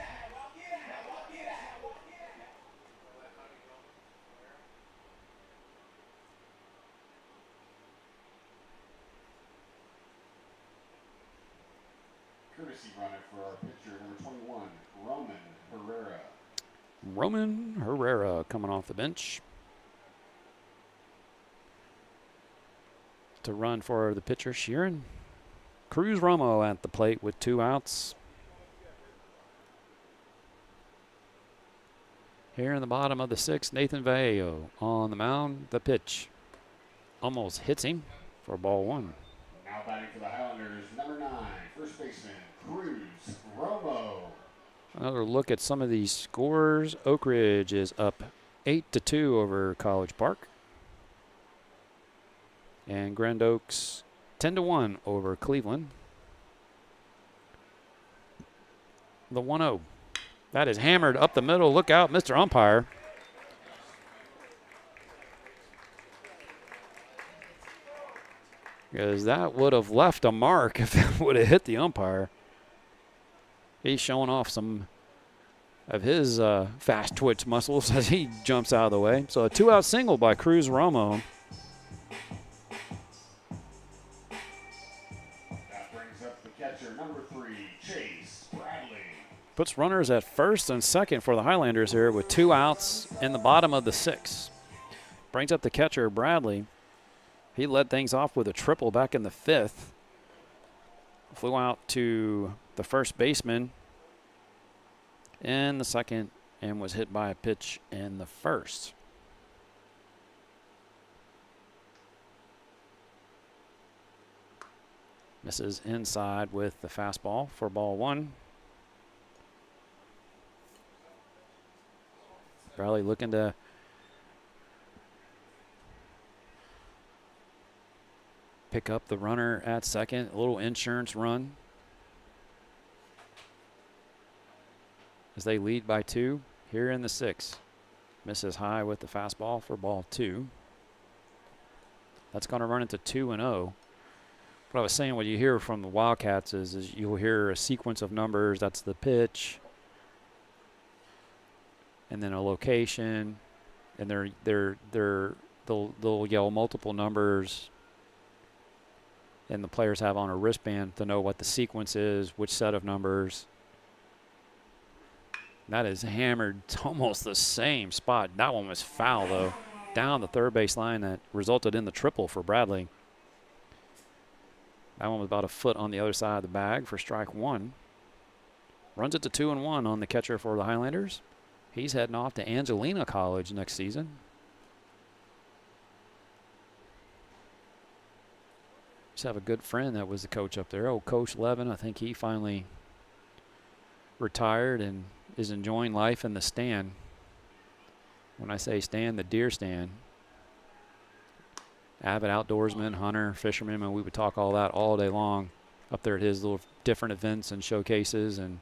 Courtesy runner for our pitcher, number 21, Roman Herrera. Roman Herrera coming off the bench to run for the pitcher, Sheeran. Cruz Romo at the plate with 2 outs. Here in the bottom of the 6th, Nathan Vallejo on the mound. The pitch almost hits him for ball 1. Now batting for the Highlanders, number 9, first baseman, Cruz Romo. Another look at some of these scores. Oak Ridge is up 8-2 over College Park. And Grand Oaks 10-1 over Cleveland. The 1-0. That is hammered up the middle. Look out, Mr. Umpire. Because that would have left a mark if it would have hit the umpire. He's showing off some of his fast twitch muscles as he jumps out of the way. So a 2-out single by Cruz Romo. That brings up the catcher, number 3, Chase Bradley. Puts runners at first and second for the Highlanders here with 2 outs in the bottom of the 6th. Brings up the catcher, Bradley. He led things off with a triple back in the 5th. Flew out to the first baseman in the 2nd and was hit by a pitch in the 1st. Misses inside with the fastball for ball 1. Bradley looking to pick up the runner at second. A little insurance run as they lead by 2 here in the 6th. Misses high with the fastball for ball 2. That's going to run into 2-0. What I was saying, what you hear from the Wildcats is you'll hear a sequence of numbers. That's the pitch, and then a location, and they'll yell multiple numbers, and the players have on a wristband to know what the sequence is, which set of numbers. That is hammered. It's almost the same spot. That one was foul, though, down the third base line. That resulted in the triple for Bradley. That one was about a foot on the other side of the bag for strike 1. Runs it to 2-1 on the catcher for the Highlanders. He's heading off to Angelina College next season. Just have a good friend that was the coach up there. Old Coach Levin, I think he finally retired and is enjoying life in the stand. When I say stand, the deer stand. Avid outdoorsman, hunter, fisherman, and we would talk all that all day long up there at his little different events and showcases, and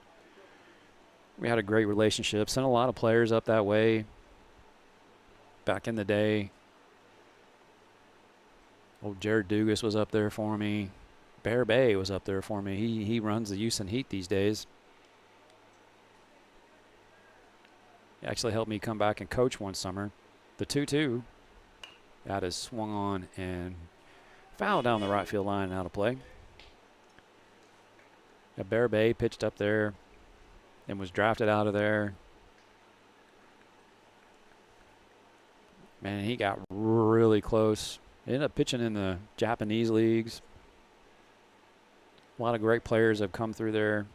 we had a great relationship. Sent a lot of players up that way back in the day. Old Jared Dugas was up there for me. Bear Bay was up there for me. He runs the Houston Heat these days. He actually helped me come back and coach one summer. The 2-2. That is swung on and foul down the right field line and out of play. Bear Bay pitched up there and was drafted out of there. Man, he got really close. He ended up pitching in the Japanese leagues. A lot of great players have come through there.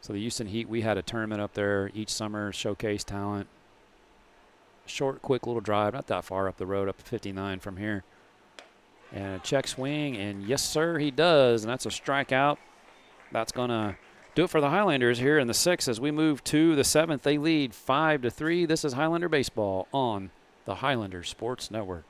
So the Houston Heat, we had a tournament up there each summer, showcase talent. Short, quick little drive, not that far up the road, up 59 from here. And a check swing, and yes, sir, he does. And that's a strikeout. That's going to do it for the Highlanders here in the 6th as we move to the 7th. They lead 5-3. This is Highlander baseball on the Highlander Sports Network.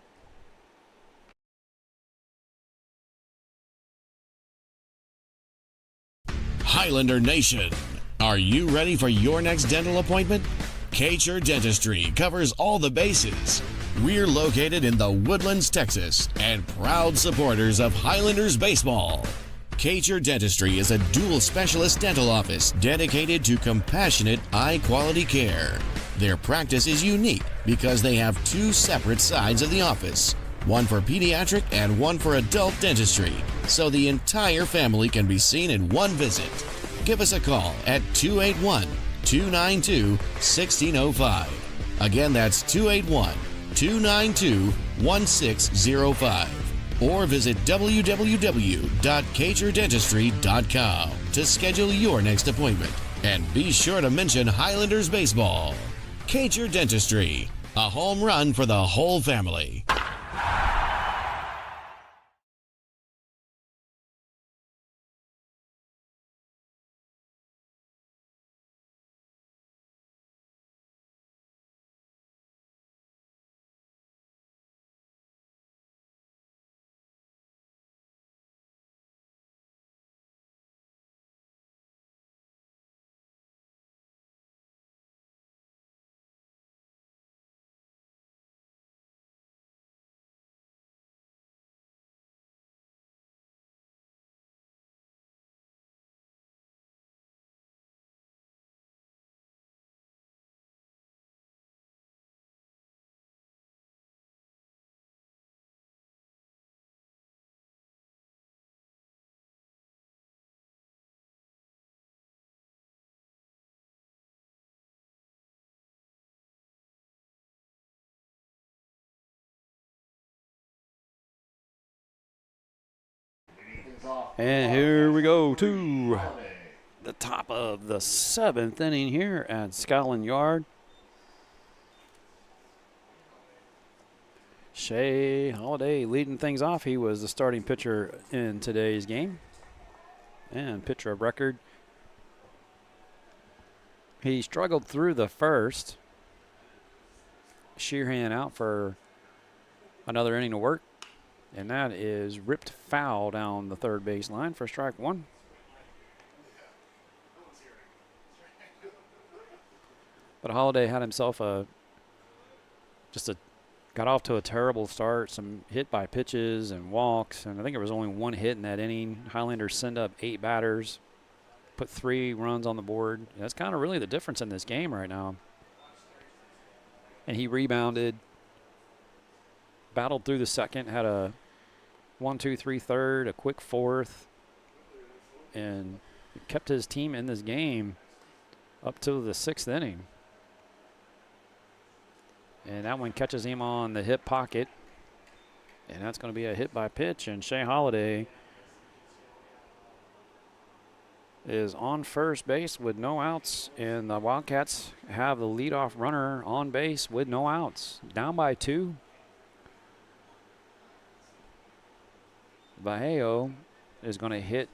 Highlander Nation, are you ready for your next dental appointment? Kcher Dentistry covers all the bases. We're located in the Woodlands, Texas, and proud supporters of Highlanders baseball. Kcher Dentistry is a dual specialist dental office dedicated to compassionate, high-quality care. Their practice is unique because they have 2 separate sides of the office, one for pediatric and one for adult dentistry, so the entire family can be seen in one visit. Give us a call at 281-292-1605. Again, that's 281-292-1605. Or visit www.kcherdentistry.com to schedule your next appointment. And be sure to mention Highlanders baseball. Kcher Dentistry, a home run for the whole family. And here we go to the top of the 7th inning here at Scotland Yard. Shea Holiday leading things off. He was the starting pitcher in today's game and pitcher of record. He struggled through the first. Sheerhan out for another inning of work. And that is ripped foul down the third base line for strike 1. But Holiday had himself got off to a terrible start, some hit by pitches and walks, and I think there was only 1 hit in that inning. Highlanders send up 8 batters, put 3 runs on the board. That's kind of really the difference in this game right now. And he rebounded, battled through the second, had a 1-2-3 third, a quick 4th, and kept his team in this game up to the 6th inning. And that one catches him on the hip pocket, and that's going to be a hit by pitch, and Shea Holiday is on first base with no outs, and the Wildcats have the leadoff runner on base with no outs, down by 2. Vallejo is going to hit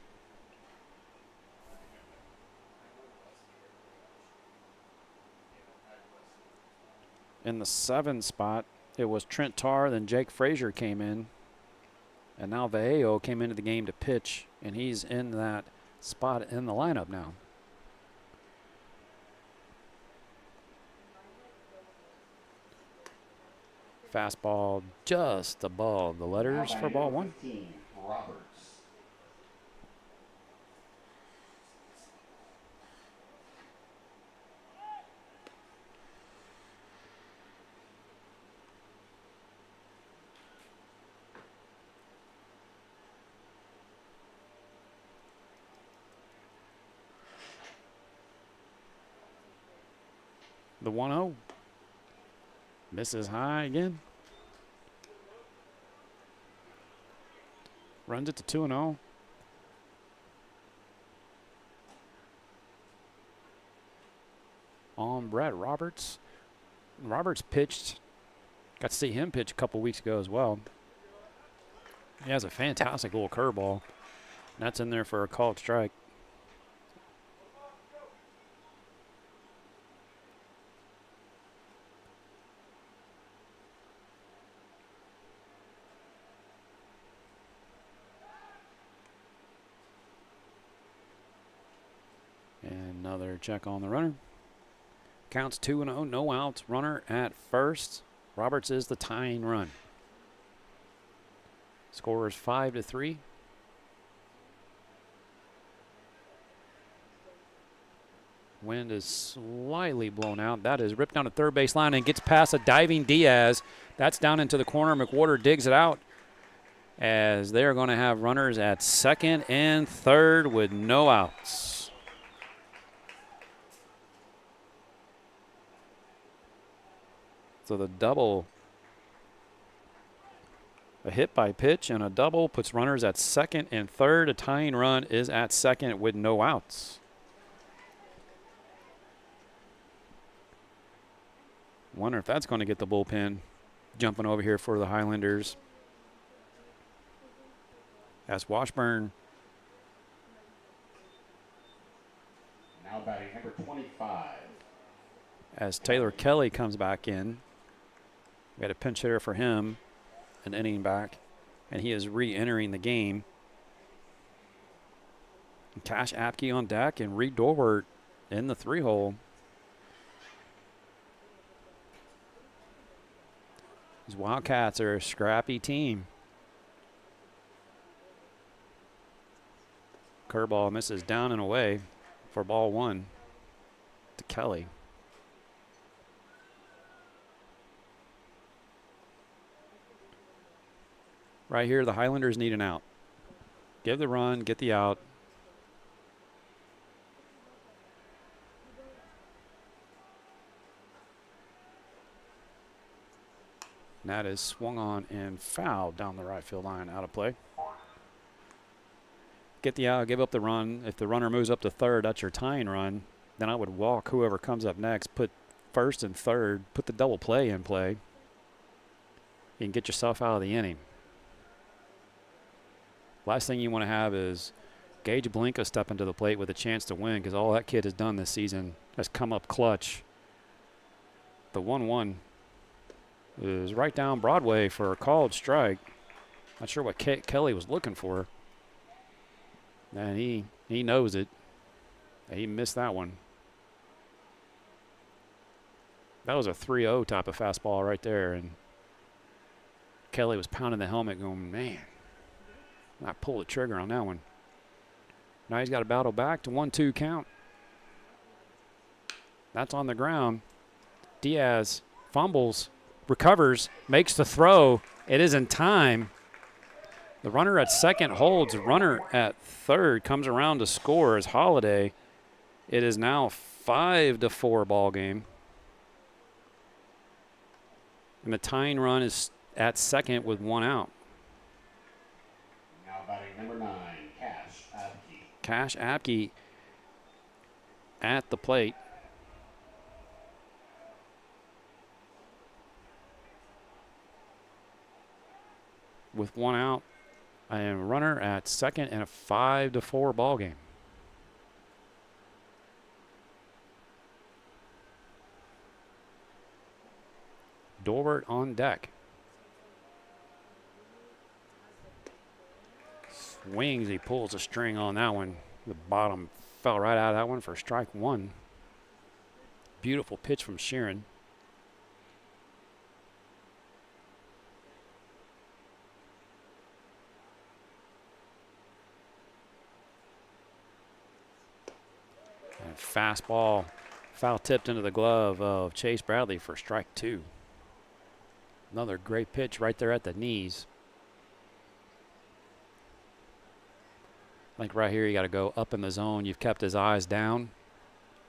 in the 7th spot. It was Trent Tarr, then Jake Frazier came in, and now Vallejo came into the game to pitch, and he's in that spot in the lineup now. Fastball just above the letters for ball 1. Roberts. The 1-0. Misses high again. Runs it to 2-0. On Brett Roberts. Roberts pitched. Got to see him pitch a couple weeks ago as well. He has a fantastic little curveball. That's in there for a called strike. And another check on the runner. Counts 2-0, no outs. Runner at first. Roberts is the tying run. Score is 5-3. Wind is slightly blown out. That is ripped down the third base line and gets past a diving Diaz. That's down into the corner. McWhorter digs it out as they're going to have runners at second and third with no outs. So the double, a hit by pitch and a double puts runners at second and third. A tying run is at second with no outs. Wonder if that's going to get the bullpen jumping over here for the Highlanders. As Washburn. Now batting number 25. As Taylor Kelly comes back in. We had a pinch hitter for him, an inning back, and he is re-entering the game. And Cash Apke on deck and Reed Dorwart in the 3-hole. These Wildcats are a scrappy team. Curveball misses down and away for ball one to Kelly. Right here, the Highlanders need an out. Give the run, get the out. And that is swung on and fouled down the right field line, out of play. Get the out, give up the run. If the runner moves up to third, that's your tying run. Then I would walk whoever comes up next, put first and third, put the double play in play. You can get yourself out of the inning. Last thing you want to have is Gage Blinka step into the plate with a chance to win, because all that kid has done this season has come up clutch. The 1-1 is right down Broadway for a called strike. Not sure what Kelly was looking for. And he knows it. He missed that one. That was a 3-0 type of fastball right there. And Kelly was pounding the helmet going, man, I pulled the trigger on that one. Now he's got to battle back to 1-2 count. That's on the ground. Diaz fumbles, recovers, makes the throw. It is in time. The runner at second holds. The runner at third comes around to score as Holiday. It is now 5-4 ball game. And the tying run is at second with one out. Now batting number 9, Cash Apke. Cash Apke at the plate. With one out and runner at second and a 5-4 ball game. Dorwart on deck. Swings, he pulls a string on that one. The bottom fell right out of that one for strike one. Beautiful pitch from Sheeran. And fastball foul tipped into the glove of Chase Bradley for strike two. Another great pitch right there at the knees. I think right here you got to go up in the zone. You've kept his eyes down.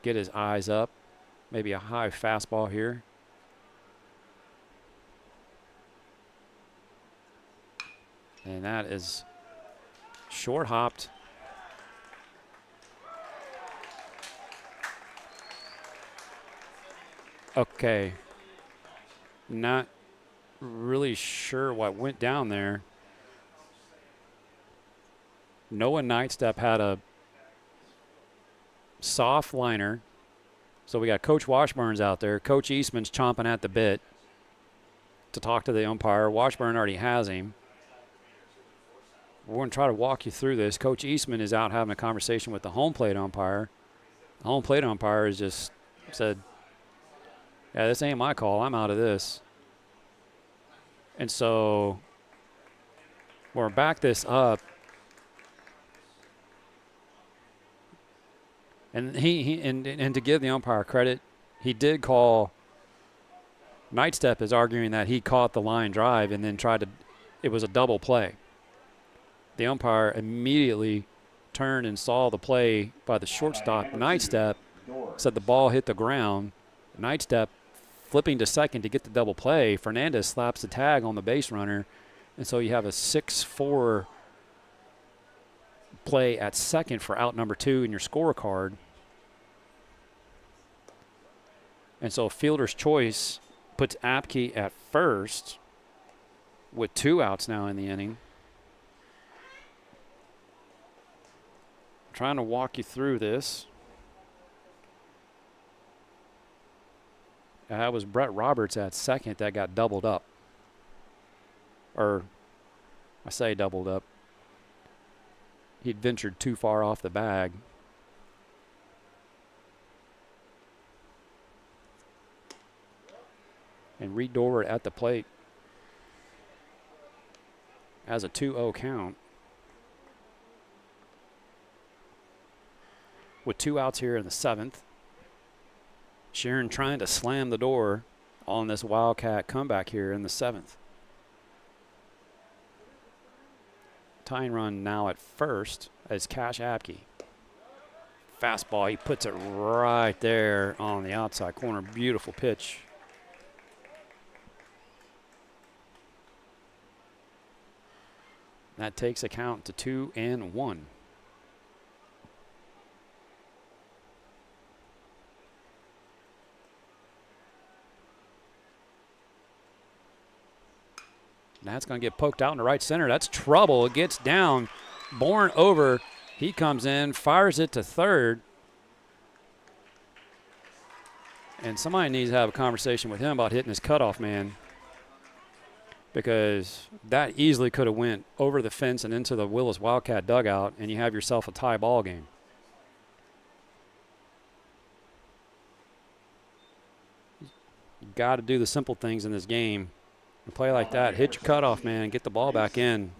Get his eyes up. Maybe a high fastball here. And that is short hopped. Okay. Not really sure what went down there. Noah Nightstep had a soft liner. So we got Coach Washburn's out there. Coach Eastman's chomping at the bit to talk to the umpire. Washburn already has him. We're going to try to walk you through this. Coach Eastman is out having a conversation with the home plate umpire. The home plate umpire has just said, yeah, this ain't my call. I'm out of this. And so we're back this up. And and to give the umpire credit, he did call. Nightstep is arguing that he caught the line drive and then it was a double play. The umpire immediately turned and saw the play by the shortstop. Nightstep said the ball hit the ground. Nightstep flipping to second to get the double play. Fernandez slaps the tag on the base runner. And so you have a 6-4 play at second for out number 2 in your scorecard. And so fielder's choice puts Apke at first with 2 outs now in the inning. Trying to walk you through this. That was Brett Roberts at second that got doubled up. Or I say doubled up. He'd ventured too far off the bag. And Reed Dorward at the plate has a 2-0 count. With 2 outs here in the 7th. Sharon trying to slam the door on this Wildcat comeback here in the 7th. Tying run now at first as Cash Apke. Fastball, he puts it right there on the outside corner. Beautiful pitch. That takes a count to 2-1. That's going to get poked out in the right center. That's trouble. It gets down. Bourne over. He comes in, fires it to third. And somebody needs to have a conversation with him about hitting his cutoff man, because that easily could have went over the fence and into the Willis Wildcat dugout, and you have yourself a tie ball game. You got to do the simple things in this game. A play like that, hit your cutoff man, get the ball back in.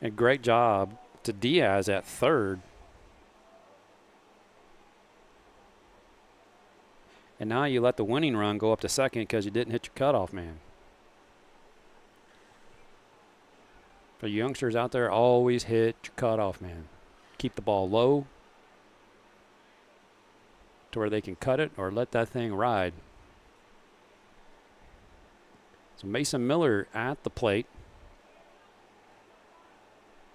And great job to Diaz at third. And now you let the winning run go up to second because you didn't hit your cutoff man. For you youngsters out there, always hit your cutoff man. Keep the ball low to where they can cut it or let that thing ride. So Mason Miller at the plate.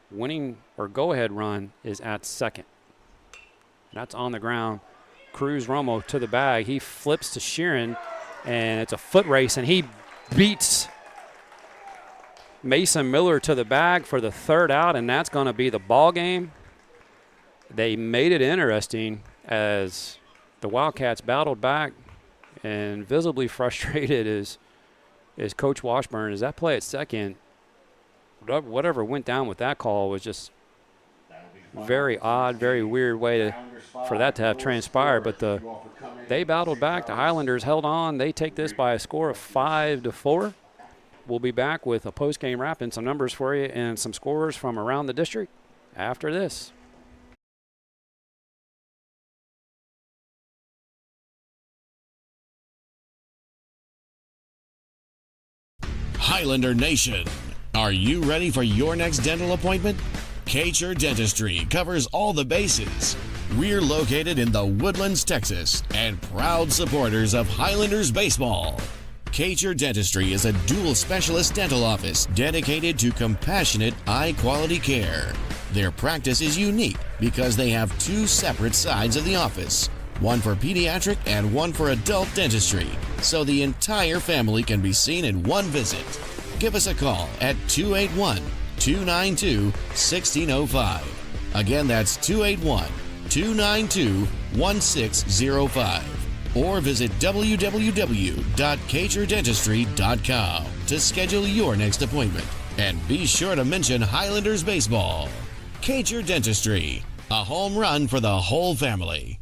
Winning or go-ahead run is at second. That's on the ground. Cruz Romo to the bag. He flips to Sheeran, and it's a foot race, and he beats Mason Miller to the bag for the third out, and that's going to be the ball game. They made it interesting as the Wildcats battled back, and visibly frustrated is Coach Washburn. As that play at second, whatever went down with that call was just very odd, very weird way for that to have transpired. But they battled back. The Highlanders held on. They take this by a score of 5-4. We'll be back with a post-game wrap and some numbers for you and some scores from around the district after this. Highlander Nation, are you ready for your next dental appointment? Kcher Dentistry covers all the bases. We're located in the Woodlands, Texas, and proud supporters of Highlanders baseball. Kacher Dentistry is a dual specialist dental office dedicated to compassionate, high-quality care. Their practice is unique because they have two separate sides of the office, one for pediatric and one for adult dentistry, so the entire family can be seen in one visit. Give us a call at 281-292-1605. Again, that's 281-292-1605. Or visit www.txhsbsb.com to schedule your next appointment. And be sure to mention Highlanders baseball. Kacher Dentistry, a home run for the whole family.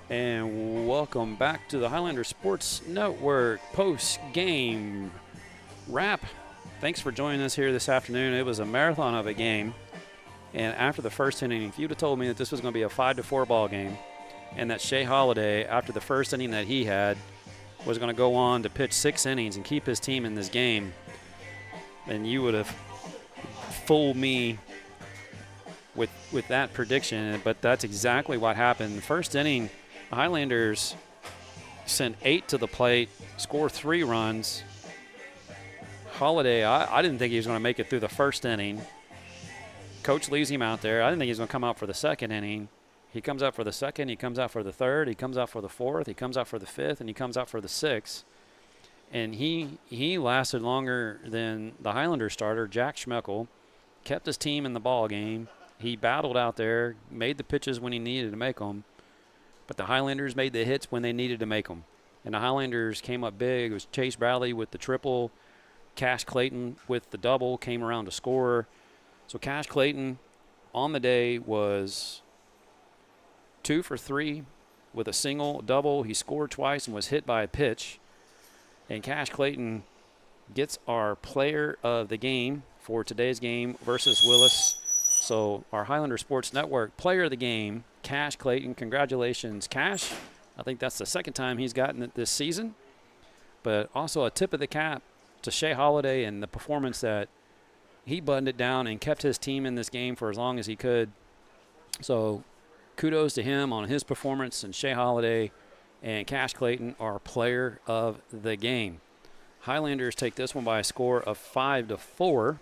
And welcome back to the Highlander Sports Network post-game wrap. Thanks for joining us here this afternoon. It was a marathon of a game. And after the first inning, if you'd have told me that this was going to be a 5-4 ball game and that Shea Holiday, after the first inning that he had, was going to go on to pitch 6 innings and keep his team in this game, then you would have fooled me with that prediction. But that's exactly what happened. The first inning, the Highlanders sent 8 to the plate, score 3 runs. Holiday, I didn't think he was going to make it through the first inning. Coach leaves him out there. I didn't think he was going to come out for the second inning. He comes out for the second, he comes out for the third, he comes out for the fourth, he comes out for the fifth, and he comes out for the sixth. And he lasted longer than the Highlander starter, Jack Schmeckel, kept his team in the ball game. He battled out there, made the pitches when he needed to make them. But the Highlanders made the hits when they needed to make them. And the Highlanders came up big. It was Chase Bradley with the triple. Cash Clayton with the double came around to score. So Cash Clayton on the day was 2 for 3 with a single, double. He scored twice and was hit by a pitch. And Cash Clayton gets our player of the game for today's game versus Willis. So our Highlander Sports Network player of the game, Cash Clayton. Congratulations, Cash. I think that's the second time he's gotten it this season. But also a tip of the cap to Shea Holiday and the performance that he buttoned it down and kept his team in this game for as long as he could. So kudos to him on his performance, and Shea Holiday and Cash Clayton are player of the game. Highlanders take this one by a score of 5-4.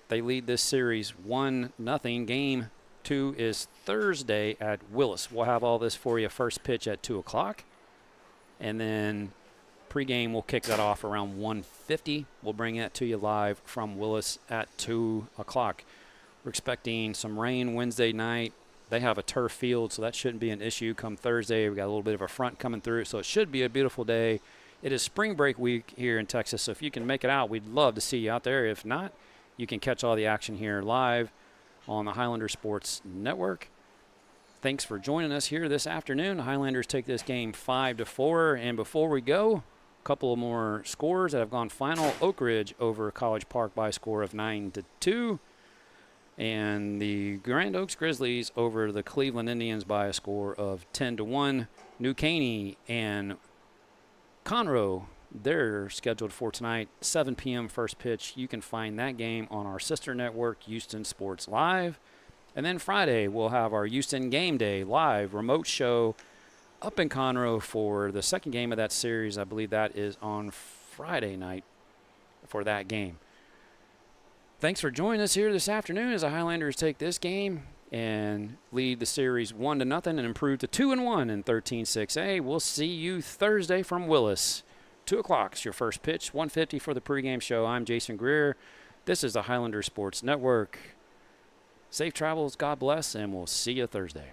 They lead this series 1-0. Game 2 is Thursday at Willis. We'll have all this for you. First pitch at 2 o'clock. And then pregame, we'll kick that off around 1:50. We'll bring that to you live from Willis at 2 o'clock. We're expecting some rain Wednesday night. They have a turf field, so that shouldn't be an issue come Thursday. We've got a little bit of a front coming through, so it should be a beautiful day. It is spring break week here in Texas, so if you can make it out, we'd love to see you out there. If not, you can catch all the action here live on the Highlander Sports Network. Thanks for joining us here this afternoon. The Highlanders take this game 5-4. And before we go, a couple of more scores that have gone final. Oak Ridge over College Park by a score of 9-2. And the Grand Oaks Grizzlies over the Cleveland Indians by a score of 10-1. New Caney and Conroe, they're scheduled for tonight, 7 p.m. first pitch. You can find that game on our sister network, Houston Sports Live. And then Friday, we'll have our Houston Game Day live remote show up in Conroe for the second game of that series. I believe that is on Friday night for that game. Thanks for joining us here this afternoon as the Highlanders take this game and lead the series 1-0 and improve to 2-1 in 13-6A. We'll see you Thursday from Willis. 2 o'clock is your first pitch, 1:50 for the pregame show. I'm Jason Greer. This is the Highlander Sports Network. Safe travels, God bless, and we'll see you Thursday.